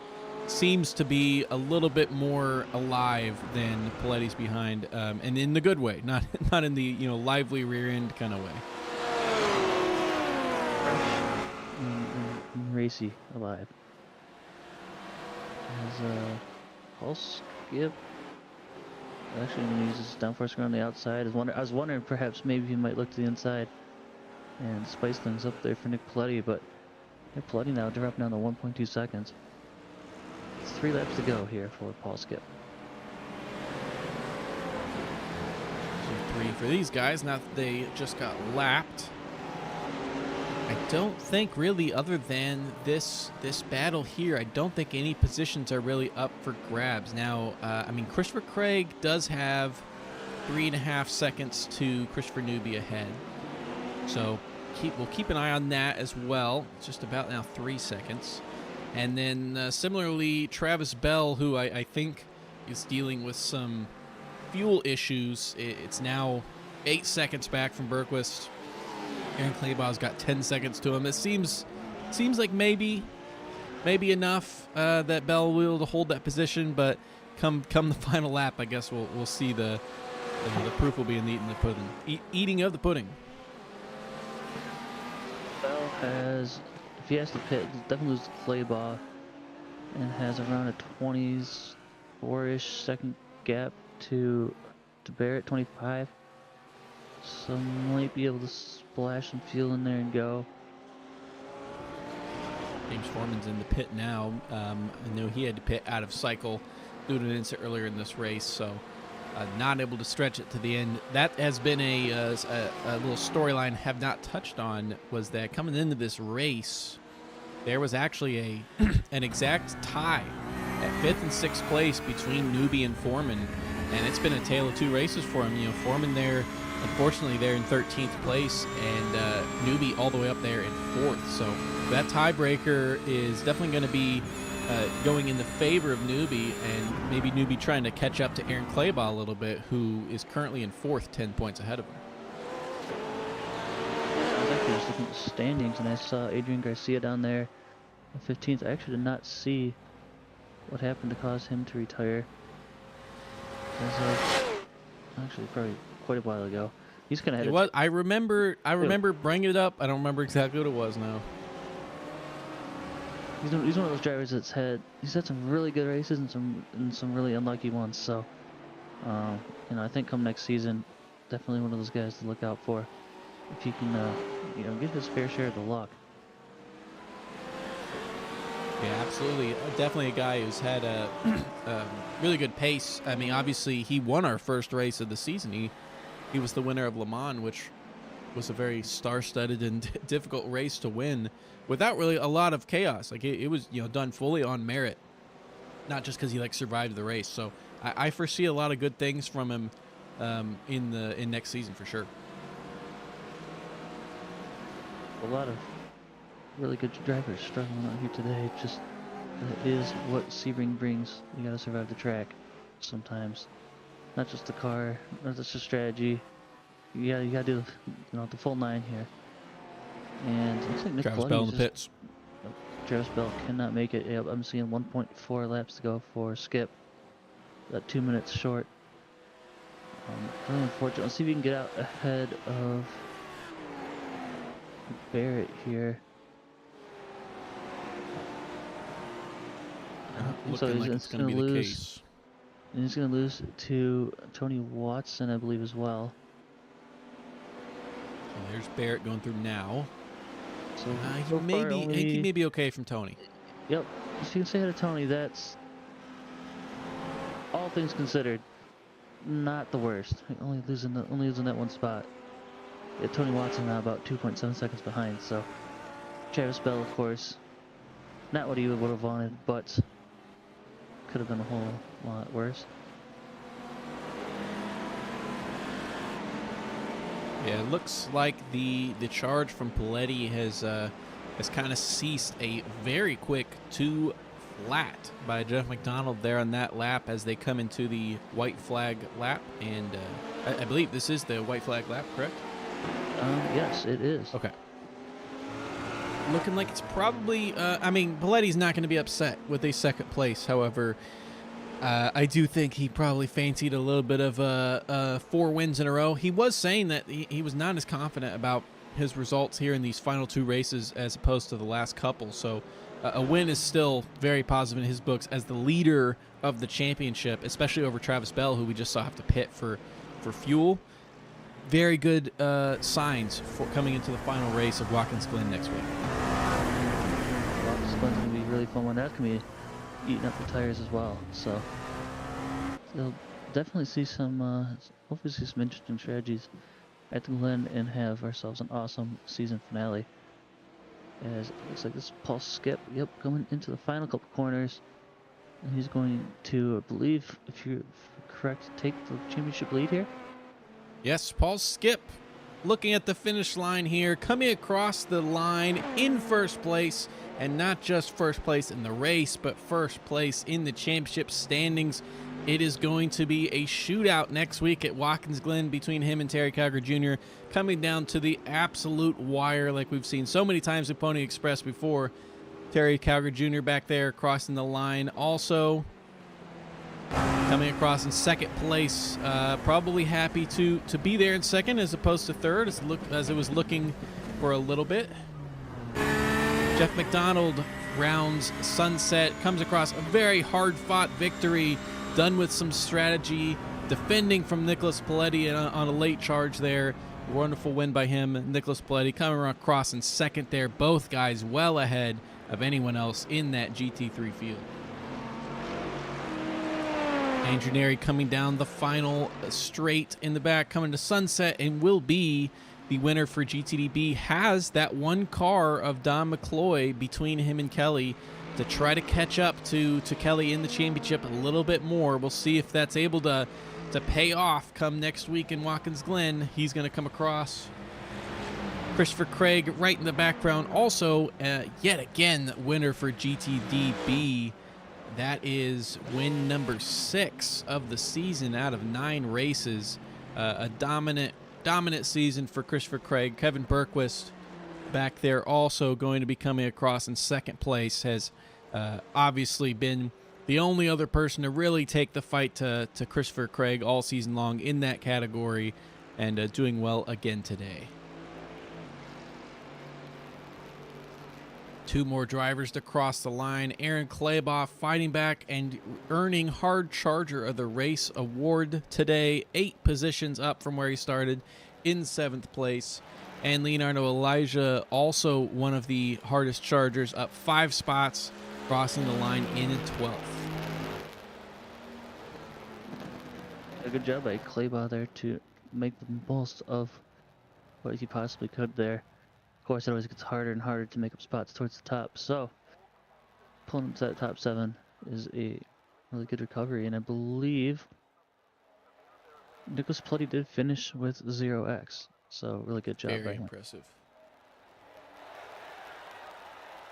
[SPEAKER 1] seems to be a little bit more alive than Paletti's behind, and in the good way, not in the lively rear end kind of way.
[SPEAKER 2] Racy alive. Has a pulse skip. Actually, I'm going to use this downforce around the outside. I was wondering perhaps maybe he might look to the inside and spice things up there for Nick Paletti, but Nick Paletti now dropping down to 1.2 seconds. It's 3 laps to go here for Paul Skip.
[SPEAKER 1] So 3 for these guys. Now that they just got lapped. I don't think really, other than this battle here, I don't think any positions are really up for grabs. Now, I mean, Christopher Craig does have 3.5 seconds to Christopher Newby ahead. So we'll keep an eye on that as well. It's just about now 3 seconds. And then similarly, Travis Bell, who I think is dealing with some fuel issues. It's now 8 seconds back from Bergquist. Aaron Kleibaugh's got 10 seconds to him. It seems like maybe enough that Bell will to hold that position, but come the final lap, I guess we'll see the proof will be in the eating the pudding. Eating of the pudding.
[SPEAKER 2] Bell has, if he has to pit, definitely lose to Kleibaugh, and has around a 24-ish second gap to Barrett, 25. So might be able to splash some fuel in there and go.
[SPEAKER 1] James Foreman's in the pit now. I know he had to pit out of cycle due to an incident earlier in this race, so not able to stretch it to the end. That has been a little storyline have not touched on, was that coming into this race, there was actually an exact tie at 5th and 6th place between Newby and Foreman, and it's been a tale of 2 races for him. Foreman there, unfortunately, they're in 13th place, and Newby all the way up there in 4th. So that tiebreaker is definitely going to be going in the favor of Newby, and maybe Newby trying to catch up to Aaron Kleibaugh a little bit, who is currently in 4th, 10 points ahead of him.
[SPEAKER 2] I was actually just looking at the standings, and I saw Adrian Garcia down there in 15th. I actually did not see what happened to cause him to retire. Actually, probably quite a while ago. He's kind of
[SPEAKER 1] It was. I remember bringing it up. I don't remember exactly what it was now.
[SPEAKER 2] He's one of those drivers he's had some really good races and some really unlucky ones. So, I think come next season, definitely one of those guys to look out for if he can, get his fair share of the luck.
[SPEAKER 1] Yeah, absolutely. Definitely a guy who's had a really good pace. I mean, obviously, he won our first race of the season. He was the winner of Le Mans, which was a very star-studded and difficult race to win without really a lot of chaos. Like, it was, done fully on merit, not just because he, survived the race. So I foresee a lot of good things from him in next season for sure.
[SPEAKER 2] A lot of really good drivers struggling out here today. Just that is what Sebring brings. You got to survive the track sometimes. Not just the car, not just the strategy. You got to do the full 9 here. And it looks like Nick
[SPEAKER 1] Travis Bell in the pits.
[SPEAKER 2] Travis Bell cannot make it. Yep, I'm seeing 1.4 laps to go for Skip. About 2 minutes short. Really unfortunate. Let's see if we can get out ahead of Barrett here.
[SPEAKER 1] Looking like it's going to be the case.
[SPEAKER 2] And he's going to lose to Tony Watson, I believe, as well.
[SPEAKER 1] So there's Barrett going through now.
[SPEAKER 2] So
[SPEAKER 1] he may be okay from Tony.
[SPEAKER 2] Yep. If you can say hi to Tony, that's, all things considered, not the worst. Only losing that one spot. Yeah, Tony Watson now about 2.7 seconds behind. So Travis Bell, of course, not what he would have wanted, but could have been a whole lot worse.
[SPEAKER 1] Yeah, it looks like the charge from Paletti has kind of ceased. A very quick 2 flat by Jeff McDonald there on that lap as they come into the white flag lap, and I believe this is the white flag lap, correct?
[SPEAKER 2] Yes, it is.
[SPEAKER 1] Okay. Looking like it's probably, I mean, Paletti's not going to be upset with a second place. However, I do think he probably fancied a little bit of 4 wins in a row. He was saying that he was not as confident about his results here in these final 2 races as opposed to the last couple. So a win is still very positive in his books as the leader of the championship, especially over Travis Bell, who we just saw have to pit for fuel. Very good signs for coming into the final race of Watkins Glen next week.
[SPEAKER 2] Watkins Glen's going to be really fun one. That's going to be eating up the tires as well. So you'll definitely see some, hopefully see some interesting strategies at the Glen and have ourselves an awesome season finale. As it looks like this is Paul Skip, coming into the final couple corners. And he's going to, I believe, if you're correct, take the championship lead here.
[SPEAKER 1] Yes, Paul Skip looking at the finish line here, coming across the line in first place, and not just first place in the race, but first place in the championship standings. It is going to be a shootout next week at Watkins Glen between him and Terry Calgary Jr., coming down to the absolute wire like we've seen so many times at Pony Express before. Terry Calgary Jr. back there crossing the line also. Coming across in second place, probably happy to be there in second as opposed to third as it was looking for a little bit. Jeff McDonald rounds Sunset, comes across a very hard-fought victory, done with some strategy, defending from Nicholas Paletti on a late charge there. Wonderful win by him. Nicholas Paletti coming across in second there. Both guys well ahead of anyone else in that GT3 field. Andrew Neri coming down the final straight in the back, coming to Sunset, and will be the winner for GTDB. Has that one car of Don McCloy between him and Kelly to try to catch up to Kelly in the championship a little bit more. We'll see if that's able to pay off come next week in Watkins Glen. He's going to come across. Christopher Craig right in the background. Also, yet again, winner for GTDB. That is win number 6 of the season out of 9 races. A dominant season for Christopher Craig. Kevin Berquist back there also going to be coming across in second place. Has obviously been the only other person to really take the fight to Christopher Craig all season long in that category, and doing well again today. 2 more drivers to cross the line. Aaron Klaboff fighting back and earning Hard Charger of the Race award today. 8 positions up from where he started in 7th place. And Leonardo Elijah, also one of the hardest chargers, up 5 spots, crossing the line in 12th.
[SPEAKER 2] A good job by Klaboff there to make the most of what he possibly could there. Of course, it always gets harder and harder to make up spots towards the top. So, pulling up to that top 7 is a really good recovery. And I believe Nicholas Paletti did finish with 0x. So, really good job by
[SPEAKER 1] Very
[SPEAKER 2] him.
[SPEAKER 1] impressive.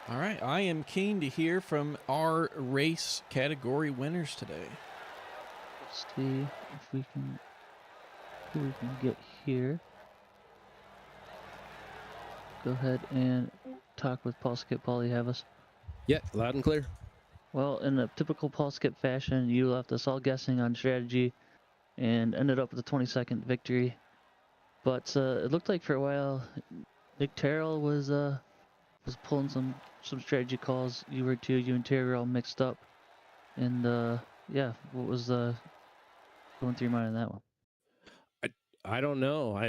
[SPEAKER 1] All right, I am keen to hear from our race category winners today.
[SPEAKER 2] Let's see if we can, who we can get here. Go ahead and talk with Paul Skip. Paul, you have us?
[SPEAKER 3] Yeah, loud and clear.
[SPEAKER 2] Well, in a typical Paul Skip fashion, you left us all guessing on strategy and ended up with a 20-second victory. But it looked like for a while, Nick Terrell was pulling some strategy calls. You were too. You and Terry were all mixed up. And yeah, what was going through your mind on that one?
[SPEAKER 3] I don't know.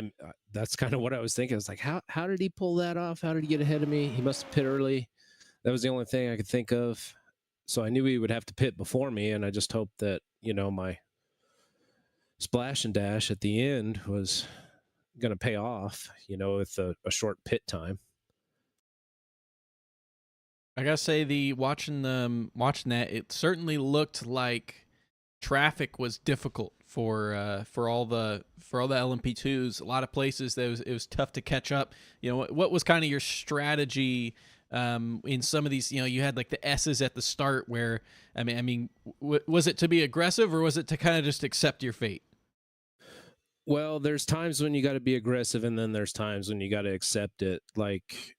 [SPEAKER 3] That's kind of what I was thinking. I was like, how did he pull that off? How did he get ahead of me? He must have pit early. That was the only thing I could think of. So I knew he would have to pit before me, and I just hoped that, my splash and dash at the end was going to pay off, with a short pit time.
[SPEAKER 1] I gotta say, watching that, it certainly looked like traffic was difficult for all the LMP2s. A lot of places that it was tough to catch up. What was kind of your strategy in some of these? You had like the S's at the start, where was it to be aggressive, or was it to kind of just accept your fate?
[SPEAKER 3] Well, there's times when you got to be aggressive, and then there's times when you got to accept it. Like,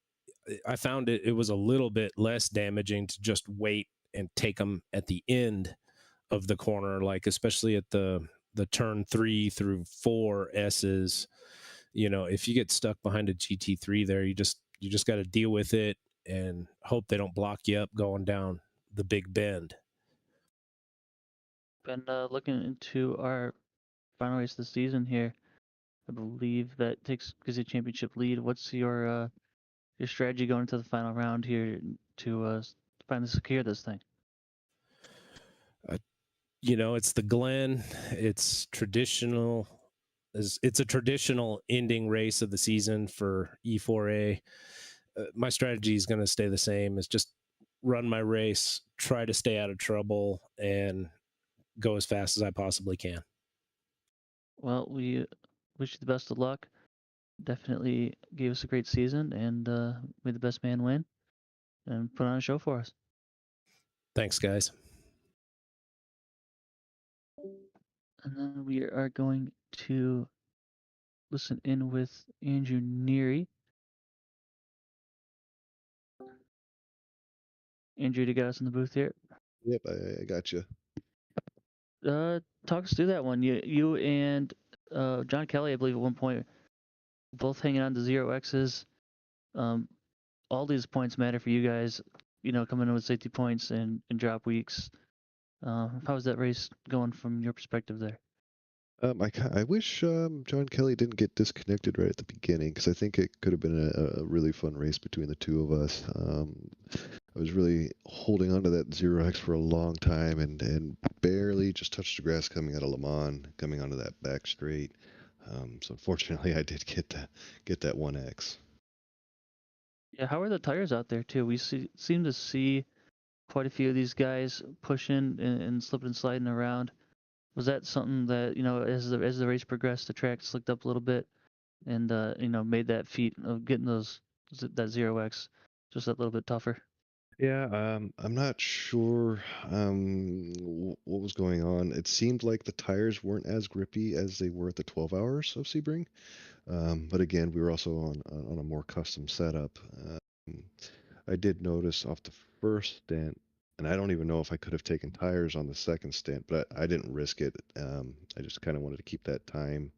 [SPEAKER 3] I found it was a little bit less damaging to just wait and take them at the end of the corner, like especially at the turn 3 through 4 S's. If you get stuck behind a GT3 there, you just got to deal with it and hope they don't block you up going down the big bend.
[SPEAKER 2] Been looking into our final race this season here. I believe that gives you a championship lead. What's your strategy going into the final round here to finally secure this thing?
[SPEAKER 3] It's the Glen. It's traditional. It's a traditional ending race of the season for E4A. My strategy is going to stay the same. It's just run my race, try to stay out of trouble, and go as fast as I possibly can.
[SPEAKER 2] Well, we wish you the best of luck. Definitely gave us a great season, and made the best man win and put on a show for us.
[SPEAKER 3] Thanks, guys.
[SPEAKER 2] And then we are going to listen in with Andrew Neary. Andrew, you got us in the booth here.
[SPEAKER 4] Yep, I got you.
[SPEAKER 2] Talk us through that one. You and John Kelly, I believe, at one point, both hanging on to 0X's. All these points matter for you guys. Coming in with safety points and drop weeks. How's that race going from your perspective there?
[SPEAKER 4] I wish John Kelly didn't get disconnected right at the beginning, because I think it could have been a really fun race between the two of us. I was really holding on to that 0X for a long time, and barely just touched the grass coming out of Le Mans, coming onto that back straight. So unfortunately, I did get that 1X.
[SPEAKER 2] Yeah, how are the tires out there too? We seem to see quite a few of these guys pushing and slipping and sliding around. Was that something that as the race progressed, the track slicked up a little bit, and made that feat of getting that 0X just a little bit tougher?
[SPEAKER 4] Yeah, I'm not sure what was going on. It seemed like the tires weren't as grippy as they were at the 12 hours of Sebring. But again, we were also on a more custom setup. I did notice off the first stint, and I don't even know if I could have taken tires on the second stint, but I didn't risk it. I just kind of wanted to keep that time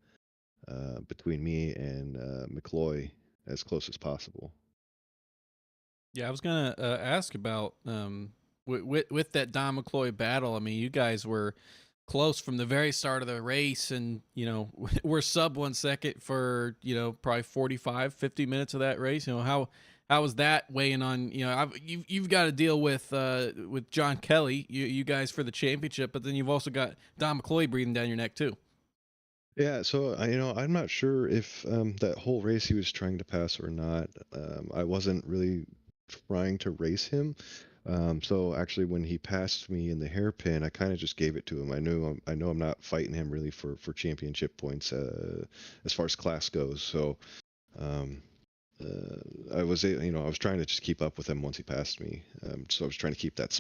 [SPEAKER 4] between me and McCloy as close as possible.
[SPEAKER 1] Yeah, I was gonna ask about with that Don McCloy battle. I mean, you guys were close from the very start of the race, and we're sub 1 second for probably 45, 50 minutes of that race. How was that weighing on? You've got to deal with John Kelly, you guys for the championship, but then you've also got Don McCloy breathing down your neck too.
[SPEAKER 4] Yeah, so I'm not sure if that whole race he was trying to pass or not. I wasn't really trying to race him. So actually, when he passed me in the hairpin, I kind of just gave it to him. I know I'm not fighting him really for championship points as far as class goes. So I was trying to just keep up with him once he passed me. So I was trying to keep that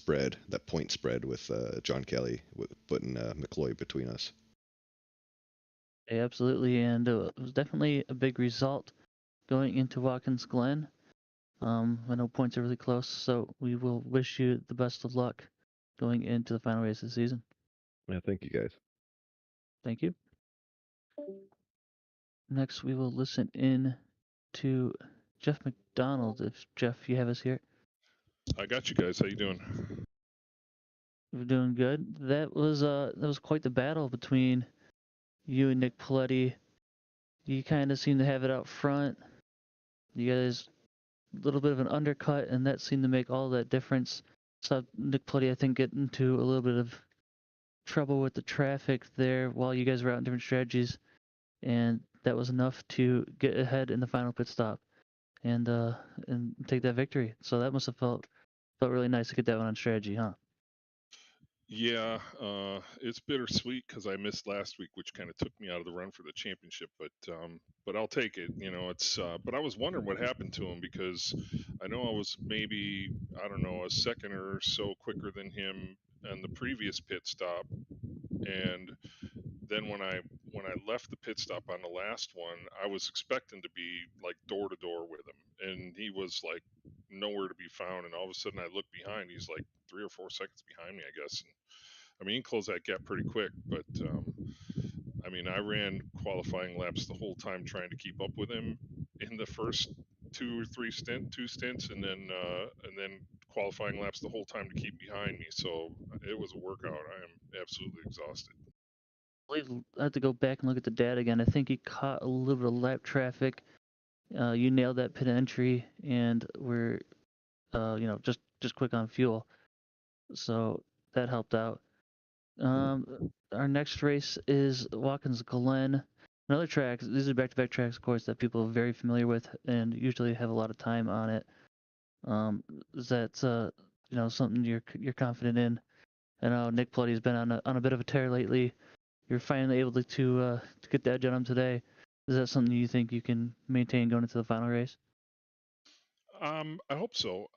[SPEAKER 4] point spread with John Kelly, putting McCloy between us.
[SPEAKER 2] Yeah, absolutely, and it was definitely a big result going into Watkins Glen. I know points are really close, so we will wish you the best of luck going into the final race of the season.
[SPEAKER 4] Yeah, thank you guys.
[SPEAKER 2] Thank you. Next, we will listen in to Jeff McDonald. If Jeff, you have us here.
[SPEAKER 5] I got you guys. How you doing?
[SPEAKER 2] We're doing good. That was quite the battle between you and Nick Paletti. You kind of seem to have it out front. You guys, a little bit of an undercut, and that seemed to make all that difference. Saw Nick Paletti, I think, get into a little bit of trouble with the traffic there while you guys were out in different strategies. And that was enough to get ahead in the final pit stop and take that victory. So that must have felt really nice to get that one on strategy, huh?
[SPEAKER 5] Yeah, it's bittersweet because I missed last week, which kind of took me out of the run for the championship. But I'll take it. You know, it's. But I was wondering what happened to him because I know I was maybe, I don't know, a second or so quicker than him on the previous pit stop, and then when I left the pit stop on the last one, I was expecting to be like door to door with him, and he was like nowhere to be found. And all of a sudden, I look behind; he's like 3 or 4 seconds behind me, I guess. And, I mean, he closed that gap pretty quick, but I mean, I ran qualifying laps the whole time trying to keep up with him in the first two stints, and then qualifying laps the whole time to keep behind me. So it was a workout. I am absolutely exhausted.
[SPEAKER 2] I believe I have to go back and look at the data again. I think you caught a little bit of lap traffic. You nailed that pit entry, and we're just quick on fuel, so that helped out. Our next race is Watkins Glen, another track. These are back-to-back tracks, of course, that people are very familiar with and usually have a lot of time on it. Is that something you're confident in? I know Nick Plutty's been on a bit of a tear lately. You're finally able to get that done today. Is that something you think you can maintain going into the final race?
[SPEAKER 5] I hope so.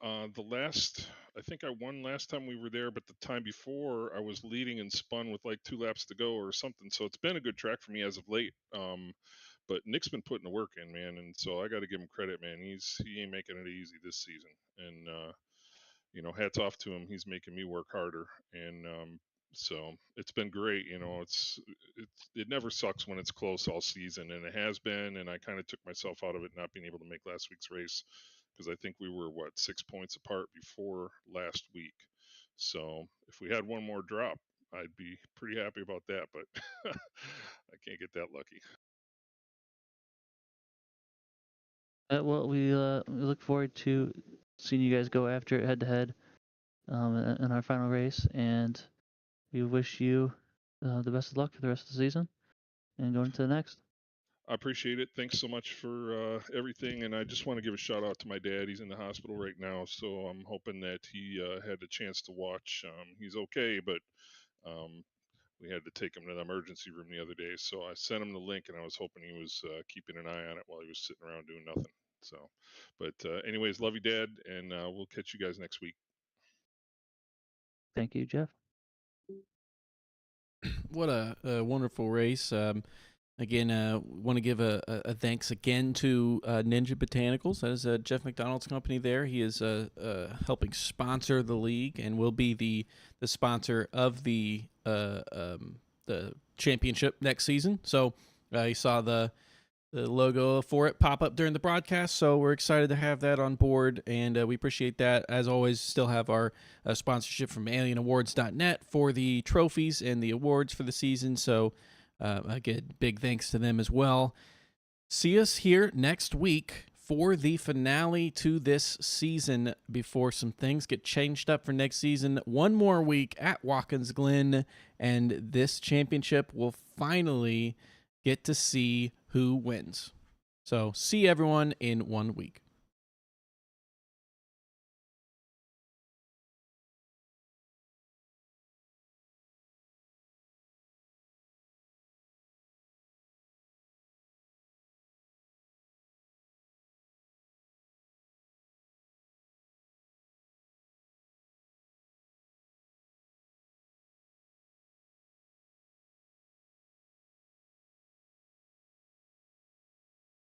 [SPEAKER 5] I think I won last time we were there, but the time before I was leading and spun with like 2 laps to go or something. So it's been a good track for me as of late. But Nick's been putting the work in, man, and so I got to give him credit, man. He ain't making it easy this season, and you know, hats off to him. He's making me work harder, and so it's been great. You know, it never sucks when it's close all season, and it has been. And I kind of took myself out of it not being able to make last week's race because I think we were 6 points apart before last week. So if we had one more drop, I'd be pretty happy about that. But I can't get that lucky.
[SPEAKER 2] Well, we look forward to seeing you guys go after it head to head in our final race, and we wish you the best of luck for the rest of the season and going to the next.
[SPEAKER 5] I appreciate it. Thanks so much for everything. And I just want to give a shout out to my dad. He's in the hospital right now, so I'm hoping that he had a chance to watch. He's okay, but we had to take him to the emergency room the other day. So I sent him the link, and I was hoping he was keeping an eye on it while he was sitting around doing nothing. So, but anyways, love you, Dad, and we'll catch you guys next week.
[SPEAKER 2] Thank you, Jeff.
[SPEAKER 1] What a wonderful race. Again, want to give a thanks again to Ninja Botanicals. That is Jeff McDonald's company there. He is helping sponsor the league and will be the sponsor of the championship next season. So you saw the logo for it pop up during the broadcast, so we're excited to have that on board, and we appreciate that. As always, still have our sponsorship from AlienAwards.net for the trophies and the awards for the season, so again, big thanks to them as well. See us here next week for the finale to this season before some things get changed up for next season. One more week at Watkins Glen, and this championship will finally get to see who wins. So see everyone in 1 week.